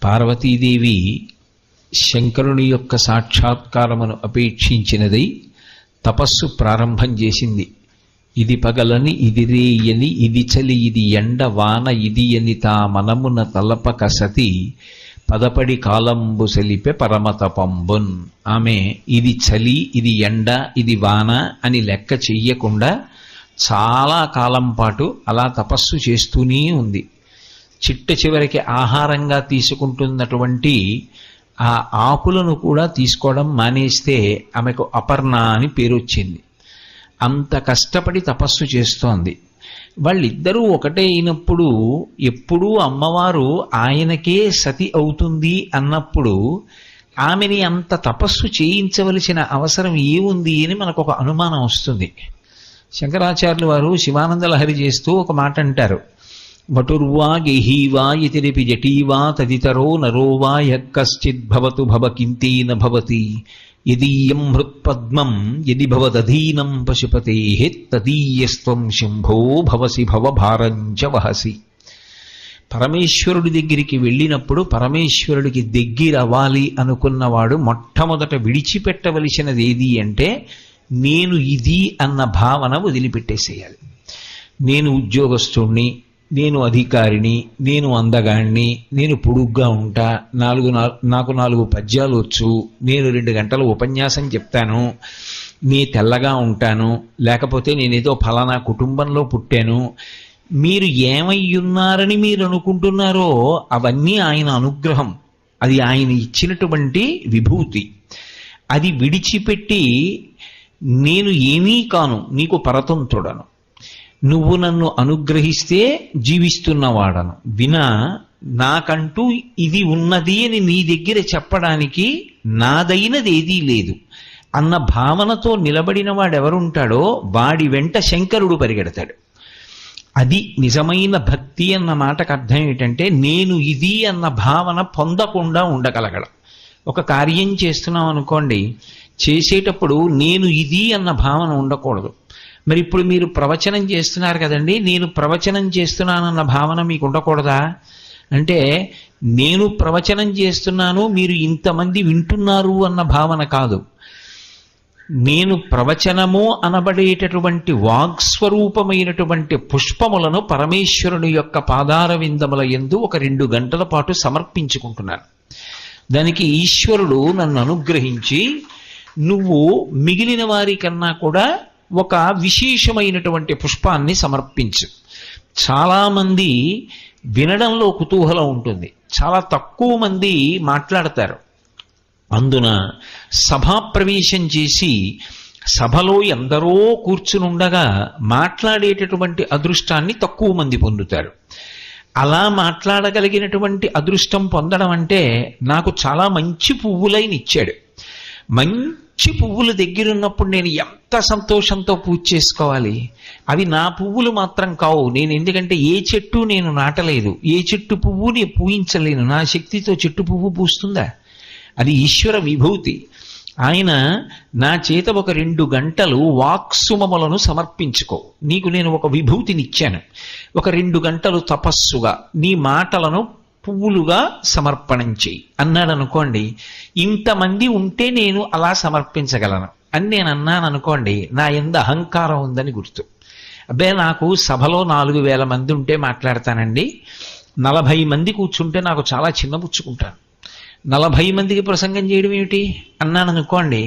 పార్వతీదేవి శంకరుని యొక్క సాక్షాత్కారమును అపేక్షించినదై తపస్సు ప్రారంభం చేసింది. ఇది పగలని ఇది రేయని ఇది చలి ఇది ఎండ వాన ఇది అని తా మనమున తలపక సతి పదపడి కాలంబు సెలిపె పరమతపంబున్. ఆమె ఇది చలి ఇది ఎండ ఇది వాన అని లెక్క చెయ్యకుండా చాలా కాలం పాటు అలా తపస్సు చేస్తూనే ఉంది. చిట్ట చివరికి ఆహారంగా తీసుకుంటున్నటువంటి ఆ ఆకులను కూడా తీసుకోవడం మానేస్తే ఆమెకు అపర్ణ అని పేరు వచ్చింది. అంత కష్టపడి తపస్సు చేస్తోంది. వాళ్ళిద్దరూ ఒకటే అయినప్పుడు ఎప్పుడూ అమ్మవారు ఆయనకే సతి అవుతుంది అన్నప్పుడు ఆమెని అంత తపస్సు చేయించవలసిన అవసరం ఏముంది అని మనకు ఒక అనుమానం వస్తుంది. శంకరాచార్యులు వారు శివానంద లహరి చేస్తూ ఒక మాట అంటారు, వటుర్వా గేహీవా ఇతిరిపి జటీవా తదితరో నరోవా యక్కశ్చిద్భవతు భవకింతేన భవతి యదీయం హృత్పద్మం యది భవదధీనం పశుపతేః తదీయస్త్వం శంభో భవసి భవభారంచ వహసి. పరమేశ్వరుడి దగ్గరికి వెళ్ళినప్పుడు పరమేశ్వరుడికి దగ్గరవ్వాలి అనుకున్నవాడు మొట్టమొదట విడిచిపెట్టవలసినది ఏది అంటే నేను ఇది అన్న భావన వదిలిపెట్టేసేయాలి. నేను ఉద్యోగస్తుణ్ణి, నేను అధికారిని, నేను అందగాణ్ణి, నేను పొడుగ్గా ఉంటా, నాకు 4 పద్యాలు వచ్చు, నేను 2 గంటలు ఉపన్యాసం చెప్తాను, నీ తెల్లగా ఉంటాను, లేకపోతే నేనేదో ఫలానా కుటుంబంలో పుట్టాను. మీరు ఏమయ్యున్నారని మీరు అనుకుంటున్నారో అవన్నీ ఆయన అనుగ్రహం, అది ఆయన ఇచ్చినటువంటి విభూతి. అది విడిచిపెట్టి నేను ఏమీ కాను, నీకు పరతంతుడను, నువ్వు నన్ను అనుగ్రహిస్తే జీవిస్తున్నవాడను, వినా నాకంటూ ఇది ఉన్నది అని నీ దగ్గర చెప్పడానికి నాదైనది ఏదీ లేదు అన్న భావనతో నిలబడిన వాడెవరుంటాడో వాడి వెంట శంకరుడు పరిగెడతాడు. అది నిజమైన భక్తి అన్న మాటకు అర్థం ఏంటంటే నేను ఇది అన్న భావన పొందకుండా ఉండగలగడం. ఒక కార్యం చేస్తున్నాం అనుకోండి, చేసేటప్పుడు నేను ఇది అన్న భావన ఉండకూడదు. మరి ఇప్పుడు మీరు ప్రవచనం చేస్తున్నారు కదండి, నేను ప్రవచనం చేస్తున్నానన్న భావన మీకు ఉండకూడదా అంటే నేను ప్రవచనం చేస్తున్నాను మీరు ఇంతమంది వింటున్నారు అన్న భావన కాదు. నేను ప్రవచనము అనబడేటటువంటి వాగ్స్వరూపమైనటువంటి పుష్పములను పరమేశ్వరుని యొక్క పాదార విందముల యందు ఒక 2 గంటల పాటు సమర్పించుకుంటున్నాను. దానికి ఈశ్వరుడు నన్ను అనుగ్రహించి నువ్వు మిగిలిన వారికన్నా కూడా ఒక విశేషమైనటువంటి పుష్పాన్ని సమర్పించు. చాలామంది వినడంలో కుతూహలం ఉంటుంది, చాలా తక్కువ మంది మాట్లాడతారు. అందున సభాప్రవేశం చేసి సభలో ఎందరో కూర్చునుండగా మాట్లాడేటటువంటి అదృష్టాన్ని తక్కువ మంది పొందుతారు. అలా మాట్లాడగలిగినటువంటి అదృష్టం పొందడం అంటే నాకు చాలా మంచి పువ్వులైన ఇచ్చాడు. మంచి పువ్వుల దగ్గరున్నప్పుడు నేను ఎంత సంతోషంతో పూజ చేసుకోవాలి. అవి నా పువ్వులు మాత్రం కావు. నేను ఎందుకంటే ఏ చెట్టు నేను నాటలేదు, ఏ చెట్టు పువ్వు నేను పూయించలేను. నా శక్తితో చెట్టు పువ్వు పూస్తుందా? అది ఈశ్వర విభూతి. ఆయన నా చేత ఒక 2 గంటలు వాక్సుమములను సమర్పించుకో, నీకు నేను ఒక విభూతినిచ్చాను, ఒక 2 గంటలు తపస్సుగా నీ మాటలను పువ్వులుగా సమర్పణం చేయి అన్నాడు అనుకోండి. ఇంతమంది ఉంటే నేను అలా సమర్పించగలను అని నేను అన్నాను అనుకోండి, నా యందు అహంకారం ఉందని గుర్తు. అబ్బే నాకు సభలో 4000 మంది ఉంటే మాట్లాడతానండి, 40 మంది కూర్చుంటే నాకు చాలా చిన్నపుచ్చుకుంటాను, 40 మందికి ప్రసంగం చేయడం ఏమిటి అన్నాను అనుకోండి.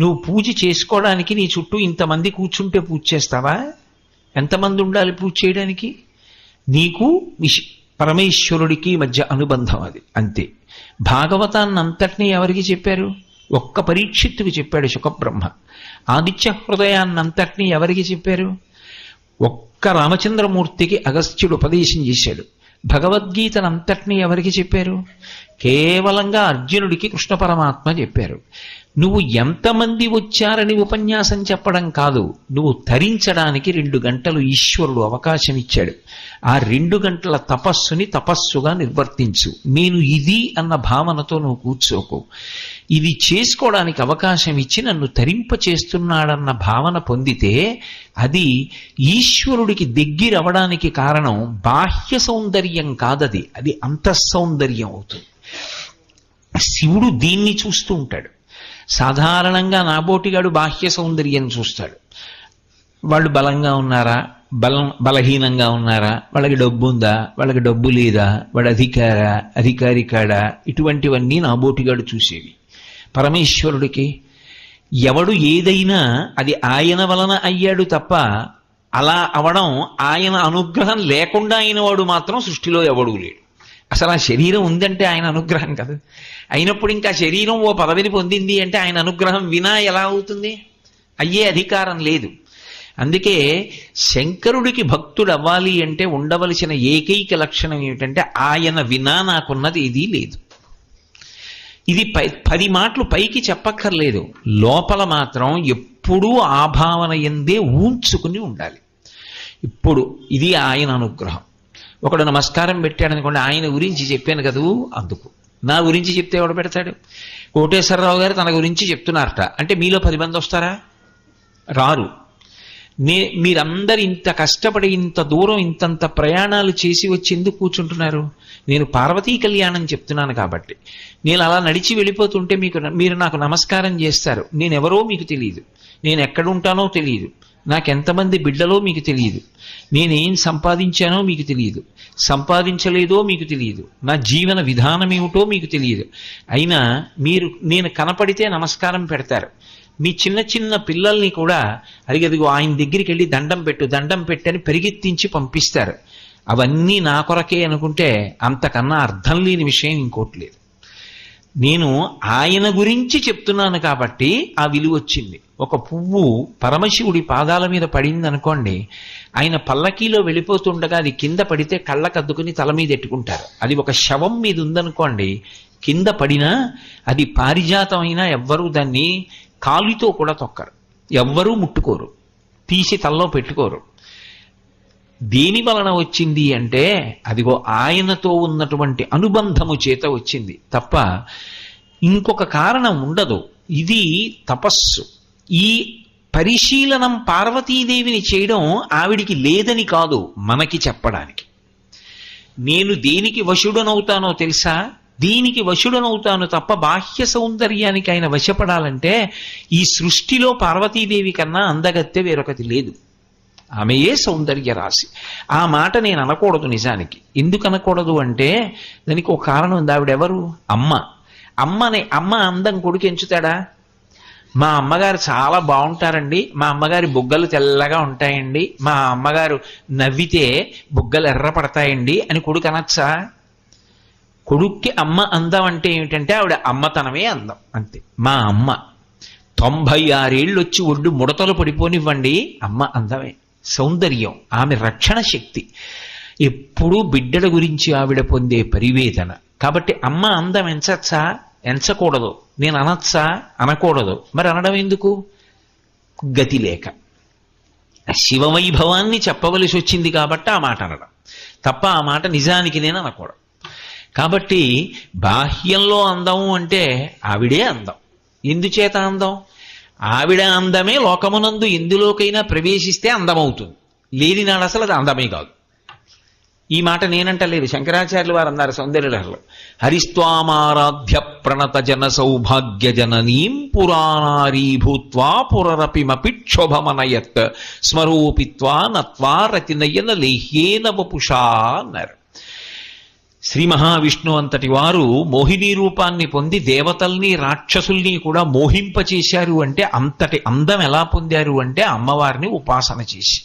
నువ్వు పూజ చేసుకోవడానికి నీ చుట్టూ ఇంతమంది కూర్చుంటే పూజ చేస్తావా? ఎంతమంది ఉండాలి పూజ చేయడానికి? నీకు పరమేశ్వరుడికి మధ్య అనుబంధం అది, అంతే. భాగవతాన్ని అంతటినీ ఎవరికి చెప్పారు? ఒక్క పరీక్షిత్తుకు చెప్పాడు శుకబ్రహ్మ. ఆదిత్య హృదయాన్నంతటినీ ఎవరికి చెప్పారు? ఒక్క రామచంద్రమూర్తికి అగస్త్యుడు ఉపదేశం చేశాడు. భగవద్గీతనంతటినీ ఎవరికి చెప్పారు? కేవలంగా అర్జునుడికి కృష్ణ పరమాత్మ చెప్పారు. నువ్వు ఎంతమంది వచ్చారని ఉపన్యాసం చెప్పడం కాదు, నువ్వు తరించడానికి 2 గంటలు ఈశ్వరుడు అవకాశం ఇచ్చాడు. ఆ 2 గంటల తపస్సుని తపస్సుగా నిర్వర్తించు. నేను ఇది అన్న భావనతో నువ్వు కూర్చోకు. ఇది చేసుకోవడానికి అవకాశం ఇచ్చి నన్ను తరింప చేస్తున్నాడన్న భావన పొందితే అది ఈశ్వరుడికి దగ్గరవడానికి కారణం బాహ్య సౌందర్యం కాదది, అది అంతఃసౌందర్యం అవుతుంది. శివుడు దీన్ని చూస్తూ ఉంటాడు. సాధారణంగా నాబోటిగాడు బాహ్య సౌందర్యం చూస్తాడు. వాళ్ళు బలంగా ఉన్నారా, బలహీనంగా ఉన్నారా, వాళ్ళకి డబ్బు ఉందా, వాళ్ళకి డబ్బు లేదా, వాడు అధికారి కాడా, ఇటువంటివన్నీ నాబోటిగాడు చూసేవి. పరమేశ్వరుడికి ఎవడు ఏదైనా అది ఆయన వలన అయ్యాడు తప్ప అలా అవడం ఆయన అనుగ్రహం లేకుండా అయిన వాడు మాత్రం సృష్టిలో ఎవడూ లేడు. అసలు ఆ శరీరం ఉందంటే ఆయన అనుగ్రహం కదా. అయినప్పుడు ఇంకా శరీరం ఓ పదవిని పొందింది అంటే ఆయన అనుగ్రహం వినా ఎలా అవుతుంది? అయ్యే అధికారం లేదు. అందుకే శంకరుడికి భక్తుడు అవ్వాలి అంటే ఉండవలసిన ఏకైక లక్షణం ఏమిటంటే ఆయన వినా నాకున్నది ఏదీ లేదు. ఇది 10 మాటలు పైకి చెప్పక్కర్లేదు, లోపల మాత్రం ఎప్పుడూ ఆ భావన ఎందే ఊంచుకుని ఉండాలి. ఇప్పుడు ఇది ఆయన అనుగ్రహం. ఒకడు నమస్కారం పెట్టాడనుకోండి, ఆయన గురించి చెప్పాను కదూ అందుకు. నా గురించి చెప్తే ఎవడు పెడతాడు? కోటేశ్వరరావు గారు తన గురించి చెప్తున్నారట అంటే మీలో 10 మంది వస్తారా? రారు. మీరందరు ఇంత కష్టపడి ఇంత దూరం ఇంతంత ప్రయాణాలు చేసి వచ్చి ఎందుకు కూర్చుంటున్నారు? నేను పార్వతీ కళ్యాణం చెప్తున్నాను కాబట్టి. నేను అలా నడిచి వెళ్ళిపోతుంటే మీరు నాకు నమస్కారం చేస్తారు. నేనెవరో మీకు తెలియదు, నేను ఎక్కడుంటానో తెలియదు, నాకెంతమంది బిడ్డలో మీకు తెలియదు, నేనేం సంపాదించానో మీకు తెలియదు, సంపాదించలేదో మీకు తెలియదు, నా జీవన విధానం ఏమిటో మీకు తెలియదు. అయినా నేను కనపడితే నమస్కారం పెడతారు. మీ చిన్న చిన్న పిల్లల్ని కూడా అడిగదిగో ఆయన దగ్గరికి వెళ్ళి దండం పెట్టని పరిగెత్తించి పంపిస్తారు. అవన్నీ నా కొరకే అనుకుంటే అంతకన్నా అర్థం లేని విషయం ఇంకోటి లేదు. నేను ఆయన గురించి చెప్తున్నాను కాబట్టి ఆ విలువ వచ్చింది. ఒక పువ్వు పరమశివుడి పాదాల మీద పడింది అనుకోండి, ఆయన పల్లకీలో వెళ్ళిపోతుండగా అది కింద పడితే కళ్ళకద్దుకుని తల మీద ఎట్టుకుంటారు. అది ఒక శవం మీద ఉందనుకోండి, కింద పడినా అది పారిజాతం అయినా ఎవ్వరూ దాన్ని కాలితో కూడా తొక్కరు, ఎవ్వరూ ముట్టుకోరు, తీసి తలలో పెట్టుకోరు. దేని వలన వచ్చింది అంటే అదిగో ఆయనతో ఉన్నటువంటి అనుబంధము చేత వచ్చింది తప్ప ఇంకొక కారణం ఉండదు. ఇది తపస్సు. ఈ పరిశీలనం పార్వతీదేవిని చేయడం ఆవిడికి లేదని కాదు, మనకి చెప్పడానికి. నేను దేనికి వశుడనవుతానో తెలుసా? దీనికి వశుడనవుతాను తప్ప బాహ్య సౌందర్యానికి ఆయన వశపడాలంటే ఈ సృష్టిలో పార్వతీదేవి కన్నా అందగత్తె వేరొకటి లేదు. ఆమెయే సౌందర్య రాశి. ఆ మాట నేను అనకూడదు. నిజానికి ఎందుకు అనకూడదు అంటే దానికి ఒక కారణం ఉంది. ఆవిడెవరు? అమ్మ అందం కొడుకు ఎంచుతాడా? మా అమ్మగారు చాలా బాగుంటారండి, మా అమ్మగారి బుగ్గలు తెల్లగా ఉంటాయండి, మా అమ్మగారు నవ్వితే బుగ్గలు ఎర్రపడతాయండి అని కొడుకు అనొచ్చా? కొడుక్కి అమ్మ అందం అంటే ఏమిటంటే ఆవిడ అమ్మతనమే అందం, అంతే. మా అమ్మ 96 ఏళ్ళు వచ్చి ఒడ్డు ముడతలు పడిపోనివ్వండి, అమ్మ అందమే, సౌందర్యం, ఆమె రక్షణ శక్తి. ఎప్పుడూ బిడ్డల గురించి ఆవిడ పొందే పరివేదన. కాబట్టి అమ్మ అందం ఎంచచ్చా? ఎంచకూడదు. నేను అనొచ్చా? అనకూడదు. మరి అనడం ఎందుకు? గతి లేక. శివవైభవాన్ని చెప్పవలసి వచ్చింది కాబట్టి ఆ మాట అనడం తప్ప ఆ మాట నిజానికి నేను అనకూడదు. కాబట్టి బాహ్యంలో అందము అంటే ఆవిడే అందం. ఎందుచేత అందం? ఆవిడ అందమే లోకమునందు ఎందులోకైనా ప్రవేశిస్తే అందమవుతుంది. లేనినాడు అసలు అది అందమే కాదు. ఈ మాట నేనంటలేదు, శంకరాచార్యులు వారు అన్నారు సౌందర్యలహరిలో. హరిస్వామారాధ్య ప్రణత జన సౌభాగ్య జననీం పురాణారీ భూత్వా పురరపిమపి క్షోభమనయత్ స్మరోపిత్వా నత్వా రతినయన లేహ్యేన వపుషా అన్నారు. శ్రీ మహావిష్ణు అంతటి వారు మోహిని రూపాన్ని పొంది దేవతల్ని రాక్షసుల్ని కూడా మోహింపచేశారు అంటే అంతటి అందం ఎలా పొందారు అంటే అమ్మవారిని ఉపాసన చేసి,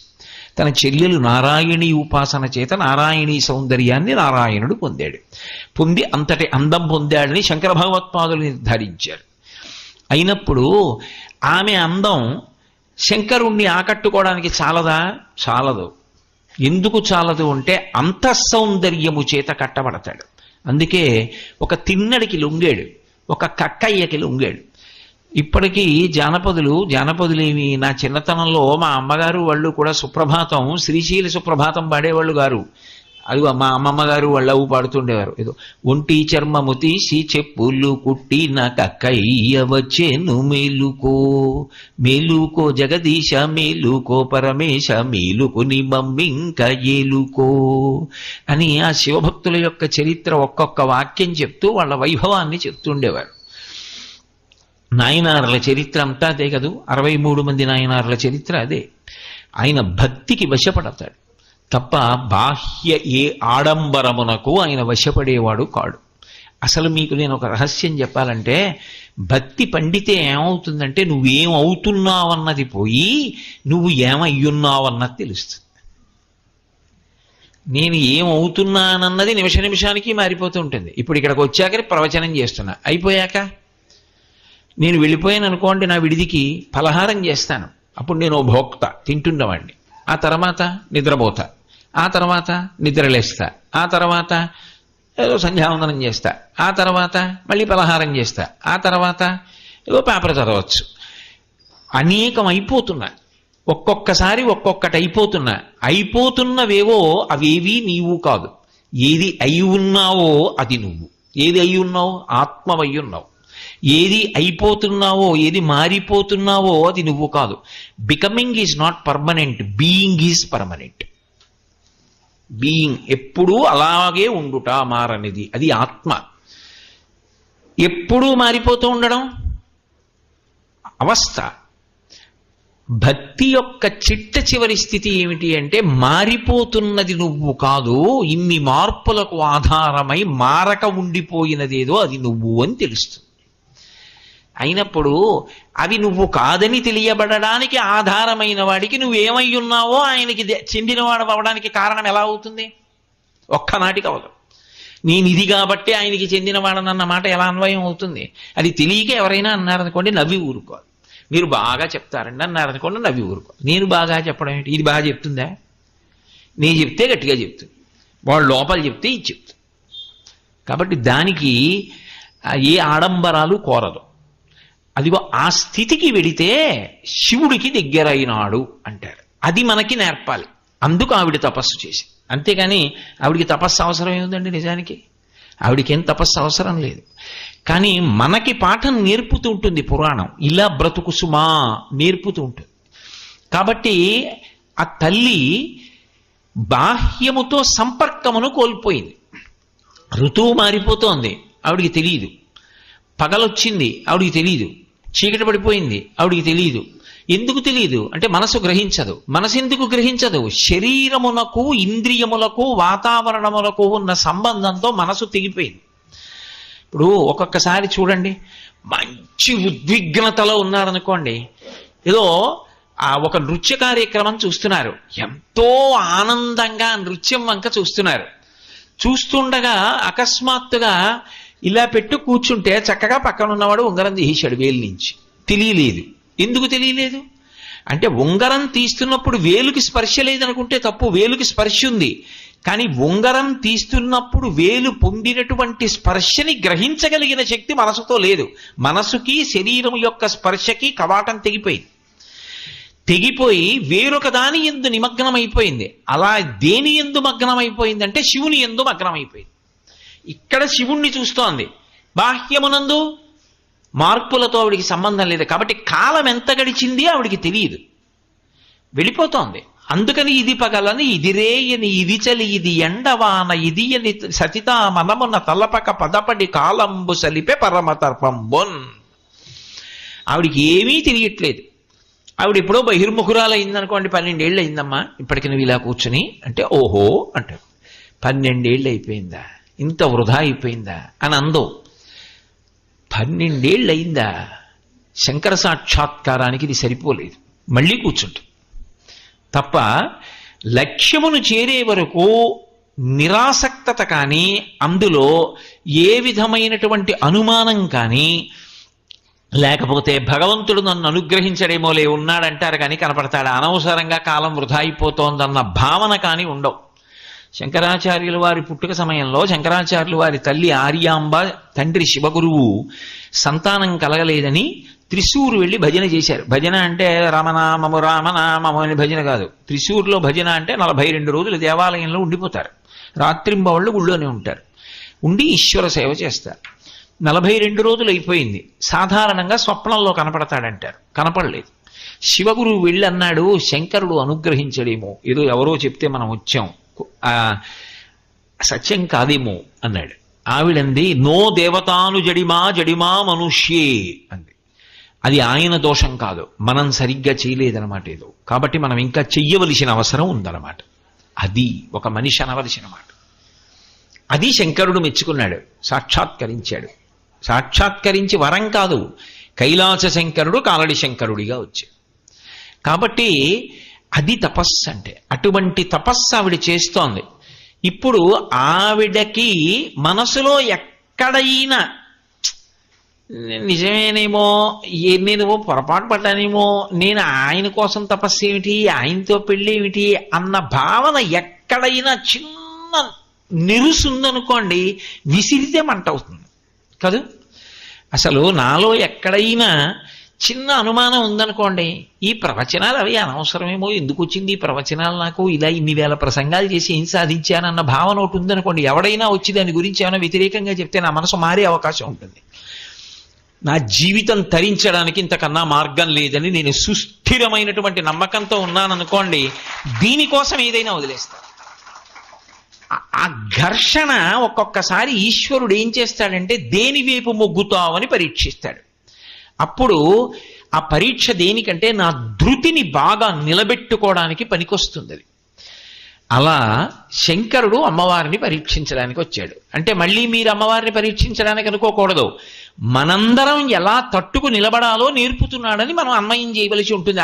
తన చెల్లెలు నారాయణీ ఉపాసన చేత నారాయణీ సౌందర్యాన్ని నారాయణుడు పొంది అంతటి అందం పొందాడని శంకర భగవత్పాదులు నిర్ధారించారు. అయినప్పుడు ఆమె అందం శంకరుణ్ణి ఆకట్టుకోవడానికి చాలదా? చాలదు. ఎందుకు చాలదు అంటే అంతఃసౌందర్యము చేత కట్టబడతాడు. అందుకే ఒక తిన్నడికి లొంగాడు, ఒక కక్కయ్యకి లొంగాడు. ఇప్పటికీ జానపదులేమి నా చిన్నతనంలో మా అమ్మగారు వాళ్ళు కూడా సుప్రభాతం, శ్రీశైల సుప్రభాతం పాడేవాళ్ళు గారు. అదిగో మా అమ్మమ్మ గారు వాళ్ళ అవ్వు పాడుతుండేవారు, ఏదో ఒంటి చర్మము తీసి చెప్పులు కుట్టి నాకయ్య వచ్చేను మేలుకో మేలుకో జగదీశ మేలుకో పరమేశ మేలుకుని మమ్మింక ఏలుకో అని ఆ శివభక్తుల యొక్క చరిత్ర ఒక్కొక్క వాక్యం చెప్తూ వాళ్ళ వైభవాన్ని చెప్తుండేవారు. నాయనార్ల చరిత్ర అంతా అదే కదూ, 63 మంది నాయనార్ల చరిత్ర అదే. ఆయన భక్తికి వశపడతాడు తప్ప బాహ్య ఏ ఆడంబరమునకు ఆయన వశపడేవాడు కాడు. అసలు మీకు నేను ఒక రహస్యం చెప్పాలంటే, భక్తి పండితే ఏమవుతుందంటే నువ్వేం అవుతున్నావన్నది పోయి నువ్వు ఏమయ్యున్నావన్నది తెలుస్తుంది. నేను ఏమవుతున్నానన్నది నిమిష నిమిషానికి మారిపోతూ ఉంటుంది. ఇప్పుడు ఇక్కడికి వచ్చాక ప్రవచనం చేస్తున్నా, అయిపోయాక నేను వెళ్ళిపోయాను అనుకోండి, నా విడిదికి పలహారం చేస్తాను, అప్పుడు నేను ఓ భోక్త తింటున్నవాడిని. ఆ తర్వాత నిద్రపోతా, ఆ తర్వాత నిద్రలేస్తా, ఆ తర్వాత ఏదో సంధ్యావందనం చేస్తా, ఆ తర్వాత మళ్ళీ పలహారం చేస్తా, ఆ తర్వాత ఏదో పేపర్ చదవచ్చు. అనేకం అయిపోతున్నా, ఒక్కొక్కసారి ఒక్కొక్కటి అయిపోతున్నా. అయిపోతున్నవేవో అవేవీ నీవు కాదు. ఏది అయి ఉన్నావో అది నువ్వు. ఏది అయి ఉన్నావో ఆత్మవై ఉన్నావు. ఏది అయిపోతున్నావో, ఏది మారిపోతున్నావో అది నువ్వు కాదు. Becoming is not permanent, being is permanent. Being ఎప్పుడూ అలాగే ఉండుట మారనిది, అది ఆత్మ. ఎప్పుడూ మారిపోతూ ఉండడం అవస్థ. భక్తి యొక్క చిట్ట చివరి స్థితి ఏమిటి అంటే, మారిపోతున్నది నువ్వు కాదు, ఇన్ని మార్పులకు ఆధారమై మారక ఉండిపోయినదేదో అది నువ్వు అని తెలుస్తుంది. అయినప్పుడు అవి నువ్వు కాదని తెలియబడడానికి ఆధారమైన వాడికి నువ్వేమై ఉన్నావో ఆయనకి చెందినవాడు అవడానికి కారణం ఎలా అవుతుంది? ఒక్కనాటికి అవదు. నేను ఇది కాబట్టి ఆయనకి చెందినవాడనన్న మాట ఎలా అన్వయం అవుతుంది? అది తెలియక ఎవరైనా అన్నారనుకోండి నవ్వి ఊరుకోవాలి. మీరు బాగా చెప్తారండి అన్నారనుకోండి నవ్వి ఊరుకోవాలి. నేను బాగా చెప్పడం ఏంటి? ఇది బాగా చెప్తుందా? నేను చెప్తే గట్టిగా చెప్తుంది, వాళ్ళు లోపల చెప్తే ఇది చెప్తుంది. కాబట్టి దానికి ఏ ఆడంబరాలు కోరదు. అదిగో ఆ స్థితికి వెడితే శివుడికి దగ్గరైనాడు అంటారు. అది మనకి నేర్పాలి. అందుకు ఆవిడ తపస్సు చేసి, అంతేగాని ఆవిడికి తపస్సు అవసరం ఏముందండి? నిజానికి ఆవిడికి ఏం తపస్సు అవసరం లేదు. కానీ మనకి పాఠం నేర్పుతూ ఉంటుంది పురాణం. ఇలా బ్రతుకు సుమా నేర్పుతూ ఉంటుంది. కాబట్టి ఆ తల్లి బాహ్యముతో సంపర్కమును కోల్పోయింది. ఋతువు మారిపోతోంది, ఆవిడికి తెలియదు. పగలొచ్చింది, ఆవిడికి తెలియదు. చీకటి పడిపోయింది, ఆవిడికి తెలియదు. ఎందుకు తెలియదు అంటే మనసు గ్రహించదు. మనసు ఎందుకు గ్రహించదు? శరీరమునకు ఇంద్రియములకు వాతావరణములకు ఉన్న సంబంధంతో మనసు తెగిపోయింది. ఇప్పుడు ఒక్కొక్కసారి చూడండి, మంచి ఉద్విగ్నతలో ఉన్నారనుకోండి, ఏదో ఒక నృత్య కార్యక్రమం చూస్తున్నారు, ఎంతో ఆనందంగా నృత్యం వంక చూస్తున్నారు. చూస్తుండగా అకస్మాత్తుగా ఇలా పెట్టు కూర్చుంటే చక్కగా పక్కన ఉన్నవాడు ఉంగరం తీసాడు వేలు నుంచి. తెలియలేదు. ఎందుకు తెలియలేదు అంటే, ఉంగరం తీస్తున్నప్పుడు వేలుకి స్పర్శ లేదనుకుంటే తప్పు. వేలుకి స్పర్శ ఉంది, కానీ ఉంగరం తీస్తున్నప్పుడు వేలు పొందినటువంటి స్పర్శని గ్రహించగలిగిన శక్తి మనసుతో లేదు. మనసుకి శరీరం యొక్క స్పర్శకి కవాటం తెగిపోయింది. తెగిపోయి వేరొక దాని యందు నిమగ్నమైపోయింది. అలా దేని యందు మగ్నమైపోయిందంటే శివుని యందు మగ్నమైపోయింది. ఇక్కడ శివుణ్ణి చూస్తోంది, బాహ్యమునందు మార్పులతో ఆవిడికి సంబంధం లేదు. కాబట్టి కాలం ఎంత గడిచింది ఆవిడికి తెలియదు, వెళ్ళిపోతోంది. అందుకని ఇది పగలని, ఇది రేయని, ఇది చలి, ఇది ఎండవాన, ఇది అని సతితా మనమున్న తలపక పదపడి కాలంబు సలిపే పరమతర్పంబొన్. ఆవిడికి ఏమీ తెలియట్లేదు. ఆవిడ ఎప్పుడో బహిర్ముఖురాలు అయిందనుకోండి, 12 ఏళ్ళు అయిందమ్మా ఇప్పటికి నువ్వు ఇలా కూర్చుని అంటే, ఓహో అంటారు. 12 ఏళ్ళు అయిపోయిందా, ఇంత వృధా అయిపోయిందా అని అందో. 12 ఏళ్ళు అయిందా? శంకర సాక్షాత్కారానికి ఇది సరిపోలేదు. మళ్ళీ కూర్చుంటుంది తప్ప లక్ష్యమును చేరే వరకు నిరాసక్తత కానీ, అందులో ఏ విధమైనటువంటి అనుమానం కానీ, లేకపోతే భగవంతుడు నన్ను అనుగ్రహించడేమోలే, ఉన్నాడంటారు కానీ కనపడతాడు, అనవసరంగా కాలం వృధా అయిపోతోందన్న భావన కానీ ఉండవు. శంకరాచార్యుల వారి పుట్టుక సమయంలో శంకరాచార్యుల వారి తల్లి ఆర్యాంబ, తండ్రి శివగురువు సంతానం కలగలేదని త్రిశూరు వెళ్ళి భజన చేశారు. భజన అంటే రామనామము రామనామము అని భజన కాదు. త్రిశూరులో భజన అంటే 42 రోజులు దేవాలయంలో ఉండిపోతారు. రాత్రింబవళ్ళు ఊళ్ళోనే ఉంటారు, ఉండి ఈశ్వర సేవ చేస్తారు. 42 రోజులు అయిపోయింది. సాధారణంగా స్వప్నంలో కనపడతాడంటారు, కనపడలేదు. శివగురువు వెళ్ళి అన్నాడు, శంకరుడు అనుగ్రహించడేమో, ఏదో ఎవరో చెప్తే మనం వచ్చాం, సత్యం కాదేమో అన్నాడు. ఆవిడంది, నో దేవతాను జడిమా జడిమా మనుష్యే అంది. అది ఆయన దోషం కాదు, మనం సరిగ్గా చేయలేదనమాట ఏదో, కాబట్టి మనం ఇంకా చెయ్యవలసిన అవసరం ఉందన్నమాట. అది ఒక మనిషి అనవలసిన మాట. అది శంకరుడు మెచ్చుకున్నాడు, సాక్షాత్కరించాడు. సాక్షాత్కరించి వరం కాదు, కైలాస శంకరుడు కాలడి శంకరుడిగా వచ్చాడు. కాబట్టి అది తపస్సు అంటే. అటువంటి తపస్సు ఆవిడ చేస్తోంది. ఇప్పుడు ఆవిడకి మనసులో ఎక్కడైనా నిజమేనేమో, నేనేమో పొరపాటు పడ్డానేమో, నేను ఆయన కోసం తపస్సు ఏమిటి, ఆయనతో పెళ్ళి ఏమిటి అన్న భావన ఎక్కడైనా చిన్న నిరుసుందనుకోండి, విసిరితే మంట అవుతుంది కాదు. అసలు నాలో ఎక్కడైనా చిన్న అనుమానం ఉందనుకోండి, ఈ ప్రవచనాలు అవి అనవసరమేమో, ఎందుకు వచ్చింది ఈ ప్రవచనాలు, నాకు ఇలా ఇన్ని వేల ప్రసంగాలు చేసి ఏం సాధించానన్న భావన ఒకటి ఉందనుకోండి, ఎవడైనా వచ్చి దాని గురించి ఏమైనా వ్యతిరేకంగా చెప్తే నా మనసు మారే అవకాశం ఉంటుంది. నా జీవితం తరించడానికి ఇంతకన్నా మార్గం లేదని నేను సుస్థిరమైనటువంటి నమ్మకంతో ఉన్నాననుకోండి, దీనికోసం ఏదైనా వదిలేస్తాను. ఆ ఘర్షణ ఒక్కొక్కసారి ఈశ్వరుడు ఏం చేస్తాడంటే దేని వైపు మొగ్గుతావని పరీక్షిస్తాడు. అప్పుడు ఆ పరీక్ష దేనికంటే నా ధృతిని బాగా నిలబెట్టుకోవడానికి పనికొస్తుంది. అలా శంకరుడు అమ్మవారిని పరీక్షించడానికి వచ్చాడు. అంటే మళ్ళీ మీరు అమ్మవారిని పరీక్షించడానికి అనుకోకూడదు, మనందరం ఎలా తట్టుకు నిలబడాలో నేర్పుతున్నాడని మనం అన్వయం చేయవలసి ఉంటుంది.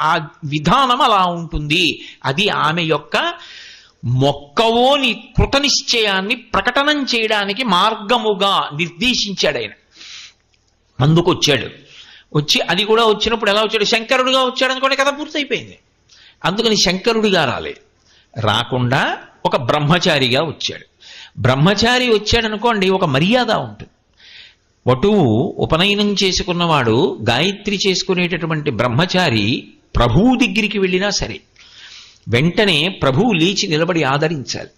ఆ విధానం అలా ఉంటుంది. అది ఆమె యొక్క మొక్కవోని కృతనిశ్చయాన్ని ప్రకటనం చేయడానికి మార్గముగా నిర్దేశించాడు ఆయన. అందుకొచ్చాడు. వచ్చి అది కూడా వచ్చినప్పుడు ఎలా వచ్చాడు, శంకరుడిగా వచ్చాడు అనుకోండి, కథ పూర్తయిపోయింది. అందుకని శంకరుడిగా రాలేదు, రాకుండా ఒక బ్రహ్మచారిగా వచ్చాడు. బ్రహ్మచారి వచ్చాడనుకోండి, ఒక మర్యాద ఉంటుంది. వటువు ఉపనయనం చేసుకున్నవాడు, గాయత్రి చేసుకునేటటువంటి బ్రహ్మచారి ప్రభువు దగ్గరికి వెళ్ళినా సరే వెంటనే ప్రభువు లేచి నిలబడి ఆదరించాలి.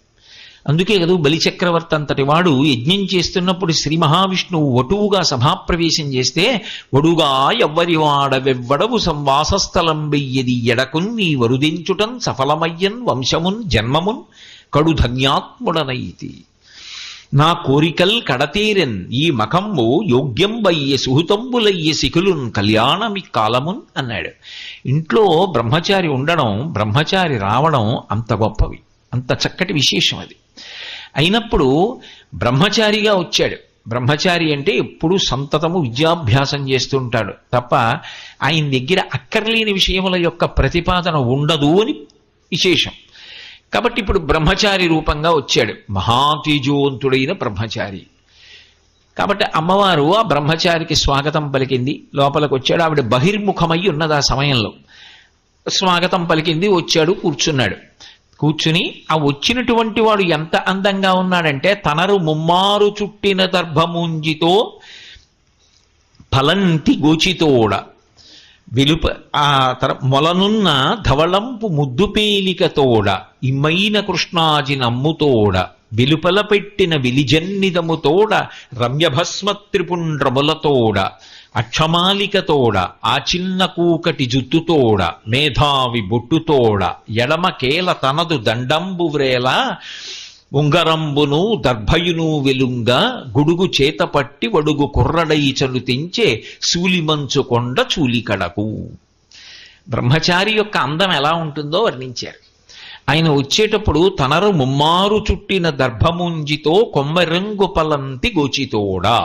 అందుకే కదా బలిచక్రవర్తి అంతటి వాడు యజ్ఞం చేస్తున్నప్పుడు శ్రీ మహావిష్ణువు వటువుగా సభాప్రవేశం చేస్తే, వడుగా ఎవ్వరి వాడవెవ్వడవు సంవాసస్థలం వెయ్యది ఎడకున్ నీ వరుదించుటం సఫలమయ్యన్ వంశమున్ జన్మమున్ కడు ధన్యాత్ముడనైతి. నా కోరికల్ కడతీరెన్ ఈ మకంబు యోగ్యంబయ్య సుహృతంబులయ్య శిఖులున్ కళ్యాణమి కాలమున్ అన్నాడు. ఇంట్లో బ్రహ్మచారి ఉండడం, బ్రహ్మచారి రావడం అంత గొప్పవి, అంత చక్కటి విశేషం అది. అయినప్పుడు బ్రహ్మచారిగా వచ్చాడు. బ్రహ్మచారి అంటే ఎప్పుడూ సంతతము విద్యాభ్యాసం చేస్తుంటాడు తప్ప ఆయన దగ్గర అక్కర్లేని విషయముల యొక్క ప్రతిపాదన ఉండదు అని విశేషం. కాబట్టి ఇప్పుడు బ్రహ్మచారి రూపంగా వచ్చాడు, మహాతేజోవంతుడైన బ్రహ్మచారి. కాబట్టి అమ్మవారు ఆ బ్రహ్మచారికి స్వాగతం పలికింది. లోపలికి వచ్చాడు. ఆవిడ బహిర్ముఖమై ఉన్నది ఆ సమయంలో. స్వాగతం పలికింది, వచ్చాడు, కూర్చున్నాడు. కూర్చుని ఆ వచ్చినటువంటి వాడు ఎంత అందంగా ఉన్నాడంటే, తనరు ముమ్మారు చుట్టిన దర్భముంజితో ఫలంతి గోచితోడ వెలుప ఆ మొలనున్న ధవళంపు ముద్దుపేలికతోడ ఇమ్మైన కృష్ణాజి నమ్ముతోడ వెలుపల పెట్టిన విలిజన్నిదముతోడ రమ్యభస్మ త్రిపుండ్రములతోడ అక్షమాలికతోడ ఆ చిన్న కూకటి జుత్తుతోడ మేధావి బొట్టుతోడ ఎడమ కేల తనదు దండంబు వ్రేల ఉంగరంబును దర్భయును వెలుంగ గుడుగు చేతపట్టి వడుగు కుర్రడై చలుతించే శూలిమంచుకొండ చూలికడకు. బ్రహ్మచారి యొక్క అందం ఎలా ఉంటుందో వర్ణించారు. ఆయన వచ్చేటప్పుడు తనరు ముమ్మారు చుట్టిన దర్భముంజితో కొమ్మరంగు పలంతి గోచితోడా,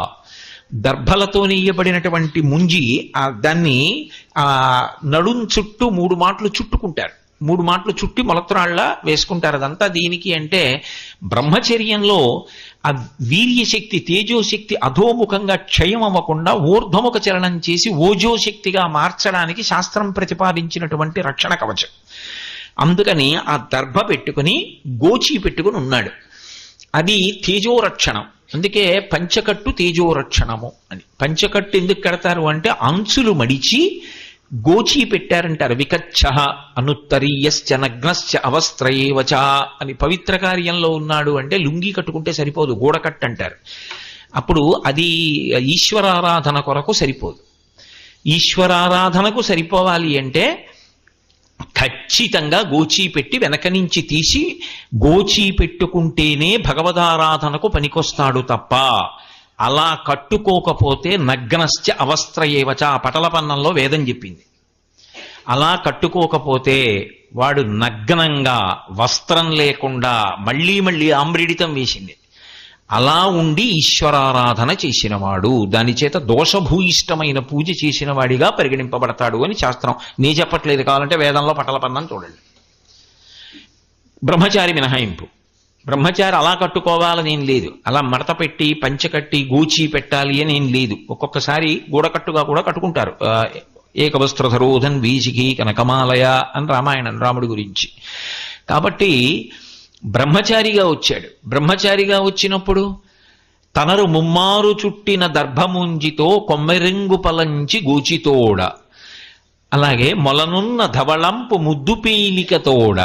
దర్భలతో నెయ్యబడినటువంటి ముంజి దాన్ని ఆ నడుం చుట్టూ 3 మాటలు చుట్టుకుంటారు. 3 మాటలు చుట్టి మొలత్రాళ్ళ వేసుకుంటారు. అదంతా దీనికి అంటే బ్రహ్మచర్యంలో ఆ వీర్యశక్తి, తేజోశక్తి అధోముఖంగా క్షయం అవ్వకుండా ఊర్ధ్వముఖ చలనం చేసి ఓజోశక్తిగా మార్చడానికి శాస్త్రం ప్రతిపాదించినటువంటి రక్షణ కవచం. అందుకని ఆ దర్భ పెట్టుకుని గోచి పెట్టుకుని ఉన్నాడు. అది తేజోరక్షణం. అందుకే పంచకట్టు తేజోరక్షణము అని. పంచకట్టు ఎందుకు కడతారు అంటే అంచులు మడిచి గోచి పెట్టారంటారు. వికచ్చ అనుత్తరీయశ్చ నగ్నశ్చ అవస్త్రయేవచ అని. పవిత్ర కార్యంలో ఉన్నాడు అంటే లుంగి కట్టుకుంటే సరిపోదు, గూడకట్టు అంటారు. అప్పుడు అది ఈశ్వరారాధన కొరకు సరిపోదు. ఈశ్వరారాధనకు సరిపోవాలి అంటే ఖచ్చితంగా గోచీ పెట్టి వెనక నుంచి తీసి గోచీ పెట్టుకుంటేనే భగవదారాధనకు పనికొస్తాడు తప్ప అలా కట్టుకోకపోతే నగ్నశ్చ అవస్త్రయేవచ పటలపన్నంలో వేదం చెప్పింది. అలా కట్టుకోకపోతే వాడు నగ్నంగా వస్త్రం లేకుండా మళ్ళీ మళ్ళీ ఆమ్రిడితం వేసింది. అలా ఉండి ఈశ్వరారాధన చేసినవాడు దాని చేత దోషభూయిష్టమైన పూజ చేసిన వాడిగా పరిగణింపబడతాడు అని శాస్త్రం. నీ చెప్పట్లేదు, కావాలంటే వేదంలో పటలపన్నం చూడండి. బ్రహ్మచారి మినహాయింపు. బ్రహ్మచారి అలా కట్టుకోవాలని ఏం లేదు, అలా మడత పెట్టి పంచకట్టి గూచి పెట్టాలి అని ఏం లేదు. ఒక్కొక్కసారి గూడకట్టుగా కూడా కట్టుకుంటారు. ఏకవస్త్రధరోధన్ వీచికి కనకమాలయ అని రామాయణం రాముడి గురించి. కాబట్టి బ్రహ్మచారిగా వచ్చాడు. బ్రహ్మచారిగా వచ్చినప్పుడు తనరు ముమ్మారు చుట్టిన దర్భముంజితో కొమ్మెరింగు పలంచి గూచితోడ, అలాగే మొలనున్న ధవళంపు ముద్దు పీలికతోడ,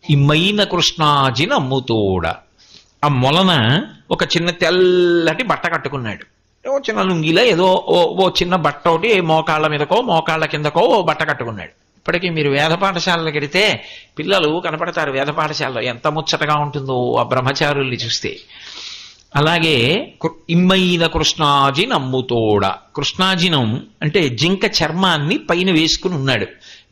ఇమ్మైన కృష్ణాజి నమ్ముతోడ. ఆ మొలన ఒక చిన్న తెల్లటి బట్ట కట్టుకున్నాడు. ఓ చిన్న లుంగిలో ఏదో ఓ చిన్న బట్ట ఒకటి మోకాళ్ళ మీదకో మోకాళ్ళ కిందకో ఓ బట్ట కట్టుకున్నాడు. ఇప్పటికీ మీరు వేద పాఠశాలలకు వెడితే పిల్లలు కనపడతారు. వేద పాఠశాలలో ఎంత ముచ్చటగా ఉంటుందో ఆ బ్రహ్మచారుల్ని చూస్తే. అలాగే ఇమ్మైన కృష్ణాజి నమ్ముతోడ. కృష్ణాజినం అంటే జింక చర్మాన్ని పైన వేసుకుని ఉన్నాడు.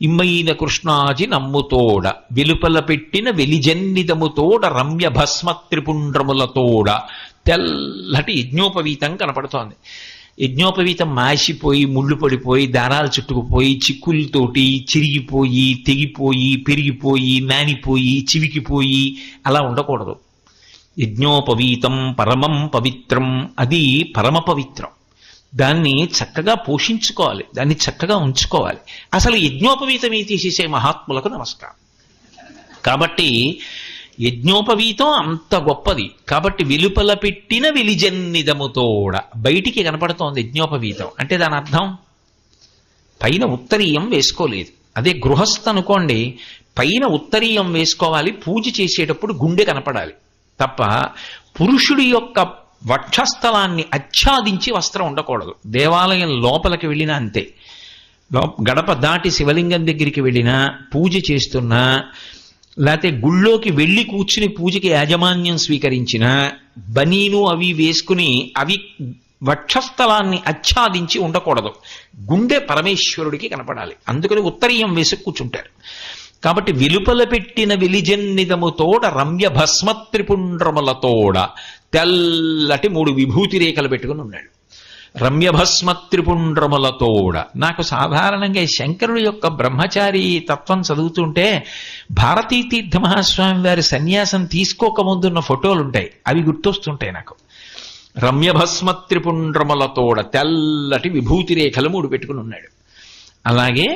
ఇమ్మైన కృష్ణాజి నమ్ముతోడ వెలుపల పెట్టిన వెలిజన్నితముతోడ రమ్య భస్మ త్రిపుండ్రములతోడ. తెల్లటి యజ్ఞోపవీతం కనపడుతోంది. యజ్ఞోపవీతం మాసిపోయి ముళ్ళు పడిపోయి దారాలు చుట్టుకుపోయి చిక్కులతోటి చిరిగిపోయి తెగిపోయి పెరిగిపోయి నానిపోయి చివికిపోయి అలా ఉండకూడదు. యజ్ఞోపవీతం పరమం పవిత్రం, అది పరమ పవిత్రం. దాన్ని చక్కగా పోషించుకోవాలి, దాన్ని చక్కగా ఉంచుకోవాలి. అసలు యజ్ఞోపవీతమే తీసేసే మహాత్ములకు నమస్కారం. కాబట్టి యజ్ఞోపవీతం అంత గొప్పది. కాబట్టి వెలుపల పెట్టిన వెలిజన్నిదముతోడ బయటికి కనపడుతోంది యజ్ఞోపవీతం అంటే దాని అర్థం పైన ఉత్తరీయం వేసుకోలేదు. అదే గృహస్థ అనుకోండి, పైన ఉత్తరీయం వేసుకోవాలి. పూజ చేసేటప్పుడు గుండె కనపడాలి తప్ప పురుషుడి యొక్క వక్షస్థలాన్ని ఆచ్ఛాదించి వస్త్రం ఉండకూడదు. దేవాలయం లోపలికి వెళ్ళినా అంతే. గడప దాటి శివలింగం దగ్గరికి వెళ్ళినా, పూజ చేస్తున్నా, లేకపోతే గుళ్ళోకి వెళ్ళి కూర్చుని పూజకి యాజమాన్యం స్వీకరించిన బనీను అవి వేసుకుని అవి వక్షస్థలాన్ని ఆచ్ఛాదించి ఉండకూడదు. గుండె పరమేశ్వరుడికి కనపడాలి. అందుకని ఉత్తరీయం వేసి కూర్చుంటారు. కాబట్టి వెలుపల పెట్టిన వెలిజన్నిదముతోడ రమ్య భస్మ త్రిపుండ్రములతోడ తెల్లటి 3 విభూతి రేఖలు పెట్టుకుని ఉన్నాడు. రమ్యభస్మ త్రిపుండ్రములతోడ. నాకు సాధారణంగా శంకరుడి యొక్క బ్రహ్మచారి తత్వం చదువుతుంటే భారతీ తీర్థ మహాస్వామి వారి సన్యాసం తీసుకోకముందున్న ఫోటోలు ఉంటాయి, అవి గుర్తొస్తుంటాయి నాకు. రమ్యభస్మ త్రిపుండ్రములతోడ తెల్లటి విభూతి రేఖలు 3 పెట్టుకుని ఉన్నాడు. అలాగే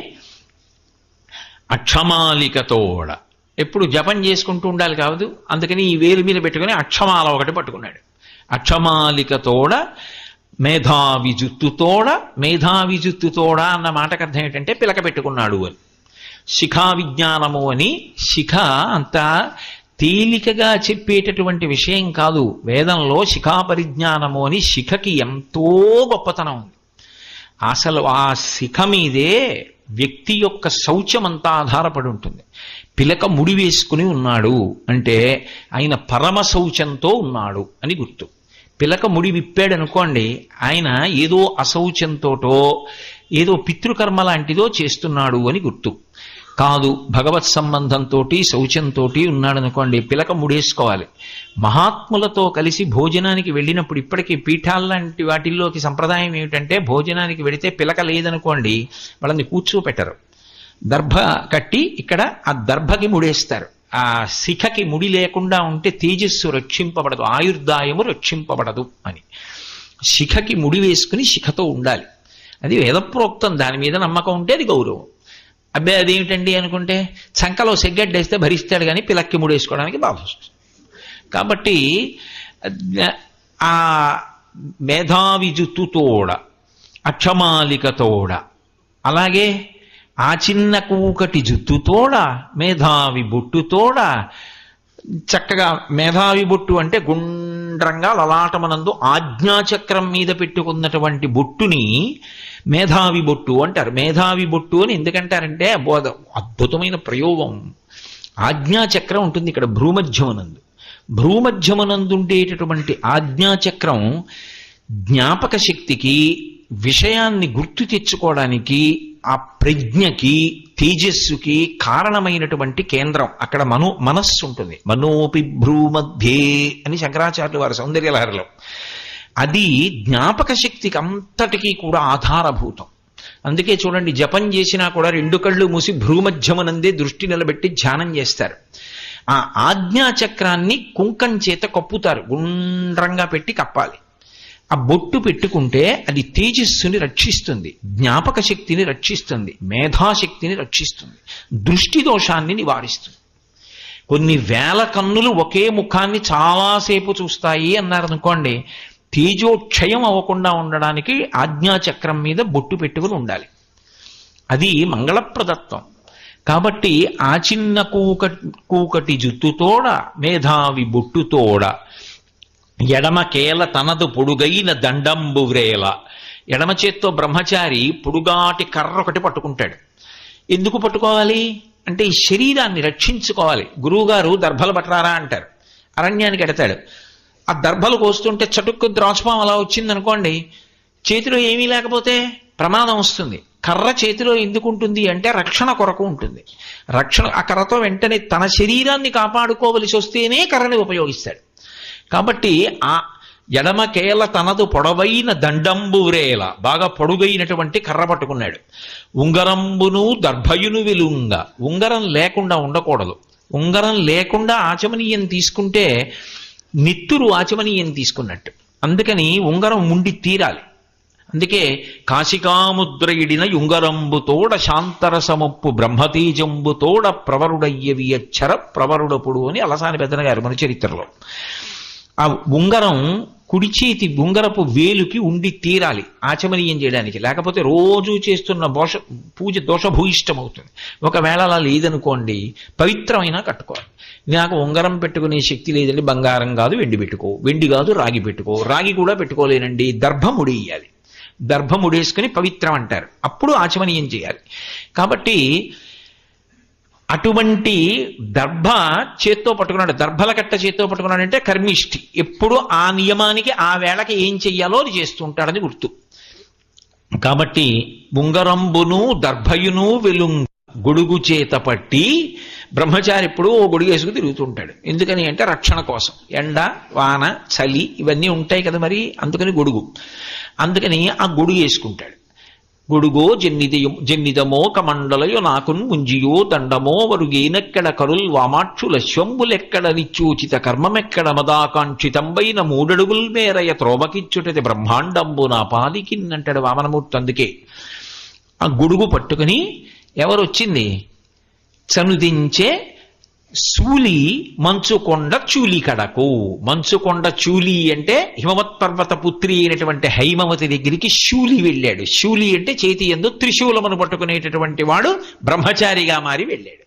అక్షమాలికతోడ, ఎప్పుడు జపం చేసుకుంటూ ఉండాలి కాదు, అందుకని ఈ వేలు మీద పెట్టుకుని అక్షమాల ఒకటి పట్టుకున్నాడు. అక్షమాలికతోడ మేధావి జుత్తుతోడ. మేధావి జుత్తుతోడ అన్న మాటకు అర్థం ఏంటంటే పిలక పెట్టుకున్నాడు అని. శిఖా విజ్ఞానము అని. శిఖ అంత తేలికగా చెప్పేటటువంటి విషయం కాదు. వేదంలో శిఖా పరిజ్ఞానము అని శిఖకి ఎంతో గొప్పతనం ఉంది. అసలు ఆ శిఖ మీదే వ్యక్తి యొక్క శౌచమంతా ఆధారపడి ఉంటుంది. పిలక ముడి వేసుకుని ఉన్నాడు అంటే ఆయన పరమ శౌచంతో ఉన్నాడు అని గుర్తు. పిలక ముడి విప్పాడు అనుకోండి, ఆయన ఏదో అశౌచంతోటో ఏదో పితృకర్మ లాంటిదో చేస్తున్నాడు అని గుర్తు కాదు. భగవత్ సంబంధంతో శౌచంతో ఉన్నాడు అనుకోండి, పిలక ముడేసుకోవాలి. మహాత్ములతో కలిసి భోజనానికి వెళ్ళినప్పుడు ఇప్పటికీ పీఠాల్లాంటి వాటిల్లోకి సంప్రదాయం ఏమిటంటే భోజనానికి వెళితే పిలక లేదనుకోండి వాళ్ళని కూర్చోపెట్టరు. దర్భ కట్టి ఇక్కడ ఆ దర్భకి ముడేస్తారు. ఆ శిఖకి ముడి లేకుండా ఉంటే తేజస్సు రక్షింపబడదు, ఆయుర్దాయము రక్షింపబడదు అని. శిఖకి ముడి వేసుకుని శిఖతో ఉండాలి. అది వేదప్రోక్తం. దాని మీద నమ్మకం ఉంటే అది గౌరవం. అబ్బాయి అదేమిటండి అనుకుంటే చంకలో సెగ్గడ్డేస్తే భరిస్తాడు కానీ పిలక్కి ముడేసుకోవడానికి బాధ వస్తుంది. కాబట్టి ఆ మేధావి జుత్తుతోడ అక్షమాలికతోడ అలాగే ఆ చిన్న కూకటి జుత్తుతోడ మేధావి బొట్టుతోడ, చక్కగా మేధావి బొట్టు అంటే గుండ్రంగా లలాటమనందు ఆజ్ఞాచక్రం మీద పెట్టుకున్నటువంటి బొట్టుని మేధావి బొట్టు అంటారు. మేధావి బొట్టు అని ఎందుకంటారంటే అద్భుతమైన ప్రయోగం. ఆజ్ఞాచక్రం ఉంటుంది ఇక్కడ భ్రూమధ్యమనందు. భ్రూమధ్యమనందుండేటటువంటి ఆజ్ఞాచక్రం జ్ఞాపక శక్తికి, విషయాన్ని గుర్తు తెచ్చుకోవడానికి, ఆ ప్రజ్ఞకి, తేజస్సుకి కారణమైనటువంటి కేంద్రం. అక్కడ మనస్సు ఉంటుంది. మనోపి భ్రూమధ్యే అని శంకరాచార్యులు వారి సౌందర్యలహరిలో. అది జ్ఞాపక శక్తికి అంతటికీ కూడా ఆధారభూతం. అందుకే చూడండి, జపం చేసినా కూడా 2 కళ్ళు మూసి భ్రూమధ్యమనందే దృష్టి నిలబెట్టి ధ్యానం చేస్తారు. ఆ ఆజ్ఞాచక్రాన్ని కుంకం చేత కప్పుతారు, గుండ్రంగా పెట్టి కప్పాలి. ఆ బొట్టు పెట్టుకుంటే అది తేజస్సుని రక్షిస్తుంది, జ్ఞాపక శక్తిని రక్షిస్తుంది, మేధాశక్తిని రక్షిస్తుంది, దృష్టి దోషాన్ని నివారిస్తుంది. కొన్ని వేల కన్నులు ఒకే ముఖాన్ని చాలాసేపు చూస్తాయి అన్నారనుకోండి, తేజోక్షయం అవ్వకుండా ఉండడానికి ఆజ్ఞాచక్రం మీద బొట్టు పెట్టుకుని ఉండాలి. అది మంగళప్రదత్వం. కాబట్టి ఆ చిన్న కూకటి జుత్తుతోడ మేధావి బొట్టుతోడ, ఎడమకేల తనదు పొడుగైన దండంబు వ్రేల. ఎడమ చేత్తో బ్రహ్మచారి పొడుగాటి కర్ర ఒకటి పట్టుకుంటాడు. ఎందుకు పట్టుకోవాలి అంటే ఈ శరీరాన్ని రక్షించుకోవాలి. గురువుగారు దర్భలు పట్టరారా అంటారు. అరణ్యానికి ఎడతాడు. ఆ దర్భలు కోస్తుంటే చటుక్కు ద్రాక్షపాం అలా వచ్చిందనుకోండి, చేతిలో ఏమీ లేకపోతే ప్రమాదం వస్తుంది. కర్ర చేతిలో ఎందుకు ఉంటుంది అంటే రక్షణ కొరకు ఉంటుంది. రక్షణ ఆ కర్రతో వెంటనే తన శరీరాన్ని కాపాడుకోవలసి వస్తేనే కర్రని ఉపయోగిస్తాడు. కాబట్టి ఆ ఎడమకేల తనదు పొడవైన దండంబు వ్రేల, బాగా పొడుగైనటువంటి కర్ర పట్టుకున్నాడు. ఉంగరంబును దర్భయును వెలుంగ, ఉంగరం లేకుండా ఉండకూడదు. ఉంగరం లేకుండా ఆచమనీయం తీసుకుంటే నిత్తురు ఆచమనీయం తీసుకున్నట్టు. అందుకని ఉంగరం ఉండి తీరాలి. అందుకే కాశికాముద్రయిడిన యుంగరంబుతోడ శాంతరసముప్పు బ్రహ్మతేజంబుతోడ ప్రవరుడయ్యవియచ్చర ప్రవరుడపుడు అని అలసాని పెద్దన గారు మన చరిత్రలో. ఆ ఉంగరం కుడి చేతి ఉంగరపు వేలుకి ఉండి తీరాలి ఆచమనీయం చేయడానికి, లేకపోతే రోజు చేస్తున్న పూజ దోషభూయిష్టమవుతుంది. ఒకవేళ అలా లేదనుకోండి, పవిత్రమైనా కట్టుకోవాలి. నాకు ఉంగరం పెట్టుకునే శక్తి లేదండి, బంగారం కాదు వెండి పెట్టుకో, వెండి కాదు రాగి పెట్టుకో, రాగి కూడా పెట్టుకోలేనండి, దర్భముడేయాలి. దర్భముడేసుకుని పవిత్రం అంటారు, అప్పుడు ఆచమనీయం చేయాలి. కాబట్టి అటువంటి దర్భ చేత్తో పట్టుకున్నాడు, దర్భల కట్ట చేత్తో పట్టుకున్నాడంటే కర్మిష్టి. ఎప్పుడు ఆ నియమానికి ఆ వేళకి ఏం చెయ్యాలో అది చేస్తూ ఉంటాడని గుర్తు. కాబట్టి ఉంగరంబును దర్భయును వెలుంగ గొడుగు చేత పట్టి బ్రహ్మచారి ఎప్పుడు ఓ గొడుగు వేసుకు తిరుగుతుంటాడు. ఎందుకని అంటే రక్షణ కోసం. ఎండ, వాన, చలి ఇవన్నీ ఉంటాయి కదా మరి, అందుకని గొడుగు. అందుకని ఆ గొడుగు వేసుకుంటాడు. గొడుగో జన్నిదమో కమండలయో నాకున్ ముంజియో దండమో వరుగేనెక్కడ కరుల్ వామాక్షుల శంబులెక్కడ నిచ్చూచిత కర్మమెక్కడ మదాకాంక్షితంబైన 3 అడుగుల మేరయ త్రోమకిచ్చుటది బ్రహ్మాండంబు నా పాదికిన్నంటాడు వామనమూర్తి. అందుకే ఆ గొడుగు పట్టుకుని ఎవరొచ్చింది, చనుదించే శూలి మంచుకొండ చూలి కడకు. మంచుకొండ చూలి అంటే హిమవత్ పర్వత పుత్రి అయినటువంటి హైమవతి దగ్గరికి శూలి వెళ్ళాడు. శూలి అంటే చేతి యందు త్రిశూలమును పట్టుకునేటటువంటి వాడు బ్రహ్మచారిగా మారి వెళ్ళాడు.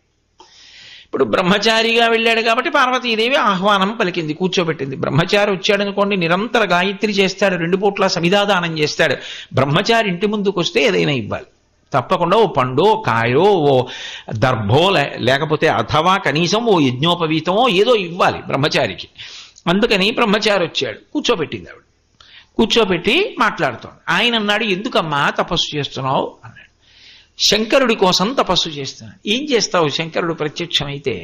ఇప్పుడు బ్రహ్మచారిగా వెళ్ళాడు కాబట్టి పార్వతీదేవి ఆహ్వానం పలికింది, కూర్చోబెట్టింది. బ్రహ్మచారి వచ్చాడు అనుకోండి, నిరంతర గాయత్రి చేస్తాడు, 2 పూట్ల సమిధాదానం చేస్తాడు. బ్రహ్మచారి ఇంటి ముందుకు వస్తే ఏదైనా ఇవ్వాలి తప్పకుండా. ఓ పండో, కాయో, ఓ దర్భో, లేకపోతే అథవా కనీసం ఓ యజ్ఞోపవీతమో ఏదో ఇవ్వాలి బ్రహ్మచారికి. అందుకని బ్రహ్మచారి వచ్చాడు, కూర్చోబెట్టింది ఆవిడ. కూర్చోబెట్టి మాట్లాడుతాడు. ఆయన అన్నాడు, ఎందుకమ్మా తపస్సు చేస్తున్నావు అన్నాడు. శంకరుడి కోసం తపస్సు చేస్తున్నాడు. ఏం చేస్తావు శంకరుడు ప్రత్యక్షమైతే?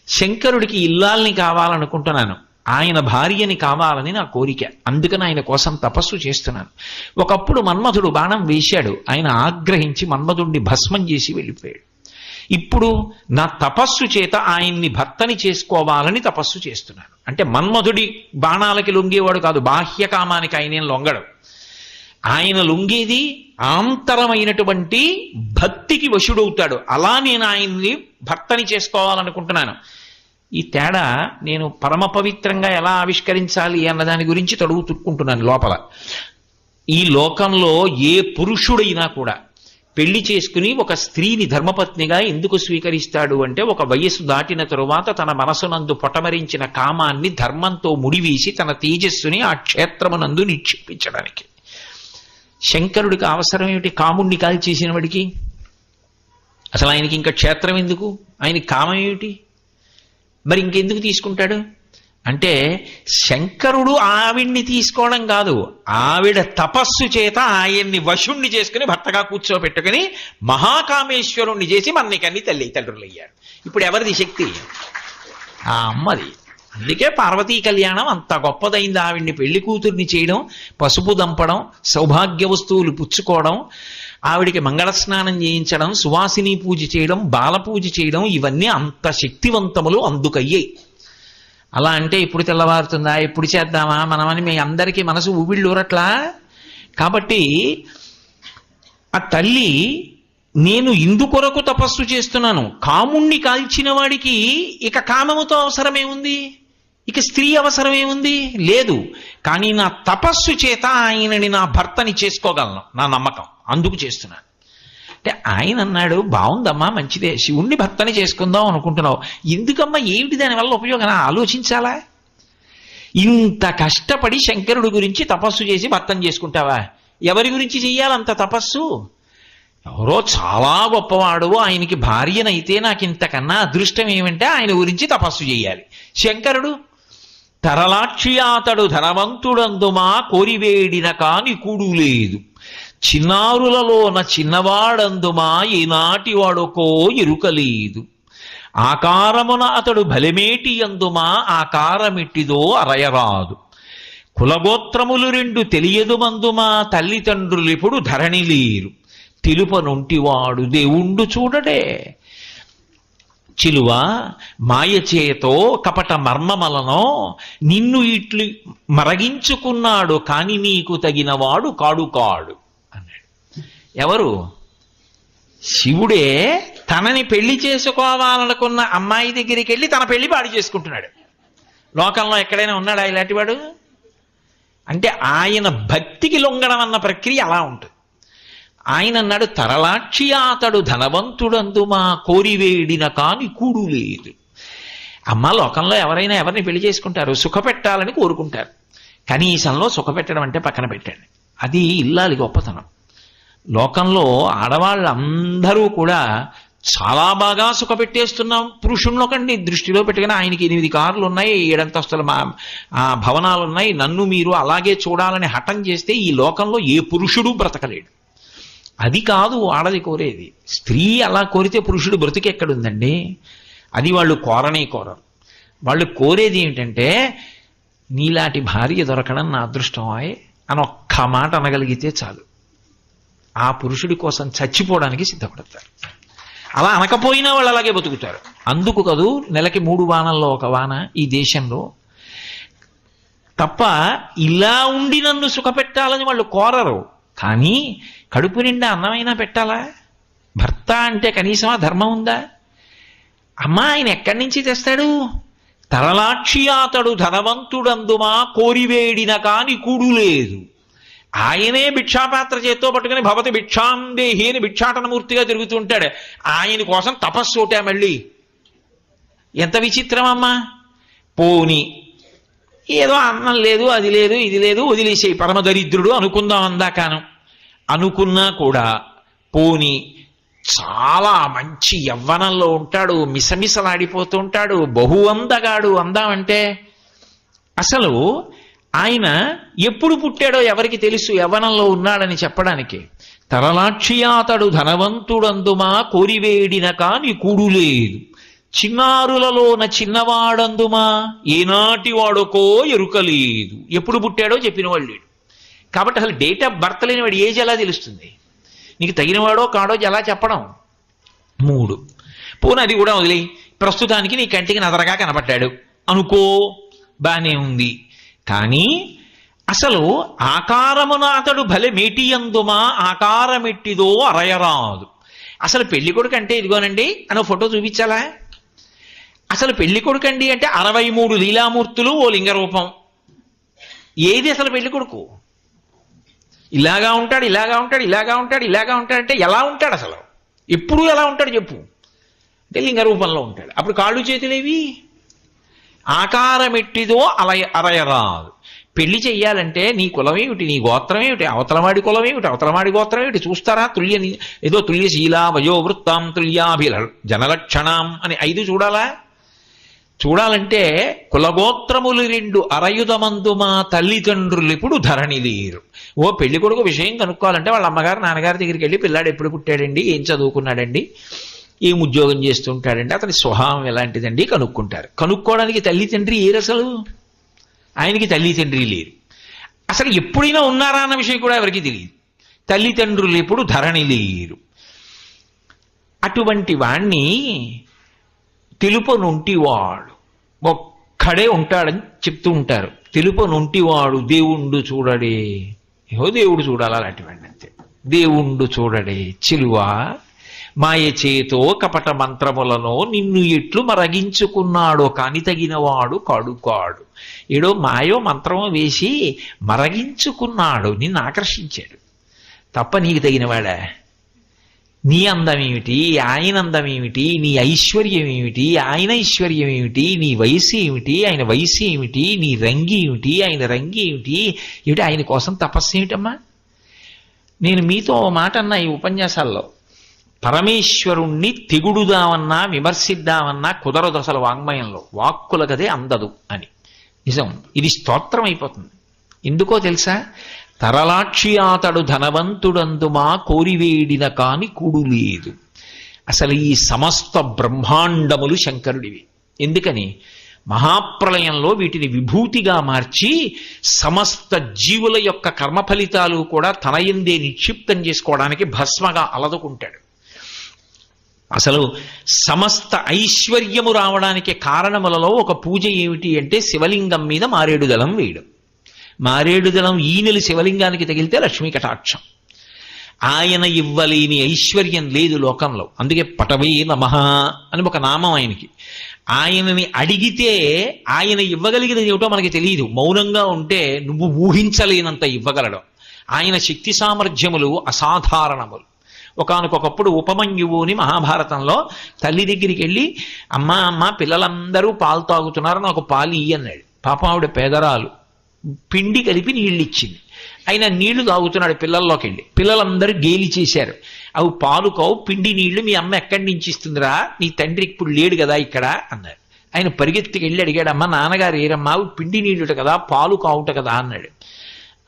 శంకరుడికి ఇల్లాల్ని కావాలనుకుంటున్నాను, ఆయన భార్యని కావాలని నా కోరిక, అందుకని ఆయన కోసం తపస్సు చేస్తున్నాను. ఒకప్పుడు మన్మధుడు బాణం వేశాడు, ఆయన ఆగ్రహించి మన్మధుడిని భస్మం చేసి వెళ్ళిపోయాడు. ఇప్పుడు నా తపస్సు చేత ఆయన్ని భర్తని చేసుకోవాలని తపస్సు చేస్తున్నాను. అంటే మన్మధుడి బాణాలకి లొంగేవాడు కాదు, బాహ్య కామానికి ఆయన లొంగడు. ఆయన లొంగేది ఆంతరమైనటువంటి భక్తికి వశుడవుతాడు. అలా నేను ఆయన్ని భర్తని చేసుకోవాలనుకుంటున్నాను. ఈ తేడా నేను పరమ పవిత్రంగా ఎలా ఆవిష్కరించాలి అన్న దాని గురించి తడువు తుక్కుంటున్నాను లోపల. ఈ లోకంలో ఏ పురుషుడైనా కూడా పెళ్లి చేసుకుని ఒక స్త్రీని ధర్మపత్నిగా ఎందుకు స్వీకరిస్తాడు అంటే ఒక వయస్సు దాటిన తరువాత తన మనసునందు పొటమరించిన కామాన్ని ధర్మంతో ముడివేసి తన తేజస్సుని ఆ క్షేత్రమునందు నిక్షేపించడానికి. శంకరుడికి అవసరం ఏమిటి కాముణ్ణి కాల్చేసిన వాడికి? అసలు ఆయనకి ఇంకా క్షేత్రం ఎందుకు? ఆయనకి కామం ఏమిటి? మరి ఇంకెందుకు తీసుకుంటాడు అంటే శంకరుడు ఆవిడ్ని తీసుకోవడం కాదు, ఆవిడ తపస్సు చేత ఆయన్ని వశుణ్ణి చేసుకుని భర్తగా కూర్చోబెట్టుకుని మహాకామేశ్వరుణ్ణి చేసి మన్నికన్ని తల్లిదండ్రులయ్యాడు. ఇప్పుడు ఎవరిది శక్తి? ఆ అమ్మది. అందుకే పార్వతీ కళ్యాణం అంత గొప్పదైంది. ఆవిడ్ని పెళ్లి కూతుర్ని చేయడం, పసుపు దంపడం, సౌభాగ్య వస్తువులు పుచ్చుకోవడం, ఆవిడికి మంగళ స్నానం చేయించడం, సువాసిని పూజ చేయడం, బాల పూజ చేయడం, ఇవన్నీ అంత శక్తివంతములు అందుకయ్యాయి. అలా అంటే ఇప్పుడు తెల్లవారుతుందా, ఎప్పుడు చేద్దామా మనమని మీ అందరికీ మనసు ఊబిళ్ళూరట్లా. కాబట్టి ఆ తల్లి నేను ఇందుకొరకు తపస్సు చేస్తున్నాను, కాముణ్ణి కాల్చిన వాడికి ఇక కామముతో అవసరమేముంది, ఇక స్త్రీ అవసరమేముంది? లేదు. కానీ నా తపస్సు చేత ఆయనని నా భర్తని చేసుకోగలను, నా నమ్మకం, అందుకు చేస్తున్నాను. అంటే ఆయన అన్నాడు, బాగుందమ్మా, మంచిదే, శివుణ్ణి భర్తని చేసుకుందాం అనుకుంటున్నావు, ఎందుకమ్మా, ఏమిటి దానివల్ల ఉపయోగం ఆలోచించాలా? ఇంత కష్టపడి శంకరుడి గురించి తపస్సు చేసి భర్తను చేసుకుంటావా? ఎవరి గురించి చెయ్యాలంత తపస్సు? ఎవరో చాలా గొప్పవాడు, ఆయనకి భార్యనైతే నాకు ఇంతకన్నా అదృష్టం ఏమంటే ఆయన గురించి తపస్సు చేయాలి. శంకరుడు తరలాక్షి అతడు ధనవంతుడందుమా కోరివేడిన కాని కూడు లేదు, చిన్నారులలోన చిన్నవాడందుమా ఈనాటి వాడుకో ఎరుకలేదు, ఆకారమున అతడు బలిమేటి అందుమా ఆకారమిట్టిదో అరయరాదు, కులగోత్రములు రెండు తెలియదు మందుమా తల్లిదండ్రులిప్పుడు ధరణి లేరు, తెలుపనుంటివాడు దేవుండు చూడడే, చిలువ మాయచేతో కపట మర్మమలనో నిన్ను ఇట్లు మరగించుకున్నాడు కాని నీకు తగినవాడు కాడు కాడు అన్నాడు. ఎవరు? శివుడే తనని పెళ్లి చేసుకోవాలనుకున్న అమ్మాయి దగ్గరికి వెళ్ళి తన పెళ్లి పాడు చేసుకుంటున్నాడు. లోకంలో ఎక్కడైనా ఉన్నాడా ఇలాంటివాడు? అంటే ఆయన భక్తికి లొంగడం అన్న ప్రక్రియ అలా ఉంటుంది. ఆయన అన్నాడు, తరలాక్షి అతడు ధనవంతుడందుమా కోరివేడిన కాని కూడు లేదు. అమ్మ, లోకంలో ఎవరైనా ఎవరిని పెళ్లి చేసుకుంటారు, సుఖపెట్టాలని కోరుకుంటారు. కనీసంలో సుఖపెట్టడం అంటే పక్కన పెట్టండి, అది ఇల్లాలి గొప్పతనం. లోకంలో ఆడవాళ్ళందరూ కూడా చాలా బాగా సుఖపెట్టేస్తున్నాం. పురుషుణ్ణొకండి దృష్టిలో పెట్టుకుని ఆయనకి 8 కార్లు ఉన్నాయి, 7 అంతస్తుల భవనాలు ఉన్నాయి, నన్ను మీరు అలాగే చూడాలని హఠం చేస్తే ఈ లోకంలో ఏ పురుషుడు బ్రతకలేడు. అది కాదు ఆడది కోరేది. స్త్రీ అలా కోరితే పురుషుడు బ్రతికెక్కడుందండి? అది వాళ్ళు కోరనే కోరరు. వాళ్ళు కోరేది ఏమిటంటే, నీలాంటి భార్య దొరకడం నా అదృష్టం అని ఒక్క మాట అనగలిగితే చాలు, ఆ పురుషుడి కోసం చచ్చిపోవడానికి సిద్ధపడతారు. అలా అనకపోయినా వాళ్ళు అలాగే బతుకుతారు. అందుకు కదూ నెలకి 3 వానల్లో 1 వాన ఈ దేశంలో. తప్ప ఇలా ఉండి నన్ను సుఖపెట్టాలని వాళ్ళు కోరరు. కానీ కడుపు నిండా అన్నమైనా పెట్టాలా? భర్త అంటే కనీసం ఆ ధర్మం ఉందా? అమ్మ, ఆయన ఎక్కడి నుంచి తెస్తాడు? తరలాక్షి అతడు ధనవంతుడందుమా కోరివేడిన కాని కూడు లేదు. ఆయనే భిక్షాపాత్ర చేత్తో పట్టుకుని భవతి భిక్షాందేహి అని భిక్షాటనమూర్తిగా తిరుగుతుంటాడు. ఆయన కోసం తపస్సు ఒకటే మళ్ళీ. ఎంత విచిత్రం అమ్మా! పోని ఏదో అన్నం లేదు, అది లేదు, ఇది లేదు, వదిలేసేయి, పరమదరిద్రుడు అనుకుందాం అందాకాను. అనుకున్నా కూడా పోని చాలా మంచి యవ్వనంలో ఉంటాడు, మిసమిసలాడిపోతూ ఉంటాడు, బహు అందగాడు అందామంటే. అసలు ఆయన ఎప్పుడు పుట్టాడో ఎవరికి తెలుసు యవ్వనంలో ఉన్నాడని చెప్పడానికి? తరలాక్షి అతడు ధనవంతుడందుమా కోరివేడిన కాని కూడు లేదు, చిన్నారులలోన చిన్నవాడందుమా ఏనాటి వాడుకో ఎరుకలేదు. ఎప్పుడు పుట్టాడో చెప్పిన వాళ్ళు లేడు. కాబట్టి అసలు డేట్ ఆఫ్ బర్త్ లేని వాడి ఏజ్ ఎలా తెలుస్తుంది? నీకు తగినవాడో కాడో ఎలా చెప్పడం? 3 పోనీ అది కూడా వదిలి, ప్రస్తుతానికి నీ కంటికి నదరగా కనబడ్డాడు అనుకో, బానే ఉంది. కానీ అసలు ఆకారమున అతడు భలే మేటియందుమా ఆకారమెట్టిదో అరయరాదు. అసలు పెళ్లి కొడుకు అంటే ఇదిగోనండి అని ఫోటో చూపించాలా? అసలు పెళ్లి కొడుకండి అంటే 63 లీలామూర్తులు ఓ లింగరూపం. ఏది అసలు పెళ్లి కొడుకు? ఇలాగా ఉంటాడు, ఇలాగా ఉంటాడు, ఇలాగా ఉంటాడు, ఇలాగా ఉంటాడు అంటే ఎలా ఉంటాడు అసలు? ఎప్పుడు ఎలా ఉంటాడు చెప్పు? అంటే లింగ రూపంలో ఉంటాడు. అప్పుడు కాళ్ళు చేతులేవి ఆకారమెట్టిదో అరయరాదు. పెళ్లి చెయ్యాలంటే నీ కులం ఏమిటి, నీ గోత్రం ఏమిటి, అవతలవాడి కులం ఏమిటి, అవతలవాడి గోత్రం ఏమిటి చూస్తారా? ఏదో తుల్యశీలా వయోవృత్తాం తుల్యాభిల జనలక్షణం అని 5 చూడాలా? చూడాలంటే కులగోత్రములు 2 అరయుధమందు మా తల్లిదండ్రులు ఇప్పుడు ధరణి లేరు. ఓ పెళ్లి కొడుకు విషయం కనుక్కోవాలంటే వాళ్ళ అమ్మగారు నాన్నగారి దగ్గరికి వెళ్ళి పిల్లాడు ఎప్పుడు పుట్టాడండి, ఏం చదువుకున్నాడండి, ఏం ఉద్యోగం చేస్తుంటాడండి, అతని స్వభావం ఎలాంటిదండి కనుక్కుంటారు. కనుక్కోవడానికి తల్లి తండ్రి ఏరు అసలు? ఆయనకి తల్లి తండ్రి లేరు. అసలు ఎప్పుడైనా ఉన్నారా అన్న విషయం కూడా ఎవరికి తెలియదు. తల్లిదండ్రులు ఎప్పుడు ధరణి లేరు. అటువంటి వాణ్ణి తెలుపనుంటివాడు ఒక్కడే ఉంటాడని చెప్తూ ఉంటారు. తెలుపనుంటివాడు దేవుండు చూడడే. ఏహో దేవుడు చూడాలి అలాంటి వాడిని అంతే. దేవుండు చూడడే చిలువా మాయ చేతో కపట మంత్రములను నిన్ను ఎట్లు మరగించుకున్నాడో కాని తగినవాడు కాడు కాడు. ఏడో మాయో మంత్రమో వేసి మరగించుకున్నాడు, నిన్ను ఆకర్షించాడు తప్ప నీకు తగినవాడా? నీ అందమేమిటి, ఆయన అందమేమిటి, నీ ఐశ్వర్యం ఏమిటి, ఆయన ఐశ్వర్యం ఏమిటి, నీ వయసు ఏమిటి, ఆయన వయసు ఏమిటి, నీ రంగి ఏమిటి, ఆయన రంగి ఏమిటి, ఏమిటి ఆయన కోసం తపస్సు ఏమిటమ్మా? నేను మీతో ఓ మాట అన్నా ఈ ఉపన్యాసాల్లో, పరమేశ్వరుణ్ణి తెగుడుదామన్నా విమర్శిద్దామన్నా కుదరదు అసలు వాంగ్మయంలో, వాక్కులకదే అందదు అని. నిజం, ఇది స్తోత్రం అయిపోతుంది. ఎందుకో తెలుసా? తరలాక్షి అతడు ధనవంతుడందుమా కోరివేడిన కాని కూడు లేదు. అసలు ఈ సమస్త బ్రహ్మాండములు శంకరుడివి. ఎందుకని? మహాప్రళయంలో వీటిని విభూతిగా మార్చి సమస్త జీవుల యొక్క కర్మ ఫలితాలు కూడా తన యందే నిక్షిప్తం చేసుకోవడానికి భస్మగా అలదుకుంటాడు. అసలు సమస్త ఐశ్వర్యము రావడానికి కారణములలో ఒక పూజ ఏమిటి అంటే శివలింగం మీద మారేడు దళం వేయడం. మారేడు దళం ఈనెలు శివలింగానికి తగిలితే లక్ష్మీ కటాక్షం. ఆయన ఇవ్వలేని ఐశ్వర్యం లేదు లోకంలో. అందుకే పటవే నమః అని ఒక నామం ఆయనకి. ఆయనని అడిగితే ఆయన ఇవ్వగలిగినది ఏమిటో మనకి తెలియదు. మౌనంగా ఉంటే నువ్వు ఊహించలేనంత ఇవ్వగలడం. ఆయన శక్తి సామర్థ్యములు అసాధారణములు. ఒకానొకప్పుడు ఉపమన్యువుని మహాభారతంలో తల్లి దగ్గరికి వెళ్ళి, అమ్మా పిల్లలందరూ పాలు తాగుతున్నారు, నాకు పాలు ఇయ్యి అన్నాడు. పాపం ఆవిడ పేదరాలు, పిండి కలిపి నీళ్ళు ఇచ్చింది. ఆయన నీళ్లు తాగుతున్నాడు పిల్లల్లోకి వెళ్ళి. పిల్లలందరూ గేలి చేశారు, అవి పాలు కావు, పిండి నీళ్లు మీ అమ్మ ఎక్కడి నుంచి ఇస్తుందిరా, నీ తండ్రి ఇప్పుడు లేడు కదా ఇక్కడ అన్నారు. ఆయన పరిగెత్తికి వెళ్ళి అడిగాడు, అమ్మ నాన్నగారు ఏరమ్మా, అవి పిండి నీళ్ళుట కదా, పాలు కావుట కదా అన్నాడు.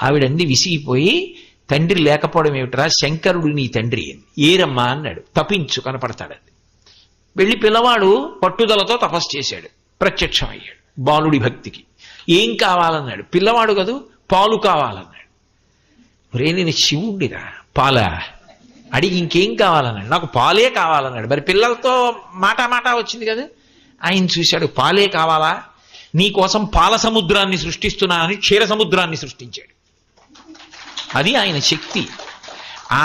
ఆవిడంది విసిగిపోయి, తండ్రి లేకపోవడం ఏమిట్రా, శంకరుడు నీ తండ్రి అని. ఏరమ్మా అన్నాడు. తపించు కనపడతాడండి. వెళ్ళి పిల్లవాడు పట్టుదలతో తపస్సు చేశాడు, ప్రత్యక్షమయ్యాడు బాలుడి భక్తికి. ఏం కావాలన్నాడు. పిల్లవాడు కదూ, పాలు కావాలన్నాడు. ఒరే నేను శివుడిరా, పాలా అడిగి ఇంకేం కావాలన్నాడు. నాకు పాలే కావాలన్నాడు. మరి పిల్లలతో మాట వచ్చింది కదా. ఆయన చూశాడు, పాలే కావాలా, నీ కోసం పాల సముద్రాన్ని సృష్టిస్తున్నానని క్షీర సముద్రాన్ని సృష్టించాడు. అది ఆయన శక్తి.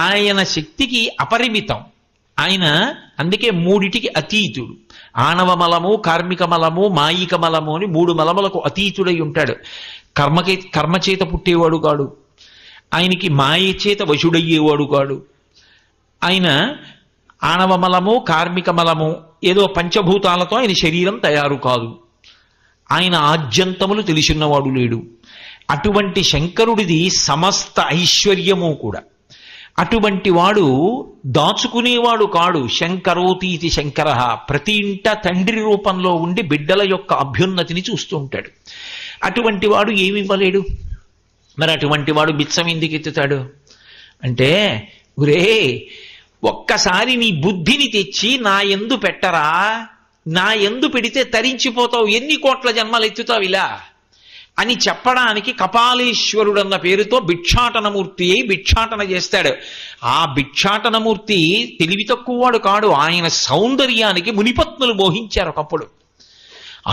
ఆయన శక్తికి అపరిమితం ఆయన. అందుకే 3టికి అతీతుడు. ఆణవ మలము, కార్మిక మలము, మాయిక మలము అని 3 మలములకు అతీతుడై ఉంటాడు. కర్మచేత పుట్టేవాడు కాడు, ఆయనకి మాయ చేత వశుడయ్యేవాడు కాడు. ఆయన ఆణవ మలము, కార్మిక మలము, ఏదో పంచభూతాలతో ఆయన శరీరం తయారు కాదు. ఆయన ఆద్యంతములు తెలిసినవాడు లేడు. అటువంటి శంకరుడిది సమస్త ఐశ్వర్యము కూడా. అటువంటి వాడు దాచుకునేవాడు కాడు. శంకరోతీతి శంకర. ప్రతి ఇంట తండ్రి రూపంలో ఉండి బిడ్డల యొక్క అభ్యున్నతిని చూస్తూ ఉంటాడు. అటువంటి వాడు ఏమి ఇవ్వలేడు. మరి అటువంటి వాడు బిచ్చం ఎందుకు ఎత్తుతాడు అంటే, ఒరే ఒక్కసారి నీ బుద్ధిని తెచ్చి నా యందు పెట్టరా, నా యందు పెడితే తరించిపోతావు, ఎన్ని కోట్ల జన్మలు ఎత్తుతావు ఇలా అని చెప్పడానికి కపాలేశ్వరుడన్న పేరుతో భిక్షాటనమూర్తి అయి భిక్షాటన చేస్తాడు. ఆ భిక్షాటనమూర్తి తెలివి తక్కువవాడు కాడు. ఆయన సౌందర్యానికి మునిపత్నులు మోహించారు ఒకప్పుడు.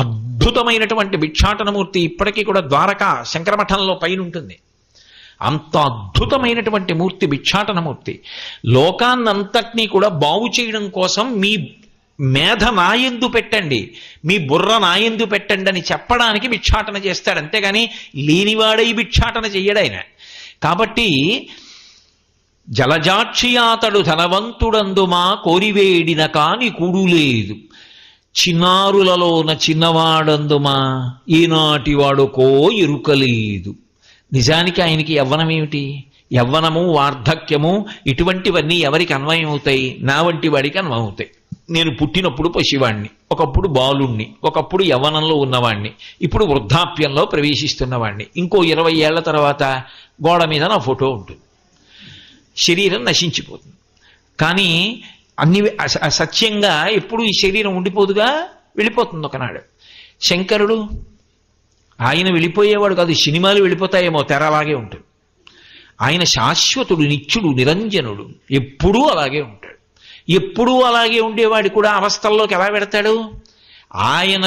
అద్భుతమైనటువంటి భిక్షాటనమూర్తి ఇప్పటికీ కూడా ద్వారకా శంకరమఠంలో పైన ఉంటుంది. అంత అద్భుతమైనటువంటి మూర్తి భిక్షాటనమూర్తి. లోకాన్నంతటినీ కూడా బాగు చేయడం కోసం మీ మేధ నాయందు పెట్టండి, మీ బుర్ర నాయందు పెట్టండి అని చెప్పడానికి భిక్షాటన చేస్తాడు. అంతేగాని లేనివాడై భిక్షాటన చెయ్యడు ఆయన. కాబట్టి జలజాక్షియాతడు ధనవంతుడందుమా కోరివేడిన కాని కూడులేదు, చిన్నారులలోన చిన్నవాడందుమా ఈనాటి వాడుకో ఎరుకలేదు. నిజానికి ఆయనకి యవ్వనం ఏమిటి? యవ్వనము, వార్ధక్యము ఇటువంటివన్నీ ఎవరికి అన్వయం అవుతాయి? నా వంటి వాడికి అన్వయం అవుతాయి. నేను పుట్టినప్పుడు పసివాణ్ణి, ఒకప్పుడు బాలుణ్ణి, ఒకప్పుడు యవ్వనంలో ఉన్నవాణ్ణి, ఇప్పుడు వృద్ధాప్యంలో ప్రవేశిస్తున్నవాణ్ణి. ఇంకో 20 ఏళ్ల తర్వాత గోడ మీద నా ఫోటో ఉంటుంది, శరీరం నశించిపోతుంది. కానీ అన్ని సత్యంగా ఎప్పుడు ఈ శరీరం ఉండిపోదుగా, వెళ్ళిపోతుంది ఒకనాడు. శంకరుడు ఆయన వెళ్ళిపోయేవాడు కాదు, సినిమాలు వెళ్ళిపోతాయేమో, తెర అలాగే ఉంటుంది. ఆయన శాశ్వతుడు, నిత్యుడు, నిరంజనుడు, ఎప్పుడూ అలాగే ఉంటాడు. ఎప్పుడూ అలాగే ఉండేవాడు కూడా అవస్థల్లోకి ఎలా పెడతాడు? ఆయన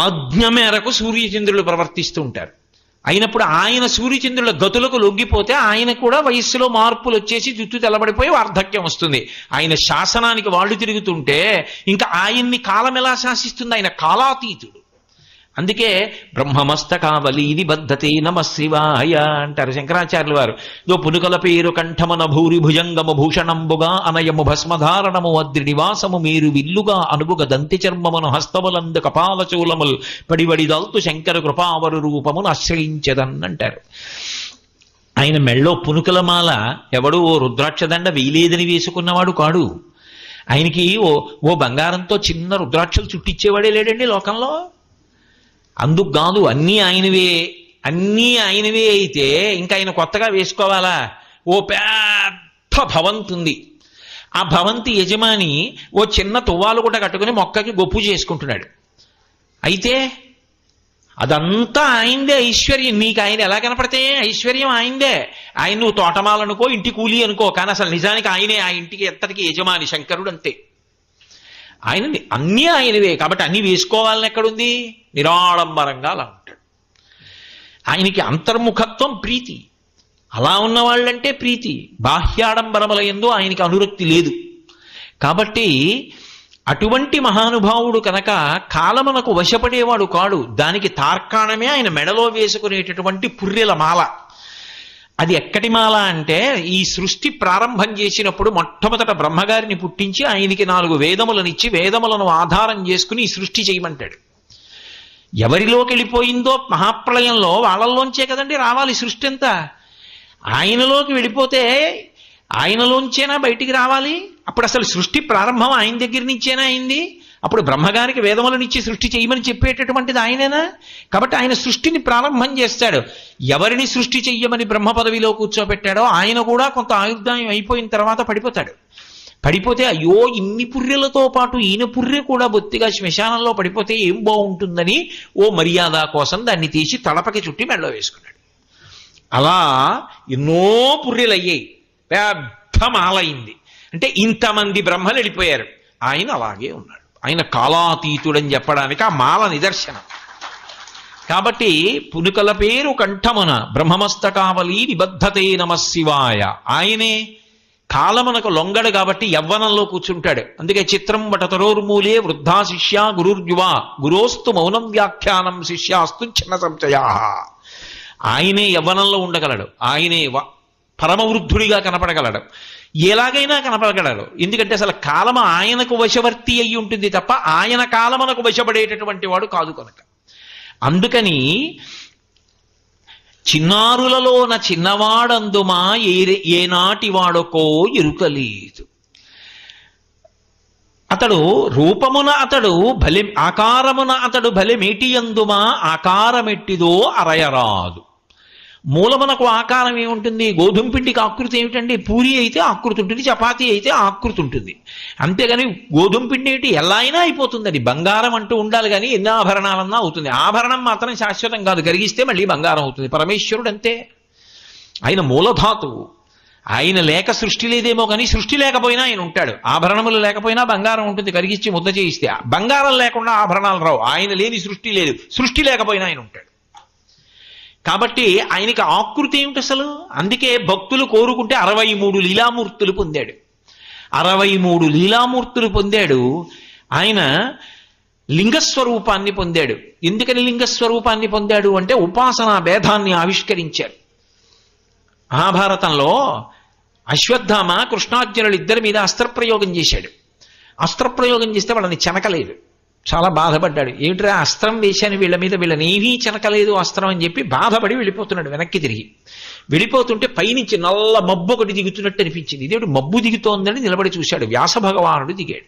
ఆజ్ఞ మేరకు సూర్యచంద్రులు ప్రవర్తిస్తూ ఉంటారు. అయినప్పుడు ఆయన సూర్యచంద్రుల గతులకు లొంగిపోతే ఆయన కూడా వయస్సులో మార్పులు వచ్చేసి జుట్టు తెల్లబడిపోయి వార్ధక్యం వస్తుంది. ఆయన శాసనానికి వాళ్ళు తిరుగుతుంటే ఇంకా ఆయన్ని కాలం ఎలా శాసిస్తుంది? ఆయన కాలాతీతుడు. అందుకే బ్రహ్మమస్తకావలి నిబద్ధతే నమ శివాయ అంటారు శంకరాచార్యుల వారు. దో పునుకల పేరు కంఠమన భూరి భుజంగము భూషణంబుగా అనయము భస్మధారణము అద్రి నివాసము మీరు విల్లుగా అనుగుగ దంతి చర్మమును హస్తములందు కపాలచూలములు పడివడిదల్తు శంకర కృపావరు రూపమును ఆశ్రయించదన్నంటారు. ఆయన మెళ్ళో పునుకలమాల ఎవడు ఓ రుద్రాక్షదండ వేయలేదని వేసుకున్నవాడు కాడు. ఆయనకి ఓ బంగారంతో చిన్న రుద్రాక్షలు చుట్టించేవాడే లేడండి లోకంలో. అందుకు కాదు, అన్నీ ఆయనవే అయితే ఇంకా ఆయన కొత్తగా వేసుకోవాలా? ఓ పెద్ద భవంతి ఉంది, ఆ భవంతి యజమాని ఓ చిన్న తువ్వాలు కూడా కట్టుకుని మొక్కకి గొప్పు చేసుకుంటున్నాడు. అయితే అదంతా ఆయనదే ఐశ్వర్యం. నీకు ఆయన ఎలా కనపడితే ఐశ్వర్యం ఆయనదే. ఆయన నువ్వు తోటమాలనుకో, ఇంటి కూలి అనుకో, కానీ అసలు నిజానికి ఆయనే ఆ ఇంటికి ఎంతటికి యజమాని. శంకరుడు అంతే, ఆయన అన్నీ ఆయనవే. కాబట్టి అన్నీ వేసుకోవాలని ఎక్కడుంది? నిరాడంబరంగా అలా ఉంటాడు. ఆయనకి అంతర్ముఖత్వం, ప్రీతి. అలా ఉన్నవాళ్ళంటే ప్రీతి. బాహ్యాడంబరముల యందు ఆయనకి అనురక్తి లేదు. కాబట్టి అటువంటి మహానుభావుడు కనుక కాలమునకు వశపడేవాడు కాడు. దానికి తార్కాణమే ఆయన మెడలో వేసుకునేటటువంటి పుర్రెల మాల. అది ఎక్కడి మాల అంటే, ఈ సృష్టి ప్రారంభం చేసినప్పుడు మొట్టమొదట బ్రహ్మగారిని పుట్టించి ఆయనకి 4 వేదములనిచ్చి వేదములను ఆధారం చేసుకుని ఈ సృష్టి చేయమంటాడు. ఎవరిలోకి వెళ్ళిపోయిందో మహాప్రళయంలో వాళ్ళల్లోంచే కదండి రావాలి సృష్టి అంతా. ఆయనలోకి వెళ్ళిపోతే ఆయనలోంచేనా బయటికి రావాలి? అప్పుడు అసలు సృష్టి ప్రారంభం ఆయన దగ్గర నుంచేనా అయింది? అప్పుడు బ్రహ్మగారికి వేదములనిచ్చి సృష్టి చేయమని చెప్పేటటువంటిది ఆయనేనా? కాబట్టి ఆయన సృష్టిని ప్రారంభం చేస్తాడు. ఎవరిని సృష్టి చెయ్యమని బ్రహ్మ పదవిలో కూర్చోబెట్టాడో ఆయన కూడా కొంత ఆయుర్దాయం అయిపోయిన తర్వాత పడిపోతాడు. పడిపోతే అయ్యో ఇన్ని పుర్రెలతో పాటు ఈయన పుర్రె కూడా బొత్తిగా శ్మశానంలో పడిపోతే ఏం బాగుంటుందని ఓ మర్యాద కోసం దాన్ని తీసి తడపకి చుట్టి మెడలో వేసుకున్నాడు. అలా ఎన్నో పుర్రెలు అయ్యాయి, పెద్ద మాలయింది. అంటే ఇంతమంది బ్రహ్మలు వెళ్ళిపోయారు, ఆయన అలాగే ఉన్నాడు. ఆయన కాలాతీతుడని చెప్పడానికి ఆ మాల నిదర్శనం. కాబట్టి పునుకల పేరు కంఠమున బ్రహ్మమస్తకావలి నిబద్ధతే నమ శివాయ. ఆయనే కాలమునకు లొంగడు కాబట్టి యవ్వనంలో కూర్చుంటాడు. అందుకే చిత్రం వటతరోర్మూలే వృద్ధా శిష్య గురుర్యువా గురోస్తు మౌనం వ్యాఖ్యానం శిష్యాస్తు చిన్న సంశయా. ఆయనే యవ్వనంలో ఉండగలడు, ఆయనే పరమవృద్ధుడిగా కనపడగలడు, ఎలాగైనా కనపడగలడు. ఎందుకంటే అసలు కాలము ఆయనకు వశవర్తి అయి ఉంటుంది తప్ప ఆయన కాలమునకు వశపడేటటువంటి వాడు కాదు కనుక. అందుకని చిన్నారులలోన చిన్నవాడందుమా ఏనాటి వాడుకో ఎరుకలేదు. అతడు రూపమున అతడు బలి ఆకారమున అతడు బలిమేటియందుమా ఆకారమెట్టిదో అరయరాదు. మూలమునకు ఆకారం ఏముంటుంది? గోధుమ పిండికి ఆకృతి ఏమిటండి? పూరి అయితే ఆకృతి ఉంటుంది, చపాతీ అయితే ఆకృతి ఉంటుంది. అంతేగాని గోధుమ పిండి ఏంటి ఎలా అయినా అయిపోతుంది. అది బంగారం అంటూ ఉండాలి కానీ ఎన్ని ఆభరణాలన్నా అవుతుంది. ఆభరణం మాత్రం శాశ్వతం కాదు, కరిగిస్తే మళ్ళీ బంగారం అవుతుంది. పరమేశ్వరుడు అంతే, ఆయన మూలధాతువు. ఆయన లేక సృష్టి లేదేమో కానీ సృష్టి లేకపోయినా ఆయన ఉంటాడు. ఆభరణములు లేకపోయినా బంగారం ఉంటుంది, కరిగించి ముద్ద చేయిస్తే. బంగారం లేకుండా ఆభరణాలు రావు. ఆయన లేని సృష్టి లేదు, సృష్టి లేకపోయినా ఆయన ఉంటాడు. కాబట్టి ఆయనకి ఆకృతి ఏమిటి అసలు? అందుకే భక్తులు కోరుకుంటే 63 లీలామూర్తులు పొందాడు. 63 లీలామూర్తులు పొందాడు. ఆయన లింగస్వరూపాన్ని పొందాడు. ఎందుకని లింగస్వరూపాన్ని పొందాడు అంటే ఉపాసనా భేదాన్ని ఆవిష్కరించారు. మహాభారతంలో అశ్వత్థామ కృష్ణార్జునులు ఇద్దరి మీద అస్త్రప్రయోగం చేశాడు. అస్త్రప్రయోగం చేస్తే వాళ్ళని చెనకలేదు. చాలా బాధపడ్డాడు. ఏమిట్రా అస్త్రం వేశాను వీళ్ళ మీద, వీళ్ళని ఏమీ చెనకలేదు అస్త్రం అని చెప్పి బాధపడి వెళ్ళిపోతున్నాడు. వెనక్కి తిరిగి వెళ్ళిపోతుంటే పైనుంచి నల్ల మబ్బు ఒకటి దిగుతున్నట్టు అనిపించింది. ఇదేమిటి మబ్బు దిగుతోందని నిలబడి చూశాడు. వ్యాస భగవానుడు దిగాడు.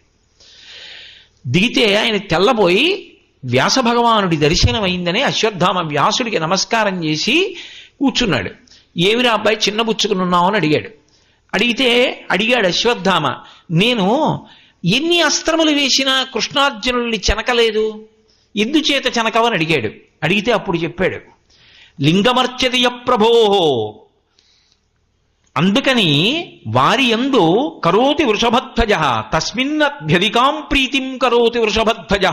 దిగితే ఆయన తెల్లబోయి వ్యాస భగవానుడి దర్శనం అయిందని అశ్వత్థామ వ్యాసుడికి నమస్కారం చేసి కూర్చున్నాడు. ఏమిరా అబ్బాయి చిన్నబుచ్చుకుని ఉన్నావు అని అడిగాడు అశ్వత్థామ. నేను ఎన్ని అస్త్రములు వేసినా కృష్ణార్జునుల్ని చెనకలేదు, ఎందుచేత చెనకవని అడిగితే అప్పుడు చెప్పాడు, లింగమర్చతియ ప్రభో, అందుకని వారి యందు కరోతి వృషభధ్వజ తస్మిన్నభ్యధికాం ప్రీతిం కరోతి వృషభధ్వజ.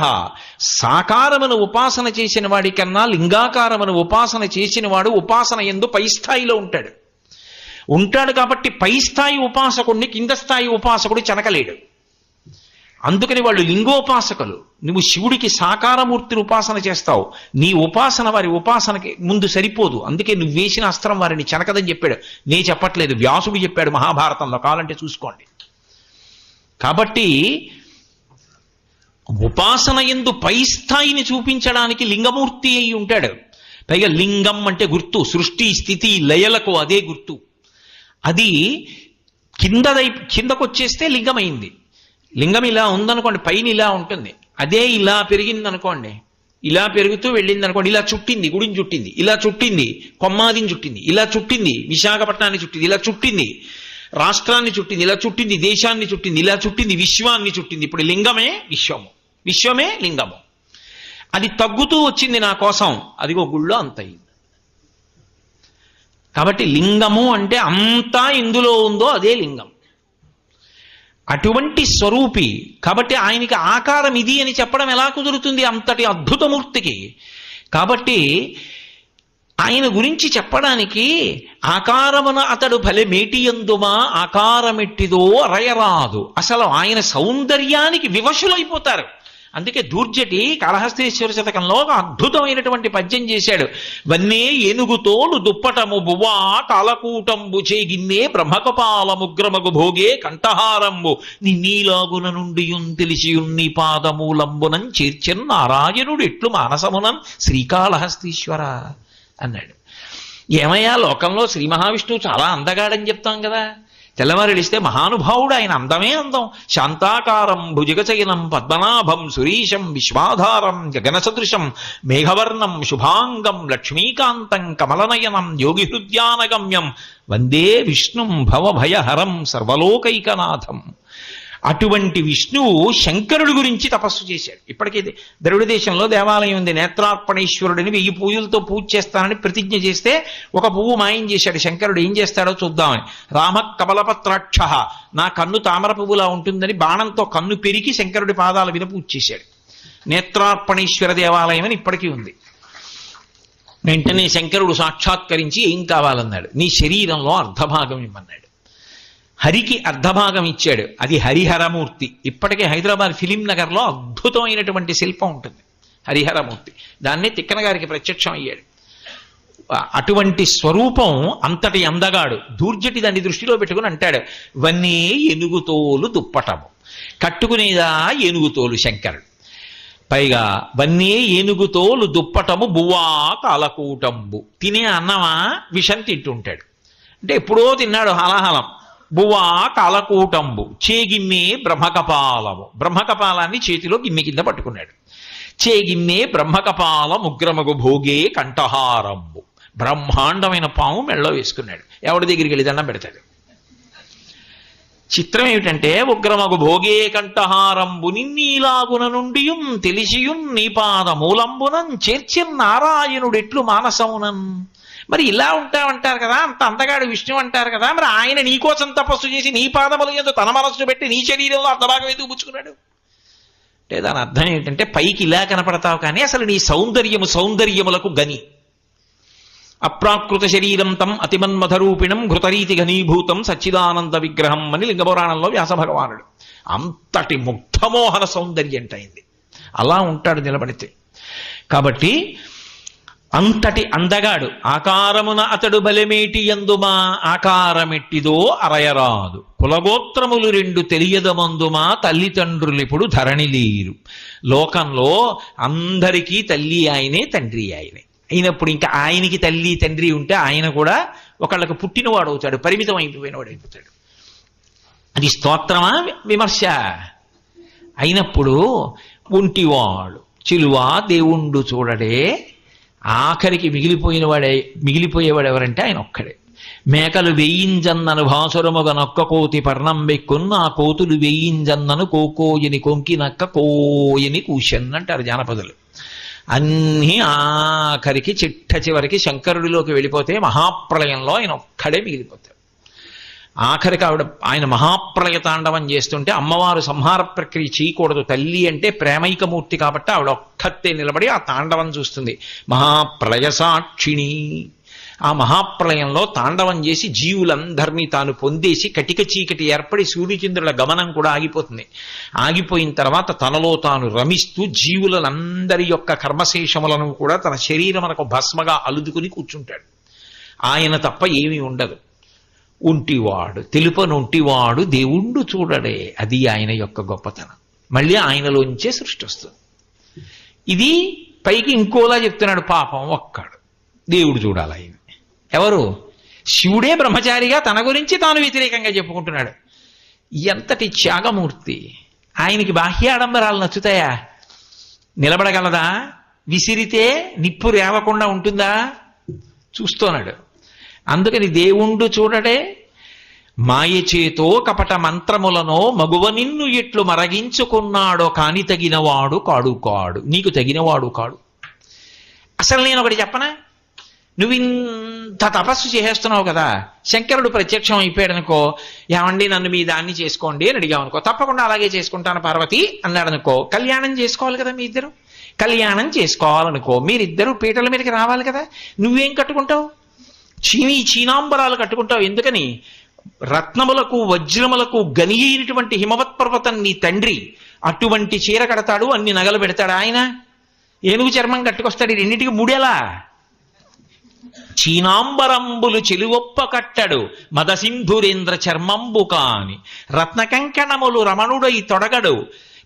సాకారమును ఉపాసన చేసిన వాడి కన్నా లింగాకారమును ఉపాసన చేసిన వాడు ఉపాసన యందు పై స్థాయిలో ఉంటాడు కాబట్టి పై స్థాయి ఉపాసకుడిని కింద స్థాయి ఉపాసకుడు చెనకలేడు. అందుకని వాళ్ళు లింగోపాసకులు. నువ్వు శివుడికి సాకారమూర్తిని ఉపాసన చేస్తావు, నీ ఉపాసన వారి ఉపాసనకి ముందు సరిపోదు. అందుకే నువ్వు వేసిన అస్త్రం వారిని చెనకదని చెప్పాడు. నే చెప్పట్లేదు, వ్యాసుడు చెప్పాడు మహాభారతంలో, కావాలంటే చూసుకోండి. కాబట్టి ఉపాసన యందు పై స్థాయిని చూపించడానికి లింగమూర్తి అయి ఉంటాడు. పైగా లింగం అంటే గుర్తు, సృష్టి స్థితి లయలకు అదే గుర్తు. అది కిందకొచ్చేస్తే లింగమైంది. లింగం ఇలా ఉందనుకోండి, పైన ఇలా ఉంటుంది. అదే ఇలా పెరిగింది అనుకోండి, ఇలా పెరుగుతూ వెళ్ళింది అనుకోండి, ఇలా చుట్టింది, గుడిని చుట్టింది, ఇలా చుట్టింది, కొమ్మాదిని చుట్టింది, ఇలా చుట్టింది, విశాఖపట్నాన్ని చుట్టింది, ఇలా చుట్టింది, రాష్ట్రాన్ని చుట్టింది, ఇలా చుట్టింది, దేశాన్ని చుట్టింది, ఇలా చుట్టింది, విశ్వాన్ని చుట్టింది. ఇప్పుడు లింగమే విశ్వము, విశ్వమే లింగము. అది తగ్గుతూ వచ్చింది నా కోసం, అదిగో గుళ్ళో అంత అయింది. కాబట్టి లింగము అంటే అంతా ఇందులో ఉందో అదే లింగం. అటువంటి స్వరూపి కాబట్టి ఆయనకి ఆకారం ఇది అని చెప్పడం ఎలా కుదురుతుంది అంతటి అద్భుతమూర్తికి? కాబట్టి ఆయన గురించి చెప్పడానికి ఆకారమున అతడు భలే మేటియందుమా ఆకారమెట్టిదో అరయరాదు. అసలు ఆయన సౌందర్యానికి వివశులైపోతారు. అందుకే దూర్జటి కాళహస్తీశ్వర శతకంలో ఒక అద్భుతమైనటువంటి పద్యం చేశాడు. వన్నే ఏనుగుతోలు దుప్పటము బువ్వా కాలకూటంబు చేగిన్నే బ్రహ్మకపాలముగ్రమగు భోగే కంఠహారంబు నిన్నీలాగున నుండి తెలిసియున్ని పాదమూలంబునం చేర్చెన్ నారాయణుడు ఎట్లు మానసమునం శ్రీకాళహస్తీశ్వర అన్నాడు. ఏమయ్యా, లోకంలో శ్రీ మహావిష్ణువు చాలా అందగాడని చెప్తాం కదా, తెల్లవారిలిస్తే మహానుభావుడు, ఆయన అందమే అందం. శాంతాకారం భుజగచయనం పద్మనాభం సురీశం విశ్వాధారం గగన సదృశం మేఘవర్ణం శుభాంగం లక్ష్మీకాంతం కమలనయనం యోగి హృద్యానగమ్యం వందే విష్ణుం భవభయహరం సర్వలోకైకనాథం. అటువంటి విష్ణువు శంకరుడి గురించి తపస్సు చేశాడు. ఇప్పటికీ ద్రవిడ దేశంలో దేవాలయం ఉంది. నేత్రార్పణేశ్వరుడిని 1000 పూజలతో పూజ చేస్తానని ప్రతిజ్ఞ చేస్తే ఒక పువ్వు మాయం చేశాడు. శంకరుడు ఏం చేస్తాడో చూద్దామని, రామ కమలపత్రాక్ష, నా కన్ను తామర పువ్వులా ఉంటుందని బాణంతో కన్ను పెరికి శంకరుడి పాదాల మీద పూజ చేశాడు. నేత్రార్పణేశ్వర దేవాలయం అని ఇప్పటికీ ఉంది. వెంటనే శంకరుడు సాక్షాత్కరించి ఏం కావాలన్నాడు, నీ శరీరంలో అర్ధభాగం ఇమ్మన్నాడు. హరికి అర్ధభాగం ఇచ్చాడు. అది హరిహరమూర్తి. ఇప్పటికే హైదరాబాద్ ఫిలిం నగర్లో అద్భుతమైనటువంటి శిల్పం ఉంటుంది, హరిహరమూర్తి. దాన్నే తిక్కన గారికి ప్రత్యక్షం అయ్యాడు. అటువంటి స్వరూపం, అంతటి అందగాడు. దూర్జటి దాన్ని దృష్టిలో పెట్టుకుని అంటాడు, వన్నే ఏనుగుతోలు దుప్పటము, కట్టుకునేదా ఏనుగుతోలు శంకరుడు. పైగా వన్నే ఏనుగుతోలు దుప్పటము బువ్వా కాలకూటంబు, తినే అన్నమా విషం తింటుంటాడు. అంటే ఎప్పుడో తిన్నాడు హలాహలం. బువ్వా కాలకూటంబు చేగిమ్మే బ్రహ్మకపాలము, బ్రహ్మకపాలాన్ని చేతిలో గిన్నె కింద పట్టుకున్నాడు. చేగిమ్మే బ్రహ్మకపాలం ఉగ్రమగు భోగే కంఠహారంబు, బ్రహ్మాండమైన పాము మెళ్ళో వేసుకున్నాడు. ఎవడి దగ్గరికి వెళ్ళి దండం పెడతాడు. చిత్రం ఏమిటంటే, ఉగ్రమగు భోగే కంఠహారంబు నిన్నీలాగున నుండి తెలిసియున్ నీ పాద మూలంబునం చేర్చిన్ నారాయణుడెట్లు మానసమునన్. మరి ఇలా ఉంటామంటారు కదా, అంత అందగాడు విష్ణు అంటారు కదా, మరి ఆయన నీకోసం తపస్సు చేసి నీ పాదములు ఎందు తన మనస్సు పెట్టి నీ శరీరంలో అర్ధభాగం ఎందుకు పుచ్చుకున్నాడు అంటే దాని అర్థం ఏంటంటే, పైకి ఇలా కనపడతావు కానీ అసలు నీ సౌందర్యములకు గని. అప్రాకృత శరీరం తం అతిమన్మధరూపిణం ఘృతరీతి ఘనీభూతం సచ్చిదానంద విగ్రహం అని లింగపురాణంలో వ్యాస భగవానుడు. అంతటి ముగ్ధమోహన సౌందర్యం అయింది. అలా ఉంటాడు నిలబడితే. కాబట్టి అంతటి అందగాడు ఆకారమున అతడు బలమేటి యందుమా ఆకారమెట్టిదో అరయరాదు కులగోత్రములు రెండు తెలియదమందుమా తల్లిదండ్రులిప్పుడు ధరణి లేరు. లోకంలో అందరికీ తల్లి ఆయనే తండ్రి ఆయనే అయినప్పుడు ఇంకా ఆయనకి తల్లి తండ్రి ఉంటే ఆయన కూడా ఒకళ్ళకు పుట్టినవాడు అవుతాడు, పరిమితం అయిపోయినవాడు అయిపోతాడు. అది స్తోత్రమా విమర్శ? అయినప్పుడు ఒంటివాడు చిలువా దేవుండు చూడడే, ఆఖరికి మిగిలిపోయేవాడు ఎవరంటే ఆయన ఒక్కడే. మేకలు వేయింజన్నను భాసురముగ నొక్క కోతి పర్ణం బెక్కున్న ఆ కోతులు వేయింజన్నను కోకోయని కొంకి నక్క కోయని కూషన్ అంటారు జానపదులు. అన్నీ ఆఖరికి చిట్ట చివరికి శంకరుడిలోకి వెళ్ళిపోతే మహాప్రళయంలో ఆయన ఒక్కడే మిగిలిపోతాడు. ఆఖరికి ఆయన మహాప్రళయ తాండవం చేస్తుంటే అమ్మవారు సంహార ప్రక్రియ చేయకూడదు, తల్లి అంటే ప్రేమైకమూర్తి కాబట్టి ఆవిడ ఒక్కతే నిలబడి ఆ తాండవం చూస్తుంది. మహాప్రళయ సాక్షిణి. ఆ మహాప్రళయంలో తాండవం చేసి జీవులందరినీ తాను పొందేసి కటిక చీకటి ఏర్పడి సూర్యచంద్రుల గమనం కూడా ఆగిపోతుంది. ఆగిపోయిన తర్వాత తనలో తాను రమిస్తూ జీవులందరి యొక్క కర్మశేషములను కూడా తన శరీరమునకు భస్మగా అలుదుకుని కూర్చుంటాడు. ఆయన తప్ప ఏమీ ఉండదు. ఉంటివాడు తెలుపనొంటివాడు దేవుండు చూడడే, అది ఆయన యొక్క గొప్పతనం. మళ్ళీ ఆయనలోంచే సృష్టి వస్తుంది. ఇది పైకి ఇంకోలా చెప్తున్నాడు, పాపం ఒక్కడు దేవుడు చూడాలి. ఆయన ఎవరు? శివుడే బ్రహ్మచారిగా తన గురించి తాను వ్యతిరేకంగా చెప్పుకుంటున్నాడు. ఎంతటి త్యాగమూర్తి! ఆయనకి బాహ్య ఆడంబరాలు నచ్చుతాయా? నిలబడగలదా? విసిరితే నిప్పు రేవకుండా ఉంటుందా? చూస్తున్నాడు. అందుకని దేవుండు చూడడే, మాయచేతో కపట మంత్రములనో మగువ నిన్ను ఎట్లు మరగించుకున్నాడో కాని తగినవాడు కాడు కాడు. నీకు తగినవాడు కాడు. అసలు నేను ఒకటి చెప్పనా? నువ్వు ఇంత తపస్సు చేసేస్తున్నావు కదా, శంకరుడు ప్రత్యక్షం అయిపోయాడు అనుకో, ఏమండి నన్ను మీ దాన్ని చేసుకోండి అని అడిగావు అనుకో, తప్పకుండా అలాగే చేసుకుంటాను పార్వతి అన్నాడు అనుకో, కళ్యాణం చేసుకోవాలి కదా మీ ఇద్దరు. కళ్యాణం చేసుకోవాలనుకో మీరిద్దరూ పీటల మీదకి రావాలి కదా. నువ్వేం కట్టుకుంటావు? చీనాంబరాలు కట్టుకుంటావు. ఎందుకని? రత్నములకు వజ్రములకు గని అయినటువంటి హిమవత్ పర్వతం నీ తండ్రి అటువంటి చీర కడతాడు, అన్ని నగలు పెడతాడు. ఆయన ఏనుగు చర్మం కట్టుకొస్తాడు. రెండింటికి మూడేలా? చీనాంబరంబులు చెలువొప్ప కట్టడు మదసింధురేంద్ర చర్మంబు కాని రత్నకంకణములు రమణుడై తొడగడు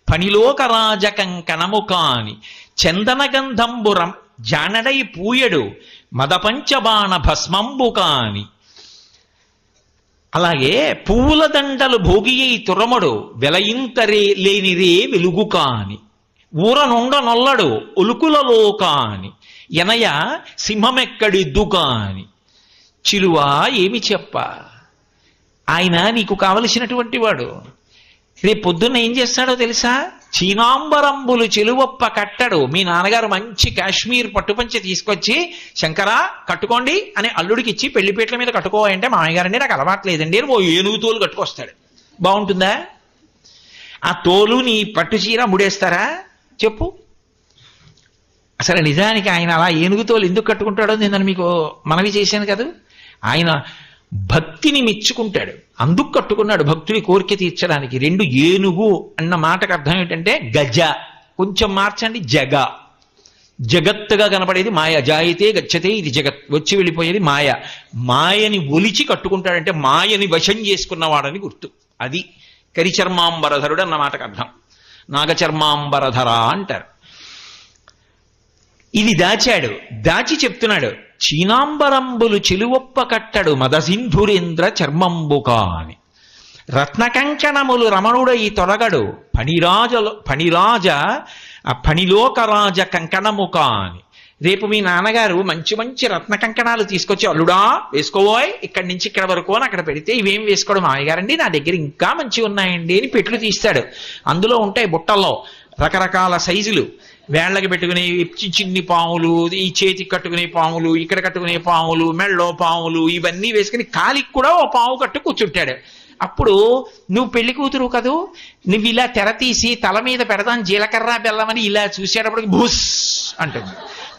పనిలోక రాజకంకణము కాని చందనగంధంబు జానడై పూయడు మదపంచబాణ భస్మంబు కాని. అలాగే పువ్వుల దండలు భోగియై తురముడు వెలయింతరే లేనిరే వెలుగు కాని ఊరనుండ నొల్లడు ఒలుకులలో కాని ఎనయ సింహమెక్కడిద్దు కాని. చిలువా ఏమి చెప్ప? ఆయన నీకు కావలసినటువంటి వాడు. రేపు పొద్దున్న ఏం చేస్తాడో తెలుసా? చీనాంబరంబులు చెలువొప్ప కట్టడు. మీ నాన్నగారు మంచి కాశ్మీర్ పట్టుపంచి తీసుకొచ్చి శంకరా కట్టుకోండి అని అల్లుడికి ఇచ్చి పెళ్లిపేటల మీద కట్టుకోవాలంటే మామయ్యగారండి నాకు అలవాట్లేదండి అని ఓ ఏనుగు తోలు కట్టుకొస్తాడు. బాగుంటుందా? ఆ తోలు నీ పట్టు చీర ముడేస్తారా చెప్పు? అసలు నిజానికి ఆయన అలా ఏనుగుతోలు ఎందుకు కట్టుకుంటాడో నేను మీకు మనవి చేశాను కదా. ఆయన భక్తిని మెచ్చుకుంటాడు, అందుకు కట్టుకున్నాడు. భక్తుడి కోరిక తీర్చడానికి. రెండు ఏనుగు అన్న మాటకు అర్థం ఏంటంటే గజ, కొంచెం మార్చండి జగ. జగత్తుగా కనపడేది మాయ. జాయితే గచ్చతే ఇది జగత్, వచ్చి వెళ్ళిపోయేది మాయ. మాయని ఒలిచి కట్టుకుంటాడంటే మాయని వశం చేసుకున్నవాడని గుర్తు. అది కరిచర్మాంబరధరుడు అన్న మాటకు అర్థం. నాగచర్మాంబరధర అంటారు. ఇది దాచాడు. దాచి చెప్తున్నాడు, చీనాంబరంబులు చెలువొప్ప కట్టడు మదసింధురేంద్ర చర్మంబు కాని రత్నకంకణములు రమణుడై తొలగడు పణిరాజ పణిలోకరాజ కంకణము కాని. రేపు మీ నాన్నగారు మంచి మంచి రత్న కంకణాలు తీసుకొచ్చి అల్లుడా వేసుకోబోయ్ ఇక్కడి నుంచి ఇక్కడ వరకు అని అక్కడ పెడితే ఇవేం వేసుకోవడం మామయ్యగారండి నా దగ్గర ఇంకా మంచి ఉన్నాయండి అని పెట్లు తీస్తాడు. అందులో ఉంటాయి బుట్టల్లో రకరకాల సైజులు, వేళ్లకి పెట్టుకునే చిన్ని పాములు, ఈ చేతికి కట్టుకునే పాములు, ఇక్కడ కట్టుకునే పాములు, మెళ్ళో పాములు, ఇవన్నీ వేసుకుని కాలికి కూడా ఓ పాము కట్టు కూర్చుంటాడు. అప్పుడు నువ్వు పెళ్లి కూతురు కదూ, నువ్వు ఇలా తెర తీసి తల మీద పెడదాం జీలకర్ర బెల్లమని ఇలా చూసేటప్పటికి భూస్ అంటుంది.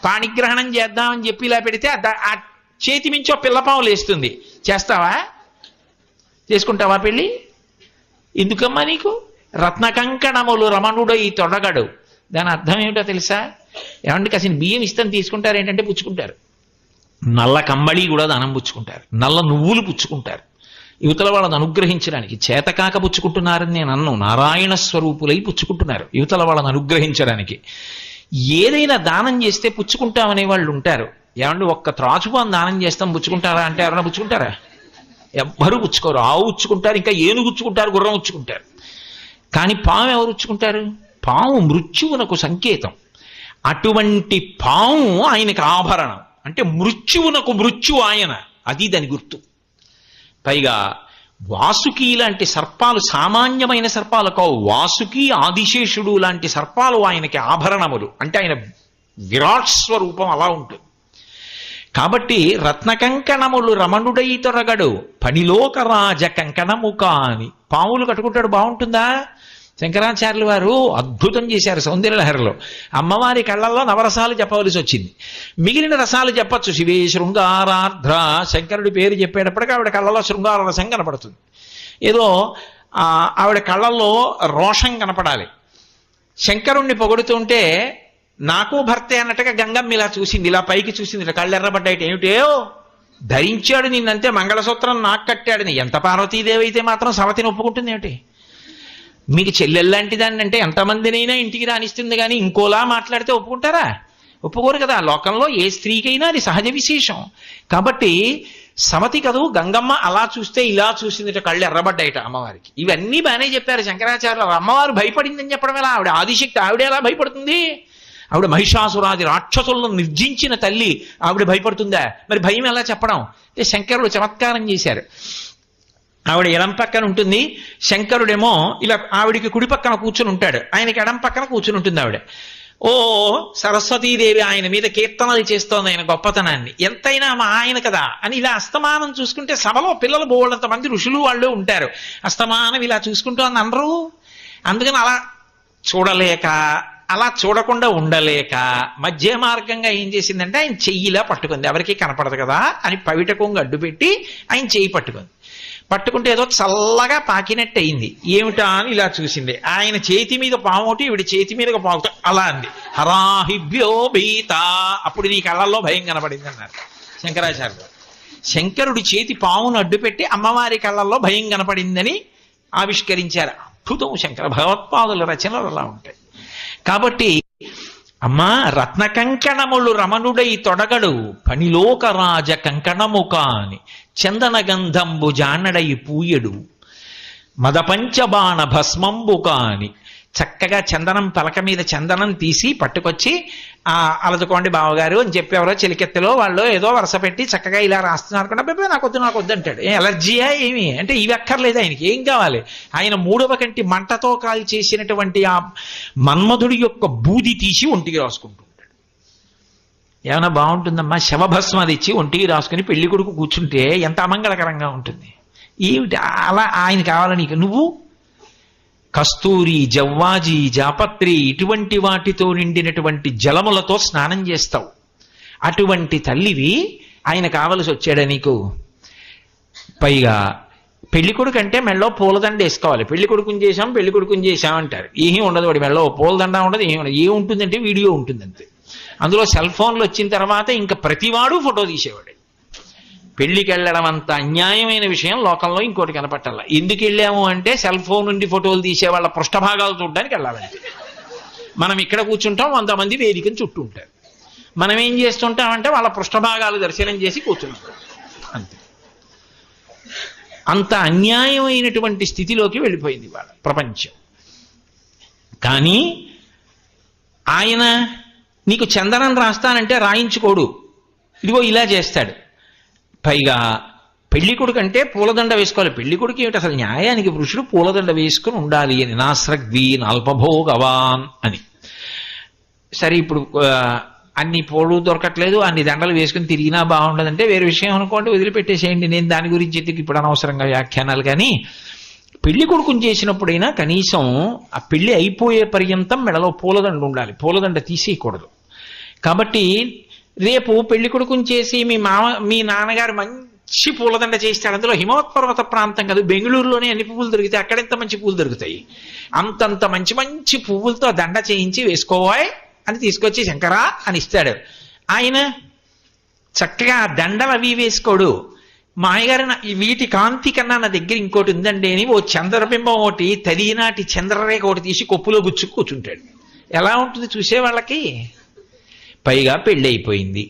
పాణిగ్రహణం చేద్దామని చెప్పి ఇలా పెడితే ఆ చేతి మించి ఓ పిల్లపాము లేస్తుంది. చేస్తావా? చేసుకుంటావా పెళ్ళి? ఎందుకమ్మా నీకు? రత్నకంకణములు రమణుడై తొడగడు. దాని అర్థం ఏమిటో తెలుసా? ఏమంటే కాసిన బియ్యం ఇస్తాను తీసుకుంటారు ఏంటంటే పుచ్చుకుంటారు. నల్ల కంబళి కూడా దానం పుచ్చుకుంటారు, నల్ల నువ్వులు పుచ్చుకుంటారు యువతల వాళ్ళని అనుగ్రహించడానికి. చేతకాక పుచ్చుకుంటున్నారని నేను అన్ను, నారాయణ స్వరూపులై పుచ్చుకుంటున్నారు యువతల వాళ్ళని అనుగ్రహించడానికి. ఏదైనా దానం చేస్తే పుచ్చుకుంటామనే వాళ్ళు ఉంటారు. ఏమంటే ఒక్క త్రాచుపాను దానం చేస్తాం పుచ్చుకుంటారా అంటే ఎవరైనా పుచ్చుకుంటారా? ఎవ్వరూ పుచ్చుకోరు. ఆవు ఉచ్చుకుంటారు, ఇంకా ఏనుగు ఉచ్చుకుంటారు, గుర్రం ఉచ్చుకుంటారు. కానీ పాము ఎవరు ఉచ్చుకుంటారు? పాము మృత్యువునకు సంకేతం. అటువంటి పాము ఆయనకు ఆభరణం. అంటే మృత్యువునకు మృత్యు ఆయన, అది దాని గుర్తు. పైగా వాసుకి లాంటి సర్పాలు సామాన్యమైన సర్పాలు కావు. వాసుకి, ఆదిశేషుడు లాంటి సర్పాలు ఆయనకి ఆభరణములు. అంటే ఆయన విరాట్ స్వరూపం అలా ఉంటుంది. కాబట్టి రత్నకంకణములు రమణుడై తొరగడు పనిలోకరాజ కంకణము కాని. పాములు కట్టుకుంటాడు, బాగుంటుందా? శంకరాచార్యులు వారు అద్భుతం చేశారు సౌందర్యలహరిలో. అమ్మవారి కళ్ళల్లో నవరసాలు చెప్పవలసి వచ్చింది. మిగిలిన రసాలు చెప్పచ్చు. శివే శృంగారార్ధ్ర, శంకరుడి పేరు చెప్పేటప్పటికీ ఆవిడ కళ్ళలో శృంగార రసం కనపడుతుంది. ఏదో ఆవిడ కళ్ళల్లో రోషం కనపడాలి. శంకరుణ్ణి పొగుడుతుంటే నాకు భర్తే అన్నట్టుగా గంగమ్మ ఇలా చూసింది, ఇలా పైకి చూసింది, ఇలా కళ్ళు ఎర్రబడ్డాయిట. ఏమిటో ధరించాడు నిన్నంతే, మంగళసూత్రం నాకు కట్టాడని. ఎంత పార్వతీదేవి అయితే మాత్రం సవతిని ఒప్పుకుంటుంది ఏమిటి? మీకు చెల్లెల్లాంటి దాన్ని అంటే ఎంతమందినైనా ఇంటికి రానిస్తుంది, కానీ ఇంకోలా మాట్లాడితే ఒప్పుకుంటారా? ఒప్పుకోరు కదా. లోకంలో ఏ స్త్రీకైనా అది సహజ విశేషం. కాబట్టి సవతి కదూ గంగమ్మ అలా చూస్తే ఇలా చూసిందిట, కళ్ళు ఎర్రబడ్డాయిట అమ్మవారికి. ఇవన్నీ బాగానే చెప్పారు శంకరాచార్యులు. అమ్మవారు భయపడిందని చెప్పడం ఎలా? ఆవిడ ఆదిశక్తి, ఆవిడ ఎలా భయపడుతుంది? ఆవిడ మహిషాసురాది రాక్షసులను నిర్జించిన తల్లి, ఆవిడ భయపడుతుందా? మరి భయం ఎలా చెప్పడం? అంటే శంకరుడు చమత్కారం చేశారు. ఆవిడ ఎడం పక్కన ఉంటుంది, శంకరుడేమో ఇలా ఆవిడికి కుడి పక్కన కూర్చుని ఉంటాడు, ఆయనకి ఎడం పక్కన కూర్చుని ఉంటుంది ఆవిడ. ఓ సరస్వతీదేవి ఆయన మీద కీర్తనలు చేస్తోంది ఆయన గొప్పతనాన్ని. ఎంతైనా మా ఆయన కదా అని ఇలా అస్తమానం చూసుకుంటే సభలో పిల్లలు బోళ్ళంత మంది ఋషులు వాళ్ళు ఉంటారు. అస్తమానం ఇలా చూసుకుంటోంది అనరు. అందుకని అలా చూడలేక, అలా చూడకుండా ఉండలేక మధ్య మార్గంగా ఏం చేసిందంటే ఆయన చెయ్యిలా పట్టుకుంది. ఎవరికి కనపడదు కదా అని పవిట కొంగు అడ్డు పెట్టి ఆయన చెయ్యి పట్టుకుంది. పట్టుకుంటే ఏదో చల్లగా పాకినట్టు అయింది. ఏమిటా అని ఇలా చూసింది. ఆయన చేతి మీద పాముటి, ఈవిడ చేతి మీద పాముట అలా అంది. హరాహిభ్యో భీత. అప్పుడు నీ కళ్ళల్లో భయం కనపడింది అన్నారు శంకరాచార్యులు. శంకరుడి చేతి పామును అడ్డుపెట్టి అమ్మవారి కళ్ళల్లో భయం కనపడిందని ఆవిష్కరించారు. అద్భుతం. శంకర భగవత్పాదుల రచనలు అలా ఉంటాయి. కాబట్టి అమ్మా రత్న కంకణములు రమణుడై తొడగడు పనిలోకరాజ కంకణము కాని చందన గంధంబు జానడై పూయడు మదపంచబాణ భస్మంబు కాని. చక్కగా చందనం పలక మీద చందనం తీసి పట్టుకొచ్చి అలదుకోండి బావగారు అని చెప్పేవారో చెలికెత్తలో వాళ్ళు ఏదో వరుస పెట్టి చక్కగా ఇలా రాస్తున్నారు కూడా. అబ్బాయి నాకు వద్దు అంటాడు. ఎలర్జీయా ఏమి అంటే ఇవి అక్కర్లేదు ఆయనకి. ఏం కావాలి? ఆయన 3వ కంటి మంటతో కాల్ చేసినటువంటి ఆ మన్మధుడి యొక్క బూది తీసి ఒంటికి రాసుకుంటూ ఉంటాడు. ఏమైనా బాగుంటుందమ్మా? శవభస్మ తెచ్చి ఒంటికి రాసుకుని పెళ్లి కొడుకు కూర్చుంటే ఎంత అమంగళకరంగా ఉంటుంది. ఏమిటి అలా ఆయన కావాలని నువ్వు కస్తూరి, జవ్వాజి, జాపత్రి ఇటువంటి వాటితో నిండినటువంటి జలములతో స్నానం చేస్తావు. అటువంటి తల్లివి ఆయన కావలసి వచ్చాడా నీకు? పైగా పెళ్లి కొడుకు అంటే మెళ్ళో పూలదండ వేసుకోవాలి. పెళ్లి కొడుకుని చేశాం అంటారు. ఏమీ ఉండదు. వాడి మెళ్ళో పూలదండ ఉండదు, ఏమి ఉండదు. ఏముంటుందంటే వీడియో ఉంటుంది అంతే. అందులో సెల్ ఫోన్లు వచ్చిన తర్వాత ఇంకా ప్రతివాడు ఫోటో తీసేవాడు. పెళ్లికి వెళ్ళడం అంత అన్యాయమైన విషయం లోకంలో ఇంకోటి కనపట్టాల. ఎందుకు వెళ్ళాము అంటే సెల్ ఫోన్ నుండి ఫోటోలు తీసే వాళ్ళ పృష్ఠభాగాలు చూడడానికి వెళ్ళాలంటే. మనం ఇక్కడ కూర్చుంటాం, 100 మంది వేదికను చుట్టూ ఉంటారు. మనం ఏం చేస్తుంటామంటే వాళ్ళ పృష్ఠభాగాలు దర్శనం చేసి కూర్చుంటాం అంతే. అంత అన్యాయమైనటువంటి స్థితిలోకి వెళ్ళిపోయింది వాళ్ళ ప్రపంచం. కానీ ఆయన నీకు చందనం రాస్తానంటే రాయించుకోడు, ఇదిగో ఇలా చేస్తాడు. పైగా పెళ్లి కొడుకు అంటే పూలదండ వేసుకోవాలి. పెళ్లి కొడుకు ఏమిటి అసలు? న్యాయానికి పురుషుడు పూలదండ వేసుకుని ఉండాలి అని. నాస్రగ్వీన్ అల్పభోగవాన్ అని. సరే ఇప్పుడు అన్ని పూలు దొరకట్లేదు, అన్ని దండలు వేసుకుని తిరిగినా బాగుండదంటే వేరే విషయం అనుకోండి, వదిలిపెట్టేసేయండి. నేను దాని గురించి ఇప్పుడు అనవసరంగా వ్యాఖ్యానాలు. కానీ పెళ్లి కొడుకుని చేసినప్పుడైనా కనీసం ఆ పెళ్లి అయిపోయే పర్యంతం మెడలో పూలదండ ఉండాలి, పూలదండ తీసేయకూడదు. కాబట్టి రేపు పెళ్లి కొడుకుని చేసి మీ నాన్నగారు మంచి పూలదండ చేస్తాడు. అందులో హిమవత్ పర్వత ప్రాంతం కాదు, బెంగళూరులోనే అన్ని పువ్వులు దొరుకుతాయి. అక్కడెంత మంచి పువ్వులు దొరుకుతాయి. అంతంత మంచి మంచి పువ్వులతో దండ చేయించి వేసుకోవాయ్ అని తీసుకొచ్చి శంకరా అని ఇస్తాడు. ఆయన చక్కగా దండలు అవి వేసుకోడు. మాయగారు వీటి కాంతి కన్నా నా దగ్గర ఇంకోటి ఉందండి అని ఓ చంద్రబింబం ఒకటి తదినాటి చంద్రరేఖ ఒకటి తీసి కొప్పులో గుచ్చుకు కూర్చుంటాడు. ఎలా ఉంటుంది చూసే వాళ్ళకి? పైగా పెళ్ళి అయిపోయింది.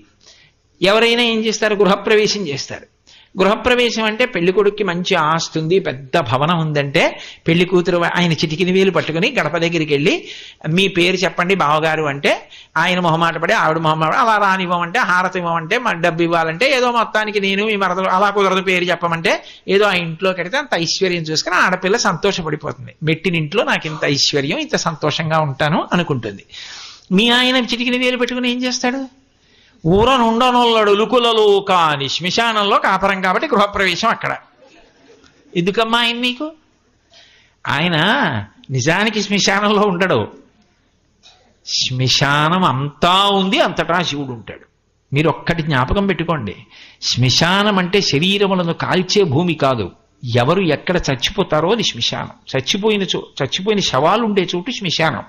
ఎవరైనా ఏం చేస్తారు? గృహప్రవేశం చేస్తారు. గృహప్రవేశం అంటే పెళ్లి కొడుక్కి మంచి ఆస్తి ఉంది, పెద్ద భవనం ఉందంటే పెళ్లి కూతురు ఆయన చిటికిన వేలు పట్టుకుని గడప దగ్గరికి వెళ్ళి మీ పేరు చెప్పండి బావగారు అంటే ఆయన మొహమాట పడి ఆవిడ మొహమాట అలా రానివ్వమంటే హారతి ఇవ్వమంటే డబ్బు ఇవ్వాలంటే ఏదో మొత్తానికి నేను మీ మరదలు అలా కుదరదు పేరు చెప్పమంటే ఏదో ఆ ఇంట్లో కడితే అంత ఐశ్వర్యం చూసుకుని ఆడపిల్ల సంతోషపడిపోతుంది. మెట్టినింట్లో నాకు ఇంత ఐశ్వర్యం ఇంత సంతోషంగా ఉంటాను అనుకుంటుంది. మీ ఆయన చిటికిన వేలు పెట్టుకుని ఏం చేస్తాడు? ఊరనుండనొల్లడు ఉలుకులలో కాని శ్మశానంలో కాపరం కాబట్టి గృహప్రవేశం అక్కడ. ఎందుకమ్మా ఆయన నీకు? ఆయన నిజానికి శ్మశానంలో ఉండడు. శ్మశానం అంతా ఉంది, అంతటా శివుడు ఉంటాడు. మీరు ఒక్కటి జ్ఞాపకం పెట్టుకోండి, శ్మశానం అంటే శరీరములను కాల్చే భూమి కాదు. ఎవరు ఎక్కడ చచ్చిపోతారో అది శ్మశానం. చచ్చిపోయిన శవాలు ఉండే చోటు శ్మశానం.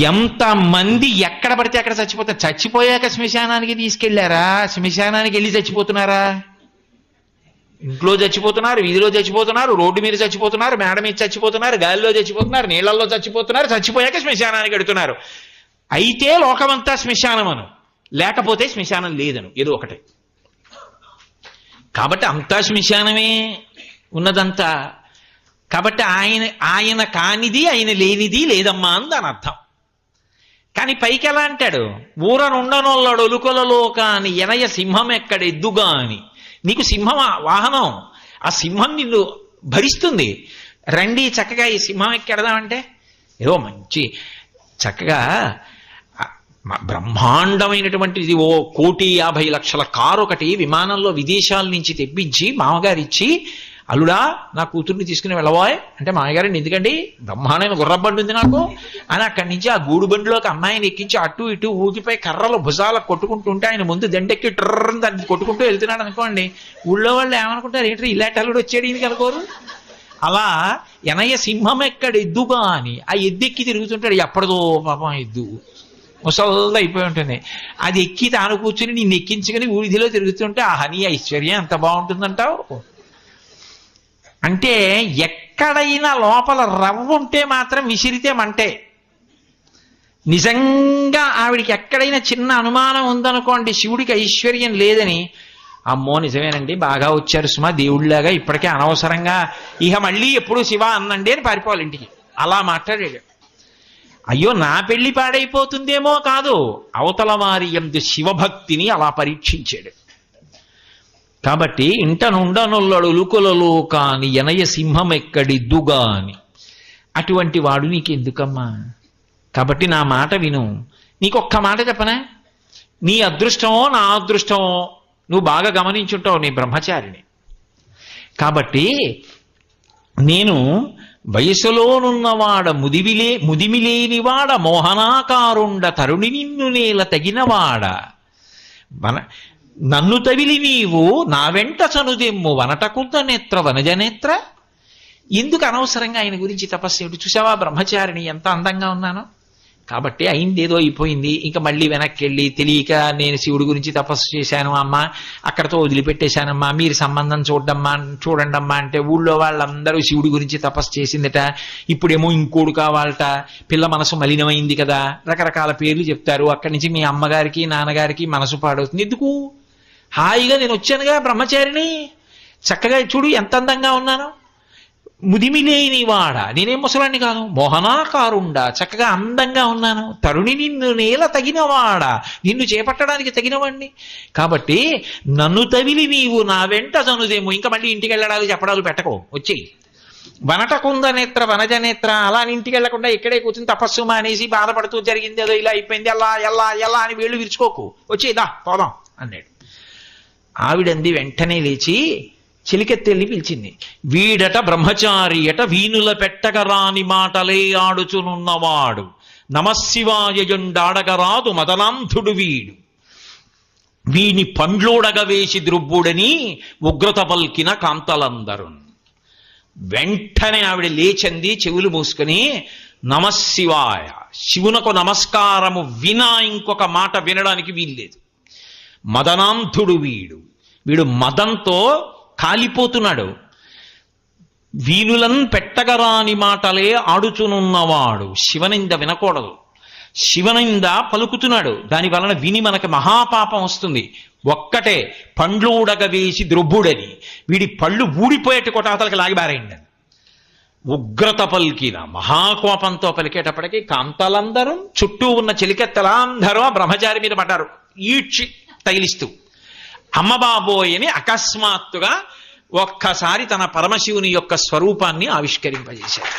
ఎంతమంది ఎక్కడ పడితే అక్కడ చచ్చిపోతారు. చచ్చిపోయాక శ్మశానానికి తీసుకెళ్లారా? శ్మశానానికి వెళ్ళి చచ్చిపోతున్నారా? ఇంట్లో చచ్చిపోతున్నారు, వీధిలో చచ్చిపోతున్నారు, రోడ్డు మీద చచ్చిపోతున్నారు, మేడ మీద చచ్చిపోతున్నారు, గాలిలో చచ్చిపోతున్నారు, నీళ్లలో చచ్చిపోతున్నారు. చచ్చిపోయాక శ్మశానానికి వెడుతున్నారు. అయితే లోకమంతా శ్మశానమను, లేకపోతే శ్మశానం లేదను, ఏదో ఒకటి. కాబట్టి అంతా శ్మశానమే ఉన్నదంతా. కాబట్టి ఆయన కానిది ఆయన లేనిది లేదమ్మా అని దాని అర్థం. కానీ పైకి ఎలా అంటాడు? ఊరనుండనొల్లడు ఒలుకొలలో కాని ఎనయ సింహం ఎక్కడ ఎద్దుగా అని. నీకు సింహం వాహనం, ఆ సింహం నిన్ను భరిస్తుంది. రండి చక్కగా ఈ సింహం ఎక్కెడదామంటే ఏదో మంచి చక్కగా బ్రహ్మాండమైనటువంటిది ఓ 1,50,00,000 కారు ఒకటి విమానంలో విదేశాల నుంచి తెప్పించి మామగారిచ్చి, అల్లుడా నా కూతుర్ని తీసుకుని వెళ్ళబోయ్ అంటే, మామగారిని ఎందుకండి బ్రహ్మాండమైన గుర్రబండి ఉంది నాకు అని అక్కడి నుంచి ఆ గూడు బండిలోకి అమ్మాయిని ఎక్కించి అటు ఇటు ఊగిపోయి కర్రలు భుజాలకు కొట్టుకుంటుంటే ఆయన ముందు దండెక్కి ట్రర్రని దాన్ని కొట్టుకుంటూ వెళ్తున్నాడు అనుకోండి. ఊళ్ళో వాళ్ళు ఏమనుకుంటారు? ఏంటి ఇలాంటి అల్లుడు వచ్చాడు ఈయనకి అనుకోరు. అలా ఎనయ సింహం ఎక్కడ ఎద్దుగా అని ఆ ఎద్దెక్కి తిరుగుతుంటాడు. ఎప్పటిదో పాపం ఎద్దు ముసల్దా అయిపోయి ఉంటుంది. అది ఎక్కి తాను కూర్చుని నిన్ను ఎక్కించుకుని వీధిలో తిరుగుతుంటే ఆ హనీ ఐశ్వర్యం ఎంత బాగుంటుందంటావు. అంటే ఎక్కడైనా లోపల రవ్వ ఉంటే మాత్రం విసిరితే మంటే. నిజంగా ఆవిడికి ఎక్కడైనా చిన్న అనుమానం ఉందనుకోండి శివుడికి ఐశ్వర్యం లేదని, అమ్మో నిజమేనండి బాగా వచ్చారు సుమా దేవుళ్ళలాగా, ఇప్పటికే అనవసరంగా ఇహ మళ్ళీ ఎప్పుడు శివ అన్నండి అని పారిపోవాలి ఇంటికి. అలా మాట్లాడాడు. అయ్యో నా పెళ్లి పాడైపోతుందేమో కాదు, అవతల వారి యందు శివభక్తిని అలా పరీక్షించాడు. కాబట్టి ఇంటనుండనొల్లడు ఉలుకులలో కాని ఎనయ సింహం ఎక్కడిద్దుగా అని. అటువంటి వాడు నీకెందుకమ్మా? కాబట్టి నా మాట విను. నీకొక్క మాట చెప్పనా? నీ అదృష్టమో నా అదృష్టమో నువ్వు బాగా గమనించుంటావు, నీ బ్రహ్మచారిని. కాబట్టి నేను వయసులోనున్నవాడ ముదిమిలేనివాడ మోహనాకారుండ తరుణి నిన్ను నేల తగినవాడ నన్ను తవిలి నీవు నా వెంట చనుదెమ్ము వనటకుంత నేత్ర వనజనేత్ర. ఎందుకు అనవసరంగా ఆయన గురించి తపస్సు? చూసావా బ్రహ్మచారిని ఎంత అందంగా ఉన్నానో. కాబట్టి అయిందేదో అయిపోయింది, ఇంకా మళ్ళీ వెనక్కి వెళ్ళి తెలియక నేను శివుడి గురించి తపస్సు చేశాను అమ్మా, అక్కడతో వదిలిపెట్టేశానమ్మా, మీరు సంబంధం చూడండమ్మా అంటే ఊళ్ళో వాళ్ళందరూ శివుడి గురించి తపస్సు చేసిందట, ఇప్పుడేమో ఇంకోడు కావాలట, పిల్ల మనసు మలినమైంది కదా, రకరకాల పేర్లు చెప్తారు. అక్కడి నుంచి మీ అమ్మగారికి నాన్నగారికి మనసు పాడవుతుంది. ఎందుకు? హాయిగా నేను వచ్చానుగా బ్రహ్మచారిని, చక్కగా చూడు ఎంత అందంగా ఉన్నాను. ముదిమిలేని వాడ, నేనేం ముసలాన్ని కాదు, మోహనాకారుండా చక్కగా అందంగా ఉన్నాను. తరుణి నిన్ను నేల తగినవాడ, నిన్ను చేపట్టడానికి తగినవాడిని. కాబట్టి నన్ను తవిలి నీవు నా వెంట చనుదేమో, ఇంకా మళ్ళీ ఇంటికి వెళ్ళడాలు చెప్పడాలు పెట్టకో, వచ్చేయి. వనటకుంద నేత్ర వనజనేత్ర, అలా ఇంటికి వెళ్లకుండా ఇక్కడే కూర్చుని తపస్సు మానేసి బాధపడుతూ జరిగింది ఏదో ఇలా అయిపోయింది అలా ఎలా ఎలా అని వేళ్ళు విరుచుకోకు, వచ్చేదా పోదాం అన్నాడు. ఆవిడంది వెంటనే లేచి చిలికెత్తెళ్ళి పిలిచింది. వీడట బ్రహ్మచారియట వీనుల పెట్టగరాని మాటలే ఆడుచునున్నవాడు, నమశివాయయుండాడగరాదు మదనాంధుడు వీడు, వీని పండ్లోడగ వేసి ద్రుబ్బుడని ఉగ్రత పల్కిన కాంతలందరు. వెంటనే ఆవిడ లేచింది, చెవులు మూసుకొని నమశివాయ శివునకు నమస్కారము వినా ఇంకొక మాట వినడానికి వీల్లేదు. మదనాంధుడు వీడు మదంతో కాలిపోతున్నాడు. వీనులను పెట్టగరాని మాటలే ఆడుచునున్నవాడు. శివనింద వినకూడదు, శివనింద పలుకుతున్నాడు. దాని వలన విని మనకి మహాపాపం వస్తుంది. ఒక్కటే పండ్లు ఊడగ వేసి ద్రొబ్బుడని, వీడి పళ్ళు ఊడిపోయేట కొటాతలకి లాగిబారేయండి. ఉగ్రత పలికిన మహాకోపంతో పలికేటప్పటికీ కాంతలందరూ చుట్టూ ఉన్న చెలికెత్తలందరూ ఆ బ్రహ్మచారి మీద పడ్డారు ఈడ్చి తగిలిస్తూ. అమ్మబాబోయ్ అని అకస్మాత్తుగా ఒక్కసారి తన పరమశివుని యొక్క స్వరూపాన్ని ఆవిష్కరింపజేశారు.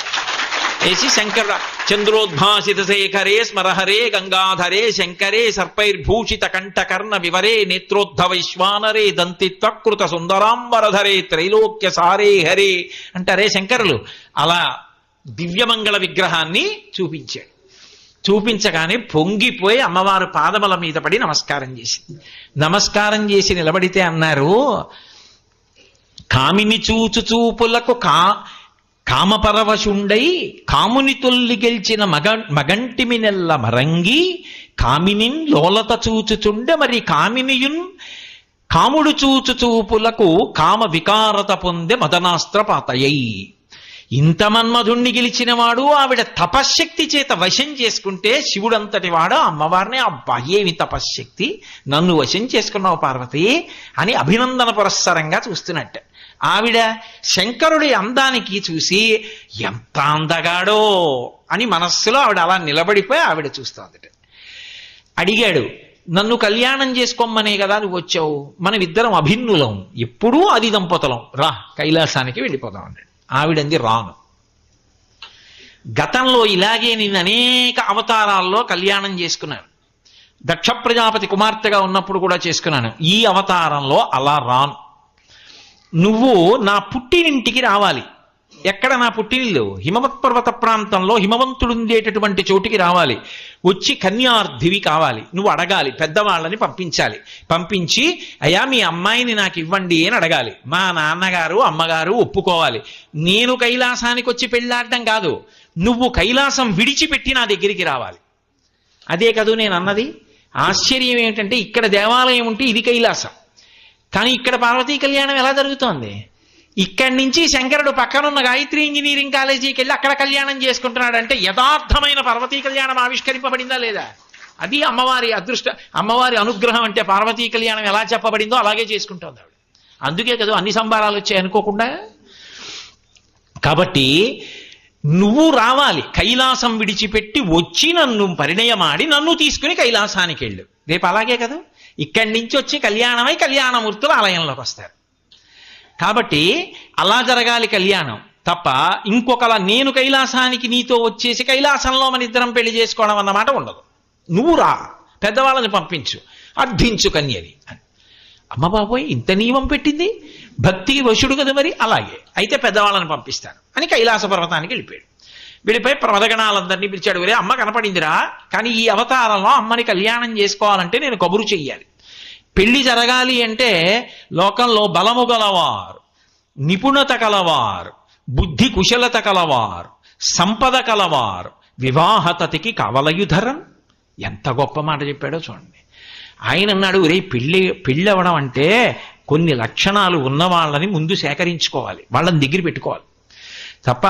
వేసి శంకర చంద్రోద్భాసిత శేఖరే స్మరహరే గంగాధరే శంకరే సర్పైర్భూషిత కంఠకర్ణ వివరే నేత్రోద్ధవైశ్వానరే దంతిత్వకృత సుందరాంబరధరే త్రైలోక్య సారే హరే అంటారే శంకరులు. అలా దివ్యమంగళ విగ్రహాన్ని చూపించాడు. చూపించగానే పొంగిపోయి అమ్మవారు పాదముల మీద పడి నమస్కారం చేసింది. నమస్కారం చేసి నిలబడితే అన్నారు, కామిని చూచు చూపులకు కామపరవశుండై కాముని తొల్లి గెలిచిన మగంటిమి నెల్ల మరంగి కామినిన్ లోలత చూచుచుండె మరి కామినియున్ కాముడు చూచు చూపులకు కామ వికారత పొందే మదనాస్త్రపాతయై. ఇంత మన్మధుణ్ణి గెలిచినవాడు ఆవిడ తపశ్శక్తి చేత వశం చేసుకుంటే శివుడంతటి వాడు అమ్మవారిని అబ్బా ఏమి తపశ్శక్తి, నన్ను వశం చేసుకున్నావు పార్వతి అని అభినందన పురస్సరంగా చూస్తున్నట్టు. ఆవిడ శంకరుడి అందానికి చూసి ఎంత అందగాడో అని మనస్సులో ఆవిడ అలా నిలబడిపోయి ఆవిడ చూస్తోందట. అడిగాడు, నన్ను కళ్యాణం చేసుకోమనే కదా నువ్వు వచ్చావు, మనమిద్దరం అభిన్నులం, ఎప్పుడూ అది దంపతులం, రా కైలాసానికి వెళ్ళిపోదాం అన్నాడు. ఆవిడంది రాను. గతంలో ఇలాగే నేను అనేక అవతారాల్లో కళ్యాణం చేసుకున్నాను. దక్ష ప్రజాపతి కుమార్తెగా ఉన్నప్పుడు కూడా చేసుకున్నాను. ఈ అవతారంలో అలా రాను. నువ్వు నా పుట్టినింటికి రావాలి. ఎక్కడ నా పుట్టినిల్లు? హిమవత్ పర్వత ప్రాంతంలో హిమవంతుడుండేటటువంటి చోటికి రావాలి. వచ్చి కన్యార్థివి కావాలి. నువ్వు అడగాలి, పెద్దవాళ్ళని పంపించాలి. పంపించి అయ్యా మీ అమ్మాయిని నాకు ఇవ్వండి అని అడగాలి. మా నాన్నగారు అమ్మగారు ఒప్పుకోవాలి. నేను కైలాసానికి వచ్చి పెళ్ళాడటం కాదు, నువ్వు కైలాసం విడిచిపెట్టి నా దగ్గరికి రావాలి. అదే కదూ నేను అన్నది. ఆశ్చర్యం ఏమిటంటే ఇక్కడ దేవాలయం ఉంటే ఇది కైలాసం, కానీ ఇక్కడ పార్వతీ కళ్యాణం ఎలా జరుగుతోంది? ఇక్కడి నుంచి శంకరుడు పక్కనున్న గాయత్రి ఇంజనీరింగ్ కాలేజీకి వెళ్ళి అక్కడ కళ్యాణం చేసుకుంటున్నాడంటే యథార్థమైన పార్వతీ కళ్యాణం ఆవిష్కరింపబడిందా లేదా? అది అమ్మవారి అమ్మవారి అనుగ్రహం. అంటే పార్వతీ కళ్యాణం ఎలా చెప్పబడిందో అలాగే చేసుకుంటోంది ఆవిడ. అందుకే కదా అన్ని సంబారాలు వచ్చాయి అనుకోకుండా. కాబట్టి నువ్వు రావాలి, కైలాసం విడిచిపెట్టి వచ్చి నన్ను పరిణయమాడి నన్ను తీసుకుని కైలాసానికి వెళ్ళు. రేపు అలాగే కదా, ఇక్కడి నుంచి వచ్చి కళ్యాణమై కళ్యాణమూర్తులు ఆలయంలోకి వస్తారు. కాబట్టి అలా జరగాలి కళ్యాణం తప్ప ఇంకొకలా నేను కైలాసానికి నీతో వచ్చేసి కైలాసంలో మన ఇద్దరం పెళ్లి చేసుకోవడం అన్నమాట ఉండదు. నువ్వు రా, పెద్దవాళ్ళని పంపించు, అర్థించు కన్యని అని. అమ్మ బాబోయ్ ఇంత నియమం పెట్టింది, భక్తి వశుడు కదా మరి, అలాగే అయితే పెద్దవాళ్ళని పంపిస్తాను అని కైలాస పర్వతానికి వెళ్ళిపోయాడు. వెళ్ళిపోయి ప్రమదగణాలందరినీ పిలిచాడు. వేరే అమ్మ కనపడిందిరా, కానీ ఈ అవతారంలో అమ్మని కళ్యాణం చేసుకోవాలంటే నేను కబురు చెయ్యాలి. పెళ్లి జరగాలి అంటే లోకంలో బలము గలవారు, నిపుణత కలవారు, బుద్ధి కుశలత కలవారు, సంపద కలవారు వివాహతతికి కవలయుధరం. ఎంత గొప్ప మాట చెప్పాడో చూడండి. ఆయన అన్నాడు, రే పెళ్ళి అవ్వడం అంటే కొన్ని లక్షణాలు ఉన్న వాళ్ళని ముందు సేకరించుకోవాలి, వాళ్ళని దగ్గర పెట్టుకోవాలి తప్ప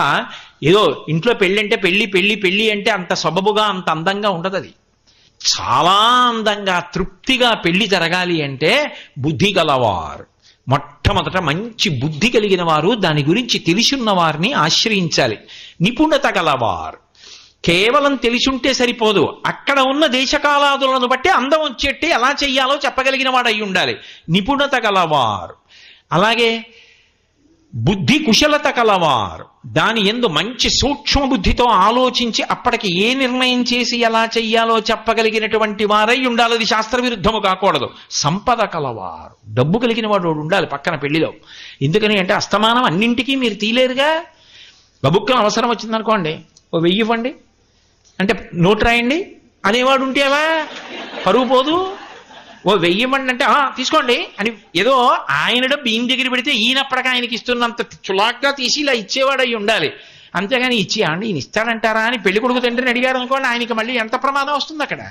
ఏదో ఇంట్లో పెళ్ళంటే పెళ్ళి అంటే అంత సొబబుగా అంత అందంగా ఉండదు. అది చాలా అందంగా తృప్తిగా పెళ్లి జరగాలి అంటే బుద్ధి గలవారు, మొట్టమొదట మంచి బుద్ధి కలిగిన వారు, దాని గురించి తెలిసున్న వారిని ఆశ్రయించాలి. నిపుణత గలవారు, కేవలం తెలిసుంటే సరిపోదు, అక్కడ ఉన్న దేశకాలాదులను బట్టి అందం వచ్చేట్టే ఎలా చెయ్యాలో చెప్పగలిగిన వాడు అయి ఉండాలి. నిపుణత గలవారు, అలాగే బుద్ధి కుశలత కలవారు, దాని యందు మంచి సూక్ష్మ బుద్ధితో ఆలోచించి అప్పటికి ఏ నిర్ణయం చేసి ఎలా చెయ్యాలో చెప్పగలిగినటువంటి వారై ఉండాలి. అది శాస్త్ర విరుద్ధము కాకూడదు. సంపద కలవారు, డబ్బు కలిగిన వాడు ఉండాలి పక్కన పెళ్లిలో. ఎందుకని అంటే అస్తమానం అన్నింటికీ మీరు తీలేరుగా. బబుక్కన అవసరం వచ్చిందనుకోండి, ఓ 1000 ఇవ్వండి అంటే నోటు రాయండి అనేవాడు ఉంటే అలా పరువు పోదు. ఓ 1000 ఇవ్వండి అంటే తీసుకోండి అని ఏదో ఆయన డబ్బు ఈయన దగ్గర పెడితే ఈయనప్పటికీ ఆయనకి ఇస్తున్నంత చులాక్గా తీసి ఇలా ఇచ్చేవాడు అయి ఉండాలి. అంతేగాని ఇచ్చి అండి ఈయన ఇస్తాడంటారా అని పెళ్లి కొడుకు తండ్రిని అడిగారు అనుకోండి, ఆయనకి మళ్ళీ ఎంత ప్రమాదం వస్తుంది అక్కడ.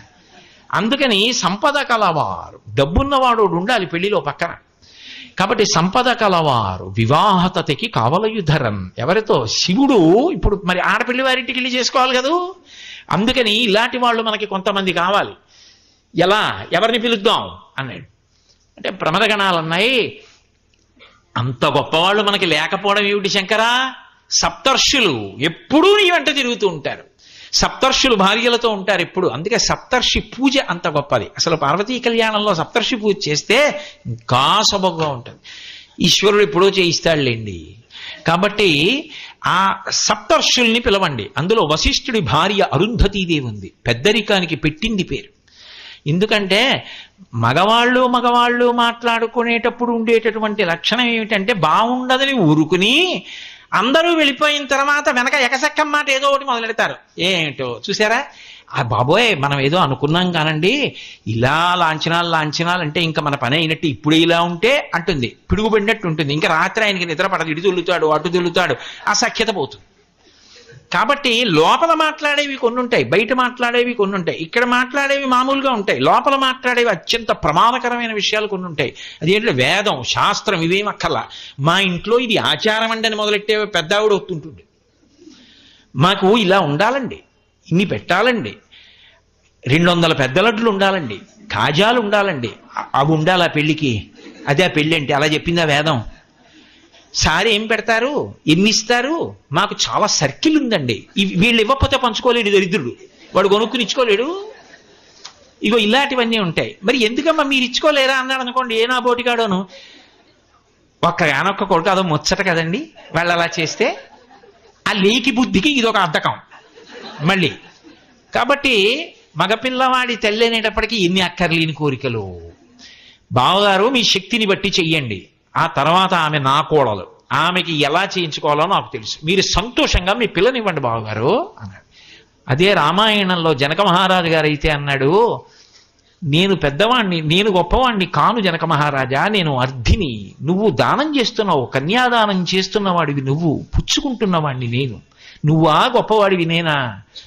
అందుకని సంపద కలవారు, డబ్బున్నవాడు ఉండాలి పెళ్లిలో పక్కన. కాబట్టి సంపద కలవారు వివాహతకి కావలయుధరన్. ఎవరితో? శివుడు. ఇప్పుడు మరి ఆడపిల్లి వారింటికి వెళ్ళి చేసుకోవాలి కదా. అందుకని ఇలాంటి వాళ్ళు మనకి కొంతమంది కావాలి. ఎలా, ఎవరిని పిలుద్దాం అన్నాడు. అంటే ప్రమదగణాలు అన్నాయి, అంత గొప్పవాళ్ళు మనకి లేకపోవడం ఏమిటి శంకరా? సప్తర్షులు ఎప్పుడూ నీ వెంట తిరుగుతూ ఉంటారు. సప్తర్షులు భార్యలతో ఉంటారు ఎప్పుడు. అందుకే సప్తర్షి పూజ అంత గొప్పది. అసలు పార్వతీ కళ్యాణంలో సప్తర్షి పూజ చేస్తే ఇంకా సొబగ్గా ఉంటుంది. ఈశ్వరుడు ఎప్పుడో చేయిస్తాడులేండి. కాబట్టి ఆ సప్తర్షుల్ని పిలవండి. అందులో వశిష్ఠుడి భార్య అరుంధతీదేవి ఉంది. పెద్దరికానికి పెట్టింది పేరు. ఎందుకంటే మగవాళ్ళు మాట్లాడుకునేటప్పుడు ఉండేటటువంటి లక్షణం ఏమిటంటే, బాగుండదని ఊరుకుని అందరూ వెళ్ళిపోయిన తర్వాత వెనక ఎకసెక్కం మాట ఏదో ఒకటి మొదలెడతారు. ఏంటో చూసారా, ఆ బాబోయ్ మనం ఏదో అనుకున్నాం కానండి, ఇలా లాంఛనాలు అంటే ఇంకా మన పని అయినట్టు, ఇప్పుడు ఇలా ఉంటే అంటుంది, పిడుగుపడినట్టు ఉంటుంది. ఇంకా రాత్రి ఆయనకి నిద్ర పడదు, ఇటు తుల్లుతాడు అటు తుల్లుతాడు, ఆ సఖ్యత పోతుంది. కాబట్టి లోపల మాట్లాడేవి కొన్ని ఉంటాయి, బయట మాట్లాడేవి కొన్ని ఉంటాయి. ఇక్కడ మాట్లాడేవి మామూలుగా ఉంటాయి, లోపల మాట్లాడేవి అత్యంత ప్రమాదకరమైన విషయాలు కొన్ని ఉంటాయి. అదేంటంటే వేదం శాస్త్రం ఇవేం అక్కర్లా. మా ఇంట్లో ఇది ఆచారం అండి అని మొదలెట్టే పెద్ద ఆవిడ వస్తుంటుంది. మాకు ఇలా ఉండాలండి, ఇన్ని పెట్టాలండి, 200 పెద్ద లడ్డులు ఉండాలండి, కాజాలు ఉండాలండి, అవి ఉండాలి ఆ పెళ్లికి. అదే ఆ పెళ్ళి అంటే అలా చెప్పిందా వేదం. సారి ఏం పెడతారు, ఎన్ని ఇస్తారు, మాకు చాలా సర్కిల్ ఉందండి, వీళ్ళు ఇవ్వకపోతే పంచుకోలేడు దరిద్రుడు, వాడు కొనుక్కుని ఇచ్చుకోలేడు. ఇగో ఇలాంటివన్నీ ఉంటాయి. మరి ఎందుకమ్మా మీరు ఇచ్చుకోలేరా అన్నాడు అనుకోండి, ఏ నా బోటికాడోను, ఒక్క కొడుకు అదో ముచ్చట కదండి వాళ్ళు అలా చేస్తే. ఆ లేకి బుద్ధికి ఇదొక అద్దకం మళ్ళీ. కాబట్టి మగపిల్లవాడి తల్లి అనేటప్పటికీ ఎన్ని అక్కర్లేని కోరికలు. బావగారు మీ శక్తిని బట్టి చెయ్యండి, ఆ తర్వాత ఆమె నా కోడలు, ఆమెకి ఎలా చేయించుకోవాలో నాకు తెలుసు, మీరు సంతోషంగా మీ పిల్లనివ్వండి బావగారు అన్నాడు. అదే రామాయణంలో జనక మహారాజు గారు అయితే అన్నాడు, నేను పెద్దవాణ్ణి, నేను గొప్పవాణ్ణి కాను జనక మహారాజా, నేను అర్ధిని, నువ్వు దానం చేస్తున్నావు, కన్యాదానం చేస్తున్నవాడివి నువ్వు, పుచ్చుకుంటున్నవాడిని నేను, నువ్వా గొప్పవాడివి నేనా?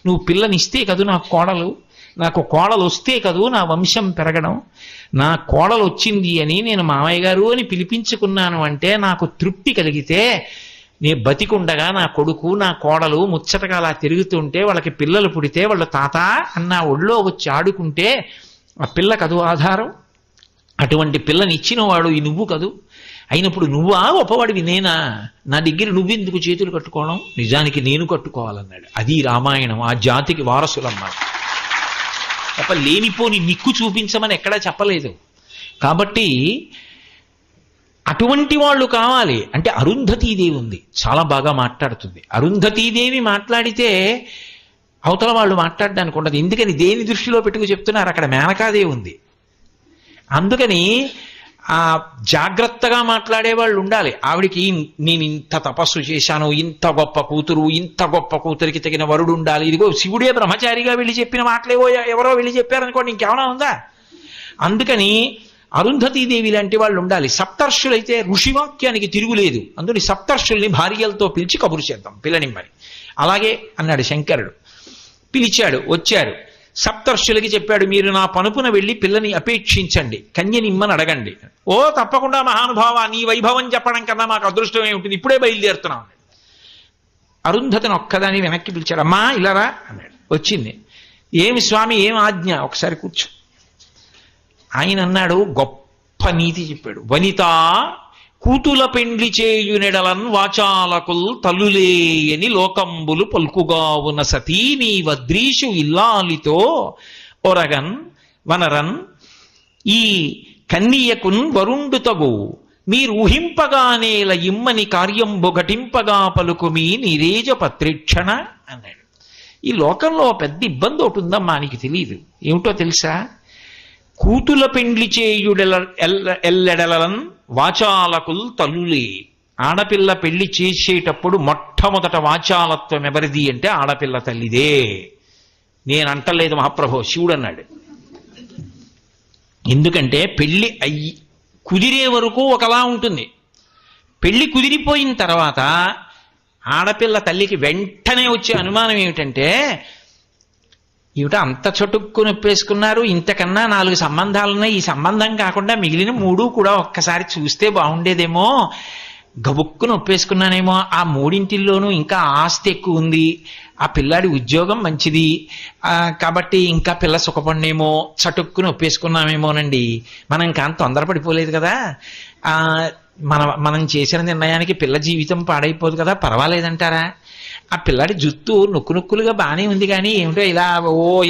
నువ్వు పిల్లనిస్తే కదూ నాకు కోడలు, నాకు కోడలు వస్తే కదూ నా వంశం పెరగడం. నా కోడలు వచ్చింది అని నేను మామయ్య గారు అని పిలిపించుకున్నాను అంటే నాకు తృప్తి కలిగితే, నే బతికుండగా నా కొడుకు నా కోడలు ముచ్చటగా అలా తిరుగుతుంటే, వాళ్ళకి పిల్లలు పుడితే వాళ్ళు తాత అన్న ఒళ్ళో వచ్చి ఆడుకుంటే ఆ పిల్ల కదూ ఆధారం. అటువంటి పిల్లనిచ్చిన వాడు ఈ నువ్వు కదూ. అయినప్పుడు నువ్వా గొప్పవాడివి నేనా? నా దగ్గర నువ్వెందుకు చేతులు కట్టుకోవడం, నిజానికి నేను కట్టుకోవాలన్నాడు. అది రామాయణం, ఆ జాతికి వారసులన్నమాట. తప్ప లేనిపోని నిక్కు చూపించమని ఎక్కడా చెప్పలేదు. కాబట్టి అటువంటి వాళ్ళు కావాలి. అంటే అరుంధతీదేవి ఉంది, చాలా బాగా మాట్లాడుతుంది. అరుంధతీదేవి మాట్లాడితే అవతల వాళ్ళు మాట్లాడడానికి ఉండదు. ఎందుకని దేని దృష్టిలో పెట్టుకు చెప్తున్నారు, అక్కడ మేనకాదేవి ఉంది. అందుకని ఆ జాగ్రత్తగా మాట్లాడే వాళ్ళు ఉండాలి. ఆవిడికి నేను ఇంత తపస్సు చేశాను, ఇంత గొప్ప కూతురు, ఇంత గొప్ప కూతురికి తగిన వరుడు ఉండాలి, ఇదిగో శివుడే బ్రహ్మచారిగా వెళ్ళి చెప్పిన మాటలేవో ఎవరో వెళ్ళి చెప్పారనుకోండి, ఇంకేమైనా ఉందా? అందుకని అరుంధతీదేవి లాంటి వాళ్ళు ఉండాలి. సప్తర్షులైతే ఋషివాక్యానికి తిరుగులేదు. అందుకని సప్తర్షుల్ని భార్యలతో పిలిచి కబురు చేద్దాం పిల్లనిమ్మని. అలాగే అన్నాడు శంకరుడు. పిలిచాడు, వచ్చారు. సప్తర్షులకి చెప్పాడు, మీరు నా పనుపున వెళ్ళి పిల్లని అపేక్షించండి, కన్యనిమ్మని అడగండి. ఓ తప్పకుండా మహానుభావ, నీ వైభవం చెప్పడం కన్నా మాకు అదృష్టమే ఉంటుంది, ఇప్పుడే బయలుదేరుతున్నాం. అరుంధతిని ఒక్కదాని వెనక్కి పిలిచాడు. అమ్మా ఇలారా అన్నాడు. వచ్చింది. ఏమి స్వామి, ఏం ఆజ్ఞ, ఒకసారి కూర్చో. ఆయన అన్నాడు, గొప్ప నీతి చెప్పాడు. వనిత కూతుల పెండ్లి చేయునెడలన్ వాచాలకుల్ తల్లులేయని లోకంబులు పలుకుగావున సతీ నీ వద్రీషు ఇల్లాలితో ఒరగన్ వనరన్ ఈ కన్నియకున్ వరుండు తగు మీరు ఊహింపగానేల ఇమ్మని కార్యంబు ఘటింపగా పలుకు మీ నిరేజ పత్రిక్షణ అన్నాడు. ఈ లోకంలో పెద్ద ఇబ్బంది ఒకటి ఉందమ్మా, నీకు తెలియదు. ఏమిటో తెలుసా? కూతుల పెండ్లి చేయుడెల ఎల్లెడలన్ వాచాలకుల్ తల్లులే. ఆడపిల్ల పెళ్లి చేసేటప్పుడు మొట్టమొదట వాచాలత్వం ఎవరిది అంటే ఆడపిల్ల తల్లిదే. నేనంటలేదు మహాప్రభు, శివుడు అన్నాడు. ఎందుకంటే పెళ్లి కుదిరే వరకు ఒకలా ఉంటుంది, పెళ్లి కుదిరిపోయిన తర్వాత ఆడపిల్ల తల్లికి వెంటనే వచ్చే అనుమానం ఏమిటంటే, ఏమిటో అంత చటుక్కు నొప్పేసుకున్నారు, ఇంతకన్నా 4 సంబంధాలున్నాయి, ఈ సంబంధం కాకుండా మిగిలిన 3 కూడా ఒక్కసారి చూస్తే బాగుండేదేమో, గబుక్కు నొప్పేసుకున్నానేమో, ఆ 3 ఇంకా ఆస్తి ఎక్కువ ఉంది, ఆ పిల్లాడి ఉద్యోగం మంచిది, కాబట్టి ఇంకా పిల్ల సుఖపడినేమో, చటుక్కు నొప్పేసుకున్నామేమోనండి. మనం కానీ తొందరపడిపోలేదు కదా, మనం చేసిన నిర్ణయానికి పిల్ల జీవితం పాడైపోదు కదా, పర్వాలేదంటారా? ఆ పిల్లాడి జుత్తు నొక్కులుగా బాగానే ఉంది, కానీ ఏమిటో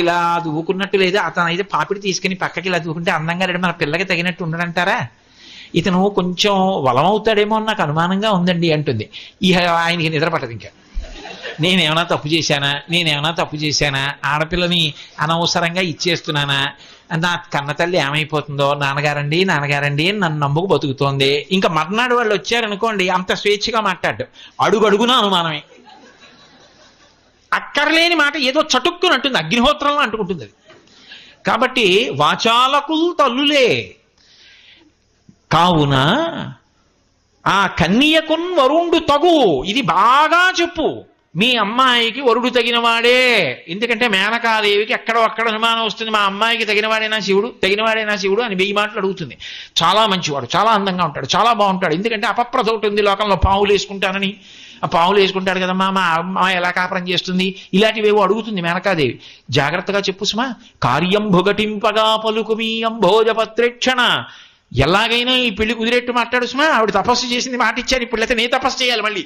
ఇలా దువ్వుకున్నట్టు లేదు, అతను అయితే పాపిడి తీసుకుని పక్కకి ఇలా దువ్వుకుంటే అందంగా రెడీ, మన పిల్లకి తగినట్టు ఉండడంటారా? ఇతను కొంచెం వలమవుతాడేమో అని నాకు అనుమానంగా ఉందండి అంటుంది. ఆయనకి నిద్ర పట్టదు. ఇంకా నేనేమైనా తప్పు చేశానా, ఆడపిల్లని అనవసరంగా ఇచ్చేస్తున్నానా, నా కన్నతల్లి ఏమైపోతుందో, నాన్నగారండి అని నన్ను నమ్ముకు బతుకుతోంది. ఇంకా మర్నాడు వాళ్ళు వచ్చారనుకోండి, అంత స్వేచ్ఛగా మాట్లాడు, అడుగడుగునా అనుమానమే. అక్కర్లేని మాట ఏదో చటుక్కునంటుంది, అగ్నిహోత్రంలో అంటుకుంటుంది అది. కాబట్టి వాచాలకులు తల్లులే కావున ఆ కన్యకున్ వరుండు తగు, ఇది బాగా చెప్పు, మీ అమ్మాయికి వరుడు తగినవాడే. ఎందుకంటే మేనకాదేవికి ఎక్కడో అక్కడ అనుమానం వస్తుంది, మా అమ్మాయికి తగినవాడేనా శివుడు అని 1000 మాటలు అడుగుతుంది. చాలా మంచివాడు, చాలా అందంగా ఉంటాడు, చాలా బాగుంటాడు. ఎందుకంటే అపప్రద ఒకటి ఉంది లోకంలో, పావులు వేసుకుంటానని. ఆ పావులు వేసుకుంటాడు కదమ్మా, మా అమ్మాయి ఎలా కాపురం చేస్తుంది, ఇలాంటివేవో అడుగుతుంది మేనకాదేవి. జాగ్రత్తగా చెప్పు సుమా, కార్యం భుగటింపగా పలుకు మీ అంభోజపత్రేక్షణ, ఎలాగైనా ఈ పెళ్లి కుదిరేట్టు మాట్లాడు సుమా. ఆవిడ తపస్సు చేసింది, మాట ఇచ్చారు, ఇప్పుడైతే నే తపస్సు చేయాలి మళ్ళీ,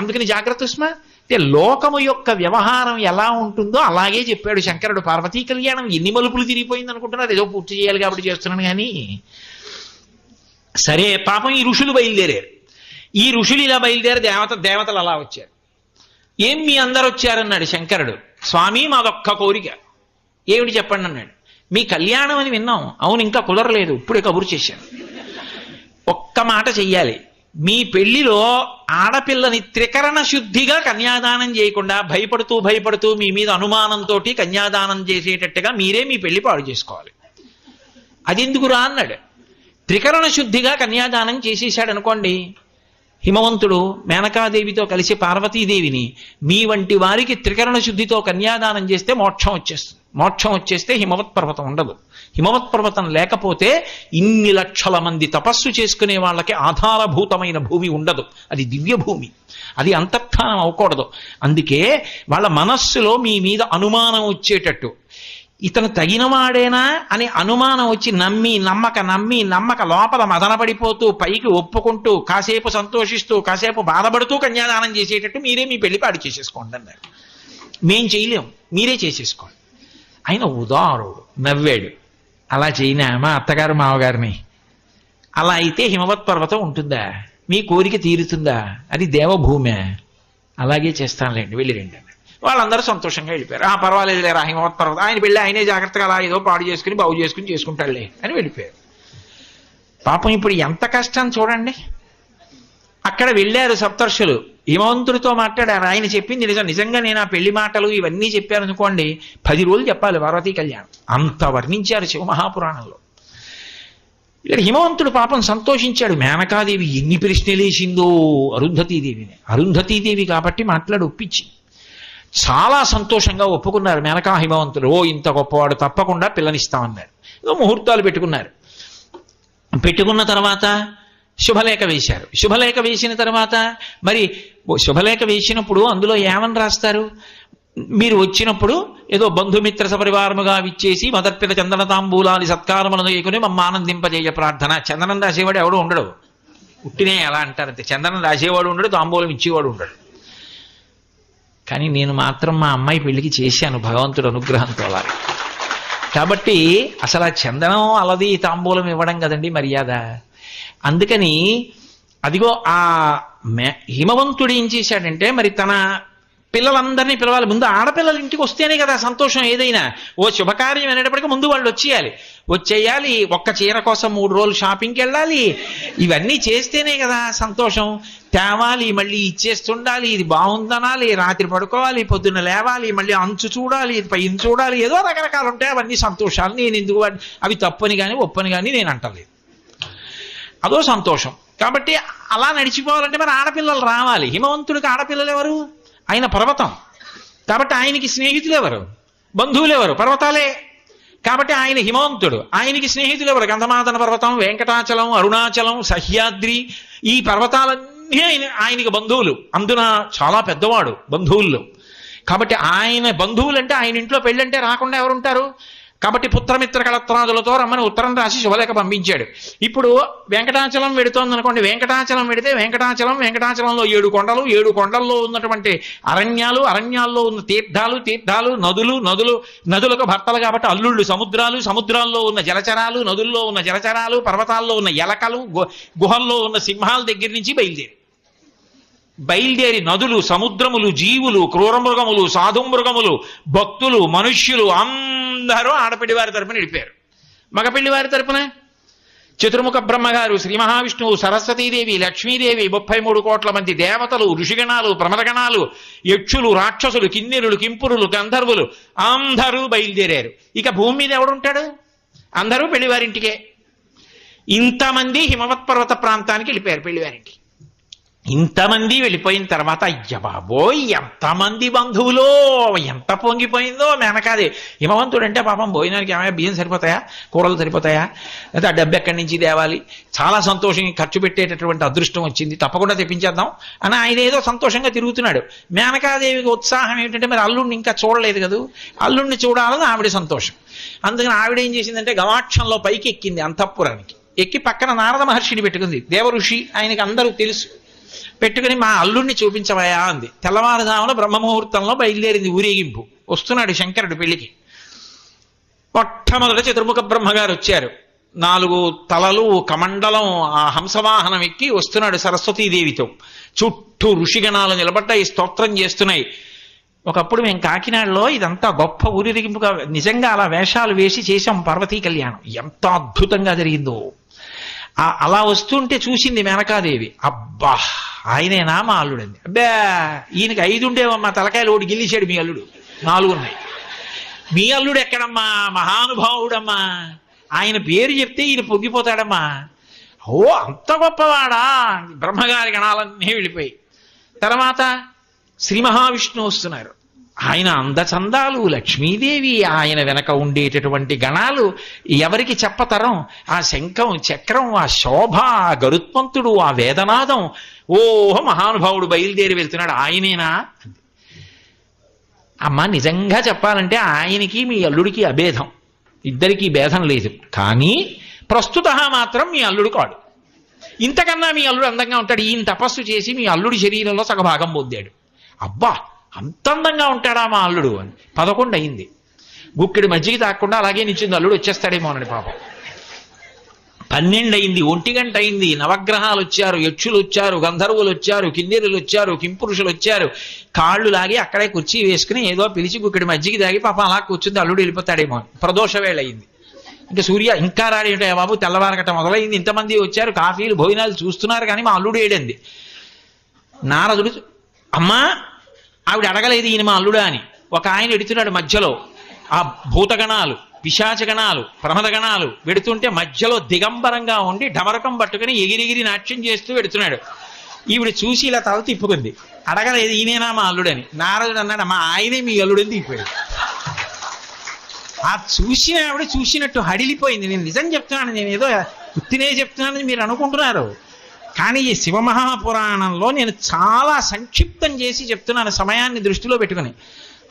అందుకని జాగ్రత్త సుమా. అంటే లోకము యొక్క వ్యవహారం ఎలా ఉంటుందో అలాగే చెప్పాడు శంకరుడు. పార్వతీ కళ్యాణం ఎన్ని మలుపులు తిరిగిపోయింది అనుకుంటున్నారు, ఏదో పూర్తి చేయాలి కాబట్టి చేస్తున్నాను కానీ. సరే, పాపం ఈ ఋషులు బయలుదేరారు. ఈ ఋషులు ఇలా బయలుదేరి దేవతలు అలా వచ్చారు. ఏం మీ అందరు వచ్చారన్నాడు శంకరుడు. స్వామి, మాదొక్క కోరిక. ఏమిటి చెప్పండి అన్నాడు. మీ కళ్యాణం అని విన్నాం, అవును ఇంకా కుదరలేదు, ఇప్పుడే కబురు చేశాను. ఒక్క మాట చెయ్యాలి, మీ పెళ్లిలో ఆడపిల్లని త్రికరణ శుద్ధిగా కన్యాదానం చేయకుండా భయపడుతూ మీ మీద అనుమానంతో కన్యాదానం చేసేటట్టుగా మీరే మీ పెళ్లి పాడు చేసుకోవాలి. అది ఎందుకురా అన్నాడు. త్రికరణ శుద్ధిగా కన్యాదానం చేసేసాడు అనుకోండి, హిమవంతుడు మేనకాదేవితో కలిసి పార్వతీదేవిని మీ వంటి వారికి త్రికరణ శుద్ధితో కన్యాదానం చేస్తే మోక్షం వచ్చేస్తుంది. మోక్షం వచ్చేస్తే హిమవత్ పర్వతం ఉండదు. హిమవత్ పర్వతం లేకపోతే ఇన్ని లక్షల మంది తపస్సు చేసుకునే వాళ్ళకి ఆధారభూతమైన భూమి ఉండదు. అది దివ్య భూమి, అది అంతర్ధానం అవ్వకూడదు. అందుకే వాళ్ళ మనస్సులో మీ మీద అనుమానం వచ్చేటట్టు, ఇతను తగినవాడేనా అని అనుమానం వచ్చి నమ్మక లోపల మదనపడిపోతూ పైకి ఒప్పుకుంటూ కాసేపు సంతోషిస్తూ కాసేపు బాధపడుతూ కన్యాదానం చేసేటట్టు మీరే మీ పెళ్లి పాడు చేసేసుకోండి అన్నారు. మేం చేయలేం, మీరే చేసేసుకోండి. ఆయన ఉదారుడు నవ్వాడు. అలా చేయనా మా అత్తగారు మావగారిని? అలా అయితే హిమవత్ పర్వతం ఉంటుందా, మీ కోరిక తీరుతుందా? అది దేవభూమే. అలాగే చేస్తానులేండి, వెళ్ళి రండి. వాళ్ళందరూ సంతోషంగా వెళ్ళిపోయారు. పర్వాలేదు లేరా హిమవత్ పర్వతం, ఆయన పెళ్ళి ఆయనే జాగ్రత్తగా అలా ఏదో పాడు చేసుకుని బాగు చేసుకుంటాడులే అని వెళ్ళిపోయారు. పాపం ఇప్పుడు ఎంత కష్టం చూడండి. అక్కడ వెళ్ళారు సప్తర్షులు, హిమవంతుడితో మాట్లాడారు. ఆయన చెప్పింది నిజంగా నేను ఆ పెళ్లి మాటలు ఇవన్నీ చెప్పాను అనుకోండి, 10 రోజులు చెప్పాలి పార్వతీ కళ్యాణం. అంత వర్ణించారు శివమహాపురాణంలో. ఇక్కడ హిమవంతుడు పాపం సంతోషించాడు. మేనకాదేవి ఎన్ని ప్రశ్నలు వేసిందో అరుంధతీదేవిని. అరుంధతీదేవి కాబట్టి మాట్లాడి ఒప్పించి చాలా సంతోషంగా ఒప్పుకున్నారు మేనకా హిమవంతుడు. ఇంత గొప్పవాడు, తప్పకుండా పిల్లనిస్తామన్నారు. ఏదో ముహూర్తాలు పెట్టుకున్నారు. పెట్టుకున్న తర్వాత శుభలేఖ వేశారు. శుభలేఖ వేసిన తర్వాత మరి శుభలేఖ వేసినప్పుడు అందులో ఏమని రాస్తారు? మీరు వచ్చినప్పుడు ఏదో బంధుమిత్ర సపరివారముగా విచ్చేసి మొదర్పిత చందన తాంబూలాది సత్కారములను వేయకుని మమ్మ ఆనందింపజేయ ప్రార్థన. చందనం రాసేవాడు ఎవడు ఉండడు, ఉట్టినే ఎలా అంటారంతే. చందనం రాసేవాడు ఉండడు, తాంబూలం ఇచ్చేవాడు ఉండడు. కానీ నేను మాత్రం మా అమ్మాయి పెళ్లికి చేశాను భగవంతుడు అనుగ్రహంతో అలా. కాబట్టి అసలు ఆ చందనం అలది తాంబూలం ఇవ్వడం కదండి మర్యాద. అందుకని అదిగో ఆ హిమవంతుడు ఏం చేశాడంటే, మరి తన పిల్లలందరినీ పిలవాలి. ముందు ఆడపిల్లలు ఇంటికి వస్తేనే కదా సంతోషం ఏదైనా. ఓ శుభకార్యం అనేటప్పటికీ ముందు వాళ్ళు వచ్చేయాలి. ఒక్క చీర కోసం 3 రోజులు షాపింగ్కి వెళ్ళాలి. ఇవన్నీ చేస్తేనే కదా సంతోషం. తేవాలి, మళ్ళీ ఇచ్చేస్తుండాలి, ఇది బాగుందనాలి, రాత్రి పడుకోవాలి, పొద్దున్న లేవాలి, మళ్ళీ అంచు చూడాలి, పైన చూడాలి, ఏదో రకరకాలు ఉంటాయి. అవన్నీ సంతోషాలు. నేను ఎందుకు అవి తప్పని కానీ ఒప్పని కానీ నేను అంటలేదు. అదో సంతోషం. కాబట్టి అలా నడిచిపోవాలంటే మరి ఆడపిల్లలు రావాలి. హిమవంతుడికి ఆడపిల్లలు ఎవరు? ఆయన పర్వతం. కాబట్టి ఆయనకి స్నేహితులు ఎవరు? బంధువులు ఎవరు? పర్వతాలే. కాబట్టి ఆయన హిమవంతుడు. ఆయనకి స్నేహితులు ఎవరు? గంధమాదన పర్వతం, వెంకటాచలం, అరుణాచలం, సహ్యాద్రి. ఈ పర్వతాలన్నీ ఆయనకి బంధువులు. అందున చాలా పెద్దవాడు బంధువుల్లో. కాబట్టి ఆయన బంధువులు అంటే ఆయన ఇంట్లో పెళ్ళంటే రాకుండా ఎవరుంటారు? కాబట్టి పుత్రమిత్ర కళత్రాదులతో రమ్మని ఉత్తరం రాసి శుభలేఖ పంపించాడు. ఇప్పుడు వెంకటాచలం వెడుతోంది అనుకోండి. వెంకటాచలం వెడితే వెంకటాచలంలో 7 కొండలు, 7 కొండల్లో ఉన్నటువంటి అరణ్యాలు, అరణ్యాల్లో ఉన్న తీర్థాలు, నదులకు భర్తలు కాబట్టి అల్లుళ్ళు సముద్రాలు, సముద్రాల్లో ఉన్న జలచరాలు, నదుల్లో ఉన్న జలచరాలు, పర్వతాల్లో ఉన్న ఎలకలు, గుహల్లో ఉన్న సింహాల దగ్గర నుంచి బయలుదేరి నదులు, సముద్రములు, జీవులు, క్రూరమృగములు, సాధుమృగములు, భక్తులు, మనుష్యులు అందరూ ఆడపిల్లి వారి తరపున వెళ్ళిపోయారు. మగపిల్లి వారి తరపున చతుర్ముఖ బ్రహ్మగారు, శ్రీ మహావిష్ణువు, సరస్వతీదేవి, లక్ష్మీదేవి, 33 కోట్ల మంది దేవతలు, ఋషిగణాలు, ప్రమదగణాలు, యక్షులు, రాక్షసులు, కిన్నెరులు, కింపురులు, గంధర్వులు అందరూ బయలుదేరారు. ఇక భూమి మీద ఎవడుంటాడు? అందరూ పెళ్లివారింటికే. ఇంతమంది హిమవత్పర్వత ప్రాంతానికి వెళ్ళిపోయారు పెళ్లివారింటికి. ఇంతమంది వెళ్ళిపోయిన తర్వాత అయ్య బాబోయ్ ఎంతమంది బంధువులో, ఎంత పొంగిపోయిందో మేనకాది. హిమవంతుడు అంటే పాపం భోజనానికి ఏమైనా బియ్యం సరిపోతాయా, కూరలు సరిపోతాయా, లేదా డబ్బు ఎక్కడి నుంచి తేవాలి, చాలా సంతోషంగా ఖర్చు పెట్టేటటువంటి అదృష్టం వచ్చింది, తప్పకుండా తెప్పించేద్దాం అని ఆయన ఏదో సంతోషంగా తిరుగుతున్నాడు. మేనకాదేవికి ఉత్సాహం ఏమిటంటే మరి అల్లుడిని ఇంకా చూడలేదు కదా, అల్లుడిని చూడాలని ఆవిడ సంతోషం. అందుకని ఆవిడ ఏం చేసిందంటే గవాక్షంలో పైకి ఎక్కింది అంతఃపురానికి. ఎక్కి పక్కన నారద మహర్షిని పెట్టుకుంది. దేవఋషి, ఆయనకి అందరూ తెలుసు. పెట్టుకుని మా అల్లుడిని చూపించవయా అంది. తెల్లవారుజామున బ్రహ్మముహూర్తంలో బయలుదేరింది ఊరేగింపు. వస్తున్నాడు శంకరుడు పెళ్లికి. మొట్టమొదట చతుర్ముఖ బ్రహ్మగారు వచ్చారు. 4 తలలు, కమండలం, ఆ హంసవాహనం ఎక్కి వస్తున్నాడు సరస్వతీదేవితో. చుట్టూ ఋషిగణాలు నిలబడ్డాయి, స్తోత్రం చేస్తున్నాయి. ఒకప్పుడు మేము కాకినాడలో ఇదంతా గొప్ప ఊరేగింపుగా నిజంగా అలా వేషాలు వేసి చేశాం పార్వతీ కళ్యాణం. ఎంత అద్భుతంగా జరిగిందో. అలా వస్తుంటే చూసింది మేనకాదేవి. అబ్బా ఆయనేనా మా అల్లుడండి. అబ్బా ఈయనకి 5 ఉండేవమ్మా, తలకాయలు ఓడి గిల్లిశాడు మీ అల్లుడు. 4 ఉన్నాయి. మీ అల్లుడు ఎక్కడమ్మా, మహానుభావుడమ్మా, ఆయన పేరు చెప్తే ఈయన పొంగిపోతాడమ్మా. ఓ అంత గొప్పవాడా. బ్రహ్మగారి గణాలన్నీ వెళ్ళిపోయి తర్వాత శ్రీ మహావిష్ణువు వస్తున్నారు. ఆయన అందచందాలు, లక్ష్మీదేవి, ఆయన వెనక ఉండేటటువంటి గణాలు ఎవరికి చెప్పతరం. ఆ శంఖం, చక్రం, ఆ శోభ, ఆ గరుత్మంతుడు, ఆ వేదనాదం. ఓహో మహానుభావుడు బయలుదేరి వెళ్తున్నాడు. ఆయనేనా? అమ్మ నిజంగా చెప్పాలంటే ఆయనకి మీ అల్లుడికి అభేదం, ఇద్దరికీ భేదం లేదు. కానీ ప్రస్తుత మాత్రం మీ అల్లుడు కాడు. ఇంతకన్నా మీ అల్లుడు అందంగా ఉంటాడు. ఈయన తపస్సు చేసి మీ అల్లుడి శరీరంలో సగభాగం పొందాడు. అబ్బా అంత అందంగా ఉంటాడా మా అల్లుడు అని. 11 అయింది. గుక్కెడు మజ్జిగ తాకుండా అలాగే నిచ్చింది. అల్లుడు వచ్చేస్తాడేమో అని పాపం. 12 అయింది. 1 గంట అయింది. నవగ్రహాలు వచ్చారు, యక్షులు వచ్చారు, గంధర్వులు వచ్చారు, కిన్నెరులు వచ్చారు, కింపురుషులు వచ్చారు. కాళ్ళు లాగి అక్కడే కుర్చీ వేసుకుని ఏదో పిలిచి గుక్కెడు మజ్జిగ తాగి పాపం అలా కూర్చుంది. అల్లుడు వెళ్ళిపోతాడేమో అని. ప్రదోష వేళ అయింది. ఇంకా సూర్య ఇంకా రాడేటా బాబు, తెల్లవారకట మొదలైంది. ఇంతమంది వచ్చారు, కాఫీలు భోజనాలు చూస్తున్నారు, కానీ మా అల్లుడు ఏడంది. నారదుడు అమ్మా ఆవిడ అడగలేదు ఈయన మా అల్లుడా అని. ఒక ఆయన ఎడుతున్నాడు మధ్యలో. ఆ భూతగణాలు, పిశాచగణాలు, ప్రమదగణాలు వెడుతుంటే మధ్యలో దిగంబరంగా ఉండి డమరకం పట్టుకుని ఎగిరిగిరి నాట్యం చేస్తూ వెడుతున్నాడు. ఈవిడ చూసి ఇలా తల తిప్పుకుంది. అడగలేదు ఈయనేనా మా అల్లుడని. నారదుడు అన్నాడు మా ఆయనే మీ అల్లుడని తిప్పాడు. ఆ చూసిన ఆవిడ చూసినట్టు హడిలిపోయింది. నేను నిజం చెప్తున్నాను, నేను ఏదో గుర్తినే చెప్తున్నానని మీరు అనుకుంటున్నారు. కానీ ఈ శివమహాపురాణంలో నేను చాలా సంక్షిప్తం చేసి చెప్తున్నాను, సమయాన్ని దృష్టిలో పెట్టుకుని.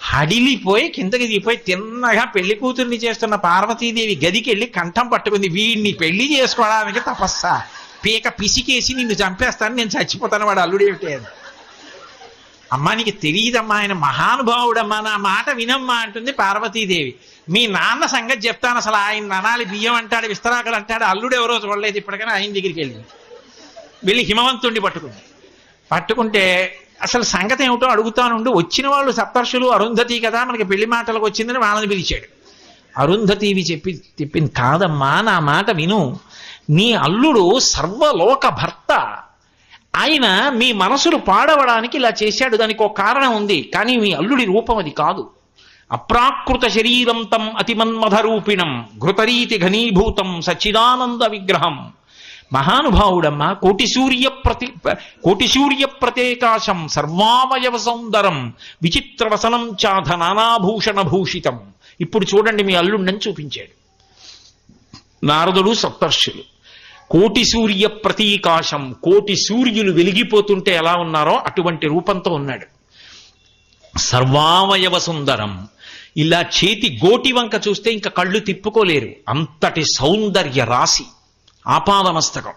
హడిలిపోయి కిందకి దిగిపోయి తిన్నగా పెళ్లి కూతుర్ని చేస్తున్న పార్వతీదేవి గదికి వెళ్ళి కంఠం పట్టుకుంది. వీడిని పెళ్లి చేసుకోవడానికి తపస్సా, పీక పిసికేసి నిన్ను చంపేస్తాను, నేను చచ్చిపోతాను, వాడు అల్లుడేమిటి అని. అమ్మా నీకు తెలియదమ్మా, ఆయన మహానుభావుడమ్మా, నా మాట వినమ్మా అంటుంది పార్వతీదేవి. మీ నాన్న సంగతి చెప్తాను. అసలు ఆయన అనాలి బియ్యం అంటాడు, విస్తరాకులు అంటాడు, అల్లుడు ఎవరో చూడలేదు ఇప్పటికైనా. ఆయన దగ్గరికి వెళ్ళి హిమవంతుణ్ణి పట్టుకుంటే అసలు సంగతి ఏమిటో అడుగుతానుండి. వచ్చిన వాళ్ళు సప్తర్షులు, అరుంధతి కదా, మనకి పెళ్లి మాటలకు వచ్చిందని వాళ్ళని పిలిచాడు. అరుంధతీవి చెప్పింది కాదమ్మా, నా మాట విను. నీ అల్లుడు సర్వలోక భర్త. ఆయన మీ మనసులు పాడవడానికి ఇలా చేశాడు, దానికి ఒక కారణం ఉంది. కానీ మీ అల్లుడి రూపం అది కాదు. అప్రాకృత శరీరం తం అతిమన్మథ రూపిణం ఘృతరీతి ఘనీభూతం సచ్చిదానంద విగ్రహం మహానుభావుడమ్మా. కోటి సూర్య ప్రతేకాశం సర్వావయవ సౌందరం విచిత్రవసనం చాధ నానాభూషణ భూషితం. ఇప్పుడు చూడండి మీ అల్లుండని చూపించాడు నారదుడు సప్తర్షులు. కోటి సూర్య ప్రతీకాశం, కోటి సూర్యులు వెలిగిపోతుంటే ఎలా ఉన్నారో అటువంటి రూపంతో ఉన్నాడు. సర్వావయవ సుందరం, ఇలా చేతి గోటి వంక చూస్తే ఇంకా కళ్ళు తిప్పుకోలేరు, అంతటి సౌందర్య రాశి ఆపాదమస్తకం.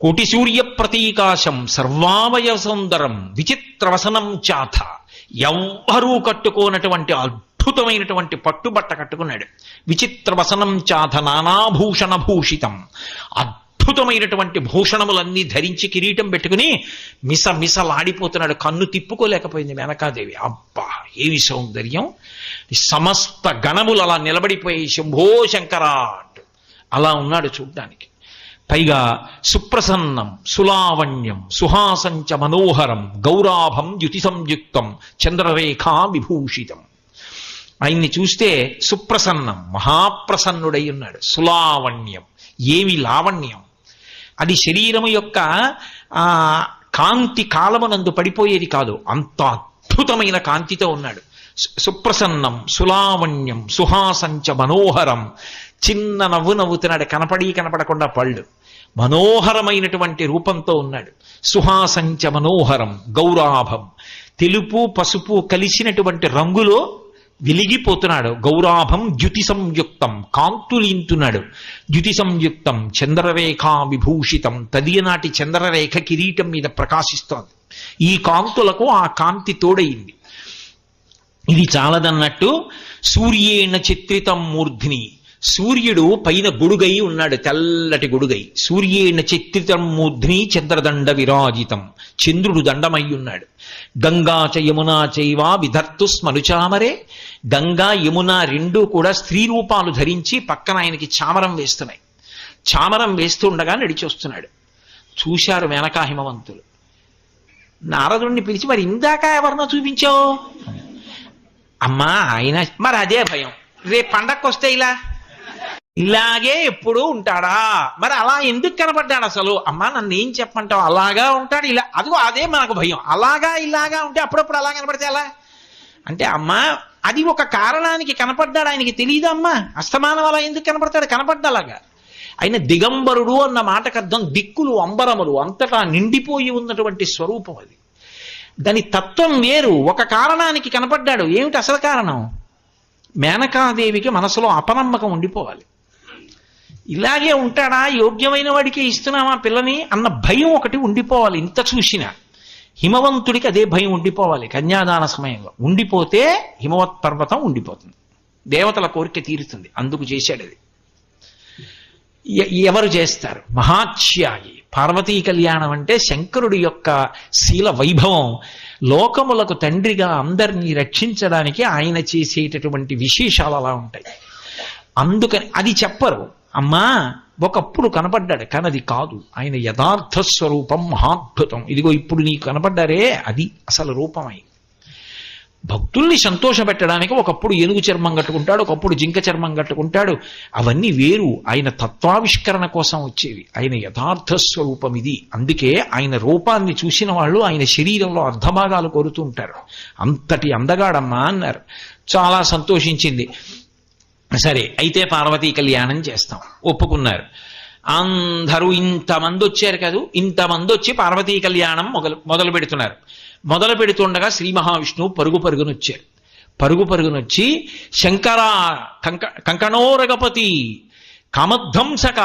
కోటి సూర్య ప్రతీకాశం సర్వావయవ సుందరం విచిత్రవసనం చాథ, ఎవ్వరూ కట్టుకోనటువంటి అద్భుతమైనటువంటి పట్టుబట్ట కట్టుకున్నాడు. విచిత్రవసనం చాథ నానాభూషణ భూషితం, అద్భుతమైనటువంటి భూషణములన్నీ ధరించి కిరీటం పెట్టుకుని మిసమిసలాడిపోతున్నాడు. కన్ను తిప్పుకోలేకపోయింది మేనకాదేవి. అబ్బా ఏమి సౌందర్యం! సమస్త గణములు అలా నిలబడిపోయి శంభో శంకరాట్ అలా ఉన్నాడు చూడ్డానికి. పైగా సుప్రసన్నం సులావణ్యం సుహాసంచ మనోహరం గౌరాభం యుతి సంయుక్తం చంద్రరేఖా విభూషితం. ఆయన్ని చూస్తే సుప్రసన్నం, మహాప్రసన్నుడై ఉన్నాడు. సులావణ్యం, ఏమి లావణ్యం! అది శరీరము యొక్క కాంతి కాలమునందు పడిపోయేది కాదు, అంత అద్భుతమైన కాంతితో ఉన్నాడు. సుప్రసన్నం సులావణ్యం సుహాసంచ మనోహరం, చిన్న నవ్వు నవ్వుతున్నాడు, కనపడకుండా పళ్ళు. మనోహరమైనటువంటి రూపంతో ఉన్నాడు. సుహాసంచ మనోహరం గౌరాభం, తెలుపు పసుపు కలిసినటువంటి రంగులో వెలిగిపోతున్నాడు. గౌరాభం ద్యుతి సంయుక్తం, కాంతులింతున్నాడు. ద్యుతి సంయుక్తం చంద్రరేఖా విభూషితం, తదియనాటి చంద్రరేఖ కిరీటం మీద ప్రకాశిస్తోంది. ఈ కాంతులకు ఆ కాంతి తోడయింది. ఇది చాలదన్నట్టు సూర్యేణ చిత్రితం మూర్ధ్ని, సూర్యుడు పైన గొడుగై ఉన్నాడు, తెల్లటి గొడుగై. సూర్యేణ చిత్రితం మూర్ధ్ని చంద్రదండ విరాజితం, చంద్రుడు దండమై ఉన్నాడు. గంగా చ యమునా చైవా విధర్తు స్మనుచామరే, గంగా యమున రెండూ కూడా స్త్రీ రూపాలు ధరించి పక్కన ఆయనకి చామరం వేస్తున్నాయి. చామరం వేస్తుండగా నడిచి వస్తున్నాడు. చూశారు మేనకా హిమవంతులు. నారదుడిని పిలిచి, మరి ఇందాక ఎవరినో చూపించావు? అమ్మా ఆయన, మరి అదే భయం, రేపు పండక్కి వస్తే ఇలాగే ఎప్పుడు ఉంటాడా? మరి అలా ఎందుకు కనపడ్డాడు అసలు? అమ్మా నన్ను ఏం చెప్పంటావు? అలాగా ఉంటాడు, ఇలా, అదిగో అదే మనకు భయం. ఇలాగా ఉంటే అప్పుడప్పుడు అలా కనపడితే ఎలా అంటే, అమ్మా అది ఒక కారణానికి కనపడ్డాడు, ఆయనకి తెలియదు అమ్మా. అస్తమానం అలా ఎందుకు కనపడతాడు? కనపడ్డలాగా. ఆయన దిగంబరుడు అన్న మాటకు అర్థం దిక్కులు అంబరములు అంతటా నిండిపోయి ఉన్నటువంటి స్వరూపం అది. దాని తత్వం వేరు. ఒక కారణానికి కనపడ్డాడు. ఏమిటి అసలు కారణం? మేనకాదేవికి మనసులో అపనమ్మకం ఉండిపోవాలి. ఇలాగే ఉంటాడా, యోగ్యమైన వాడికి ఇస్తున్నామా పిల్లని అన్న భయం ఒకటి ఉండిపోవాలి. ఇంత చూసినా హిమవంతుడికి అదే భయం ఉండిపోవాలి. కన్యాదాన సమయంలో ఉండిపోతే హిమవత్ పర్వతం ఉండిపోతుంది, దేవతల కోరిక తీరుతుంది. అందుకు చేశాడు అది. ఎవరు చేస్తారు? మహాత్యాగి. పార్వతీ కళ్యాణం అంటే శంకరుడి యొక్క శీల వైభవం. లోకములకు తండ్రిగా అందరినీ రక్షించడానికి ఆయన చేసేటటువంటి విశేషాలు అలా ఉంటాయి. అందుకని అది చెప్పరు. అమ్మా ఒకప్పుడు కనపడ్డాడు, కానీ అది కాదు, ఆయన యథార్థ స్వరూపం మహాద్భుతం. ఇదిగో ఇప్పుడు నీకు కనపడ్డారే, అది అసలు రూపమై భక్తుల్ని సంతోషపెట్టడానికి ఒకప్పుడు ఏనుగు చర్మం కట్టుకుంటాడు, ఒకప్పుడు జింక చర్మం కట్టుకుంటాడు. అవన్నీ వేరు. ఆయన తత్వావిష్కరణ కోసం వచ్చేవి. ఆయన యథార్థ స్వరూపం ఇది. అందుకే ఆయన రూపాన్ని చూసిన వాళ్ళు ఆయన శరీరంలో అర్ధభాగాలు కోరుతూ ఉంటారు. అంతటి అందగాడమ్మా అన్నారు. చాలా సంతోషించింది. సరే అయితే పార్వతీ కళ్యాణం చేస్తాం ఒప్పుకున్నారు. అందరూ ఇంతమంది వచ్చారు కదూ, ఇంతమంది వచ్చి పార్వతీ కళ్యాణం మొదలు పెడుతున్నారు. మొదలు పెడుతుండగా శ్రీ మహావిష్ణువు పరుగునొచ్చారు. పరుగునొచ్చి శంకర కంకణోరగపతి కామధ్వంసక,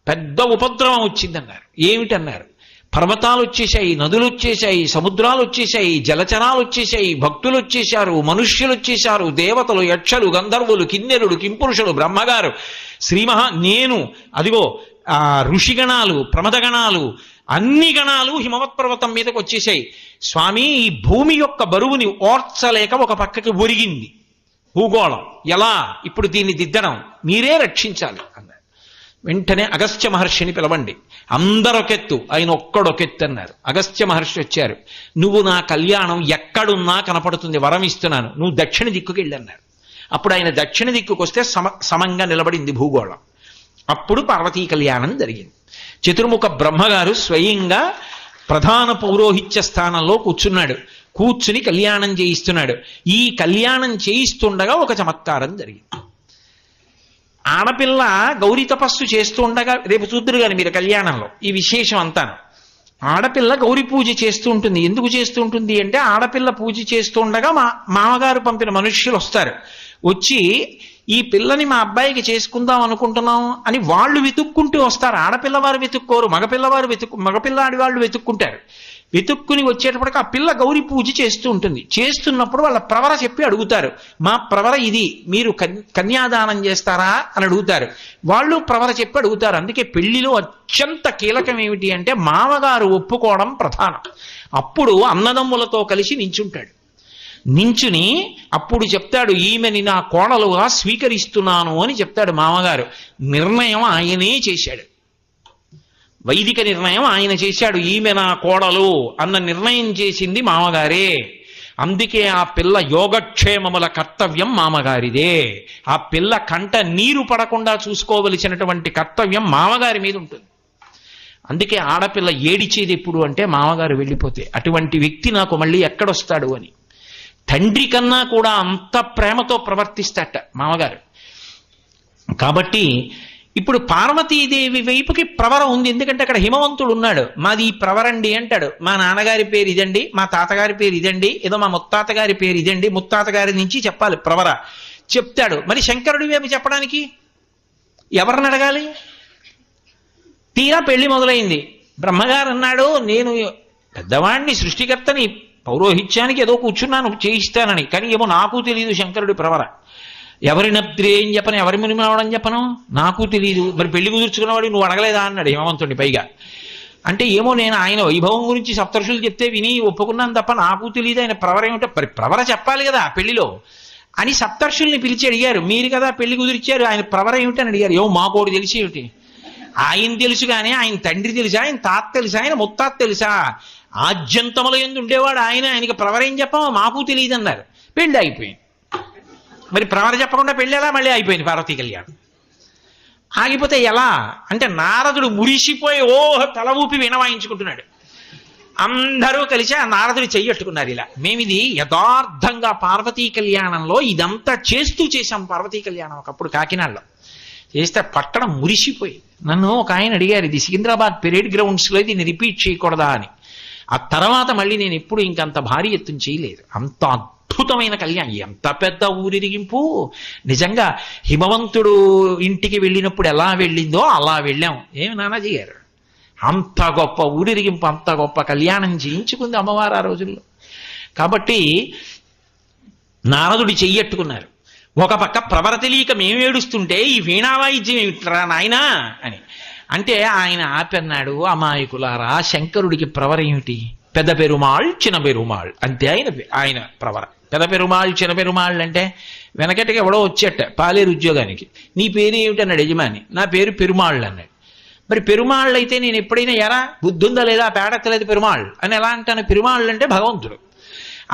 పెద్ద ఉపద్రవం వచ్చిందన్నారు. ఏమిటన్నారు? పర్వతాలు వచ్చేశాయి, నదులు వచ్చేశాయి, సముద్రాలు వచ్చేశాయి, జలచరాలు వచ్చేశాయి, భక్తులు వచ్చేశారు, మనుష్యులు వచ్చేశారు, దేవతలు, యక్షలు, గంధర్వులు, కిన్నెరుడు, కింపురుషులు, బ్రహ్మగారు, నేను, అదిగో ఋషిగణాలు, ప్రమదగణాలు, అన్ని గణాలు హిమవత్ పర్వతం మీదకి వచ్చేసాయి. స్వామి ఈ భూమి యొక్క బరువుని ఓర్చలేక ఒక పక్కకి ఒరిగింది భూగోళం. ఎలా ఇప్పుడు దీన్ని దిద్దడం? మీరే రక్షించాలి అన్నారు. వెంటనే అగస్త్య మహర్షిని పిలవండి. అందరొకెత్తు, ఆయన ఒక్కడొకెత్తు అన్నారు. అగస్త్య మహర్షి వచ్చారు. నువ్వు నా కళ్యాణం ఎక్కడున్నా కనపడుతుంది, వరం ఇస్తున్నాను, నువ్వు దక్షిణ దిక్కుకి వెళ్ళన్నారు. అప్పుడు ఆయన దక్షిణ దిక్కుకు వస్తే సమంగా నిలబడింది భూగోళం. అప్పుడు పార్వతీ కళ్యాణం జరిగింది. చతుర్ముఖ బ్రహ్మగారు స్వయంగా ప్రధాన పౌరోహిత్య స్థానంలో కూర్చున్నాడు. కూర్చుని కళ్యాణం చేయిస్తున్నాడు. ఈ కళ్యాణం చేయిస్తుండగా ఒక చమత్కారం జరిగింది. ఆడపిల్ల గౌరీ తపస్సు చేస్తూ ఉండగా, రేపు చూద్దరు కానీ మీరు కళ్యాణంలో ఈ విశేషం అంతాను. ఆడపిల్ల గౌరీ పూజ చేస్తూ ఉంటుంది. ఎందుకు చేస్తూ ఉంటుంది అంటే, ఆడపిల్ల పూజ చేస్తూ ఉండగా మామగారు పంపిన మనుష్యులు వస్తారు. వచ్చి ఈ పిల్లని మా అబ్బాయికి చేసుకుందాం అనుకుంటున్నాం అని వాళ్ళు వెతుక్కుంటూ వస్తారు. ఆడపిల్లవారు వెతుక్కోరు, మగపిల్లాడి వాళ్ళు వెతుక్కుంటారు. వెతుక్కుని వచ్చేటప్పటికి ఆ పిల్ల గౌరీ పూజ చేస్తూ ఉంటుంది. చేస్తున్నప్పుడు వాళ్ళ ప్రవర చెప్పి అడుగుతారు, మా ప్రవర ఇది, మీరు కన్యాదానం చేస్తారా అని అడుగుతారు. వాళ్ళు ప్రవర చెప్పి అడుగుతారు. అందుకే పెళ్లిలో అత్యంత కీలకం ఏమిటి అంటే మామగారు ఒప్పుకోవడం ప్రధానం. అప్పుడు అన్నదమ్ములతో కలిసి నించుంటాడు. నించుని అప్పుడు చెప్తాడు, ఈమెని నా కోడలుగా స్వీకరిస్తున్నాను అని చెప్తాడు మామగారు. నిర్ణయం ఆయనే చేశాడు. వైదిక నిర్ణయం ఆయన చేశాడు. ఈమె నా కోడలు అన్న నిర్ణయం చేసింది మామగారే. అందుకే ఆ పిల్ల యోగక్షేమముల కర్తవ్యం మామగారిదే. ఆ పిల్ల కంట నీరు పడకుండా చూసుకోవలసినటువంటి కర్తవ్యం మామగారి మీద ఉంటుంది. అందుకే ఆడపిల్ల ఏడిచేది ఎప్పుడు అంటే మామగారు వెళ్ళిపోతే. అటువంటి వ్యక్తి నాకు మళ్ళీ ఎక్కడొస్తాడు అని. తండ్రి కన్నా కూడా అంత ప్రేమతో ప్రవర్తిస్తాట మామగారు. కాబట్టి ఇప్పుడు పార్వతీదేవి వైపుకి ప్రవర ఉంది. ఎందుకంటే అక్కడ హిమవంతుడు ఉన్నాడు. మాది ఈ ప్రవరండి అంటాడు. మా నాన్నగారి పేరు ఇదండి, మా తాతగారి పేరు ఇదండి, ఏదో మా ముత్తాతగారి పేరు ఇదండి, ముత్తాతగారి నుంచి చెప్పాలి ప్రవర. చెప్తాడు. మరి శంకరుడి వైపు చెప్పడానికి ఎవరిని అడగాలి? తీరా పెళ్లి మొదలైంది. బ్రహ్మగారు అన్నాడు, నేను పెద్దవాణ్ణి, సృష్టికర్తని, పౌరోహిత్యానికి ఏదో కూర్చున్నాను చేయిస్తానని. కానీ ఏమో నాకు తెలియదు శంకరుడి ప్రవర. ఎవరి నప్త్రేం చెప్పను, ఎవరి మునిమావడం చెప్పను, నాకు తెలియదు. మరి పెళ్లి కుదుర్చుకున్నవాడు నువ్వు అడగలేదా అన్నాడు హిమవంతుడిని. పైగా అంటే ఏమో నేను ఆయన వైభవం గురించి సప్తర్షులు చెప్తే విని ఒప్పుకున్నాను తప్ప నాకు తెలియదు ఆయన ప్రవర ఏమిటో. మరి ప్రవర చెప్పాలి కదా పెళ్లిలో అని సప్తర్షుల్ని పిలిచి అడిగారు. మీరు కదా పెళ్లి కుదిరిచ్చారు, ఆయన ప్రవర ఏమిటి అని అడిగారు. ఏమో మాకోడు తెలిసి ఏమిటి, ఆయన తెలుసు కానీ ఆయన తండ్రి తెలుసా, ఆయన తాత తెలుసా, ఆయన ముత్తాత తెలుసా, ఆద్యంతముల యందు ఉండేవాడు ఆయన, ఆయనకి ప్రవర ఏం చెప్పమో మాకు తెలియదు అన్నారు. పెళ్లి అయిపోయింది. మరి ప్రవర చెప్పకుండా పెళ్ళి ఎలా మళ్ళీ అయిపోయింది పార్వతీ కళ్యాణం. ఆగిపోతే ఎలా అంటే నారదుడు మురిసిపోయి తల ఊపి వినవాయించుకుంటున్నాడు. అందరూ కలిసి ఆ నారదుడు చెయ్యట్టుకున్నారు. ఇలా మేమిది యథార్థంగా పార్వతీ కళ్యాణంలో ఇదంతా చేశాం. పార్వతీ కళ్యాణం ఒకప్పుడు కాకినాడలో చేస్తే పట్టణం మురిసిపోయి. నన్ను ఒక ఆయన అడిగారు, ఇది సికింద్రాబాద్ పెరేడ్ గ్రౌండ్స్లో దీన్ని రిపీట్ చేయకూడదా అని. ఆ తర్వాత మళ్ళీ నేను ఎప్పుడు ఇంకంత భారీ ఎత్తున చేయలేదు. అంత అద్భుతమైన కళ్యాణం, ఎంత పెద్ద ఊరిరిగింపు. నిజంగా హిమవంతుడు ఇంటికి వెళ్ళినప్పుడు ఎలా వెళ్ళిందో అలా వెళ్ళాం. ఏమి నానాజీ గారు, అంత గొప్ప ఊరిరిగింపు, అంత గొప్ప కళ్యాణం చేయించుకుంది అమ్మవారు ఆ రోజుల్లో. కాబట్టి నారదుడి చెయ్యట్టుకున్నారు. ఒక పక్క ప్రవర తెలియక మేమేడుస్తుంటే ఈ వీణావాయిద్యం ఏమిట్రా నాయనా అని అంటే ఆయన ఆపన్నాడు, అమాయకులారా, శంకరుడికి ప్రవర ఏమిటి? పెద్ద పెరుమాళ్ చిన్న పెరుమాళ్ అంతే ఆయన ప్రవర. పెద్ద పెరుమాళ్ చిన్న పెరుమాళ్ అంటే వెనకటికి ఎవడో వచ్చేట పాలేరు ఉద్యోగానికి, నీ పేరు ఏమిటి అన్నాడు యజమాని. నా పేరు పెరుమాళ్ళు అన్నాడు. మరి పెరుమాళ్ళు అయితే నేను ఎప్పుడైనా ఎరా బుద్ధుందా లేదా, పేడెత్తలేదు పెరుమాళ్ అని ఎలా అంటాను? పెరుమాళ్ళు అంటే భగవంతుడు.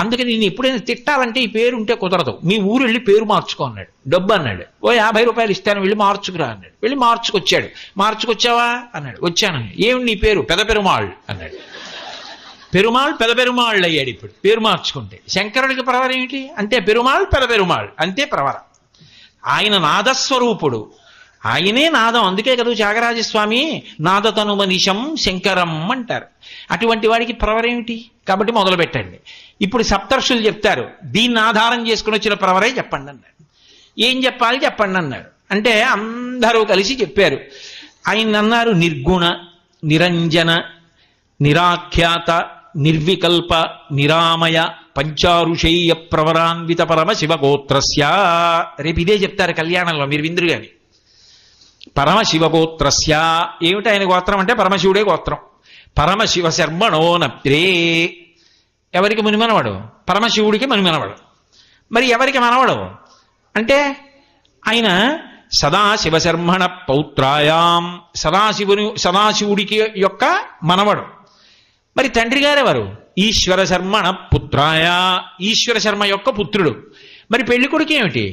అందుకని నేను ఎప్పుడైనా తిట్టాలంటే ఈ పేరు ఉంటే కుదరదు, మీ ఊరు వెళ్ళి పేరు మార్చుకో అన్నాడు. డబ్బు అన్నాడు. ఓ 50 రూపాయలు ఇస్తాను, వెళ్ళి మార్చుకురా అన్నాడు. వెళ్ళి మార్చుకొచ్చాడు. మార్చుకొచ్చావా అన్నాడు. వచ్చానని. ఏమి నీ పేరు? పెద్ద పెరుమాళ్ అన్నాడు. పెరుమాళ్ పెద్ద పెరుమాళ్ళు అయ్యాడు ఇప్పుడు పేరు మార్చుకుంటే. శంకరుడికి ప్రవర ఏమిటి అంటే పెరుమాళ్ పెద్ద పెరుమాళ్ అంతే ప్రవర. ఆయన నాదస్వరూపుడు, ఆయనే నాదం. అందుకే కదా త్యాగరాజస్వామి నాదతనుమనిషం శంకరం అంటారు. అటువంటి వాడికి ప్రవర ఏమిటి? కాబట్టి మొదలు పెట్టండి. ఇప్పుడు సప్తర్షులు చెప్తారు, దీన్ని ఆధారం చేసుకుని వచ్చిన ప్రవరే చెప్పండి అన్నాడు. ఏం చెప్పాలి చెప్పండి అన్నాడు. అంటే అందరూ కలిసి చెప్పారు. ఆయన అన్నారు, నిర్గుణ, నిరంజన, నిరాఖ్యాత, నిర్వికల్ప, నిరామయ, పంచారుషేయ ప్రవరాన్విత పరమ శివగోత్రస్య. రేపు ఇదే చెప్తారు కళ్యాణంలో, మీరు విందురు గాని. పరమశివగోత్రస్య ఏమిటి ఆయన గోత్రం అంటే పరమశివుడే గోత్రం. పరమశివ శర్మణో నప్రే. ఎవరికి మునిమనవాడు? పరమశివుడికి మునిమనవాడు. మరి ఎవరికి మనవడు అంటే ఆయన సదాశివశర్మణ పౌత్రాయాం, సదాశివుడికి యొక్క మనవడు. మరి తండ్రి గారెవరు? ఈశ్వర శర్మణ పుత్రాయ, ఈశ్వర శర్మ యొక్క పుత్రుడు. మరి పెళ్లి కొడుకు ఏమిటి?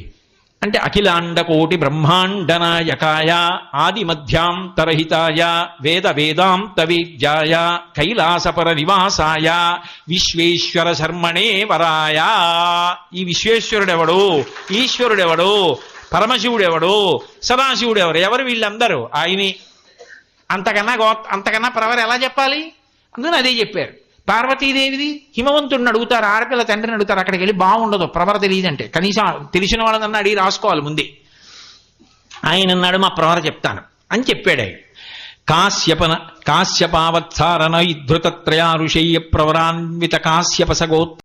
అంటే అఖిలాండ కోటి బ్రహ్మాండనాయకాయ ఆది మధ్యాంతరహితాయ వేద వేదాంత వేద్యాయ కైలాసపర నివాసాయ విశ్వేశ్వర శర్మణే వరాయ. ఈ విశ్వేశ్వరుడెవడు, ఈశ్వరుడెవడు, పరమశివుడెవడు, సదాశివుడెవడు, ఎవరు వీళ్ళందరూ? ఆయనే. అంతకన్నా ప్రవర ఎలా చెప్పాలి? అందుకని అదే చెప్పారు. పార్వతీదేవిది హిమవంతుడిని అడుగుతారు, ఆడపిల్ల తండ్రిని అడుగుతారు. అక్కడికి వెళ్ళి బాగుండదు ప్రవర తెలియదంటే, కనీసం తెలిసిన వాళ్ళనన్నా అడిగి రాసుకోవాలి ముందే. ఆయన అన్నాడు మా ప్రవర చెప్తాను అని చెప్పాడు ఆయన. కాశ్యపావత్సారణ ఇద్ధృతత్రయారుషేయ ప్రవరాన్విత కాశ్యప సగోత్ర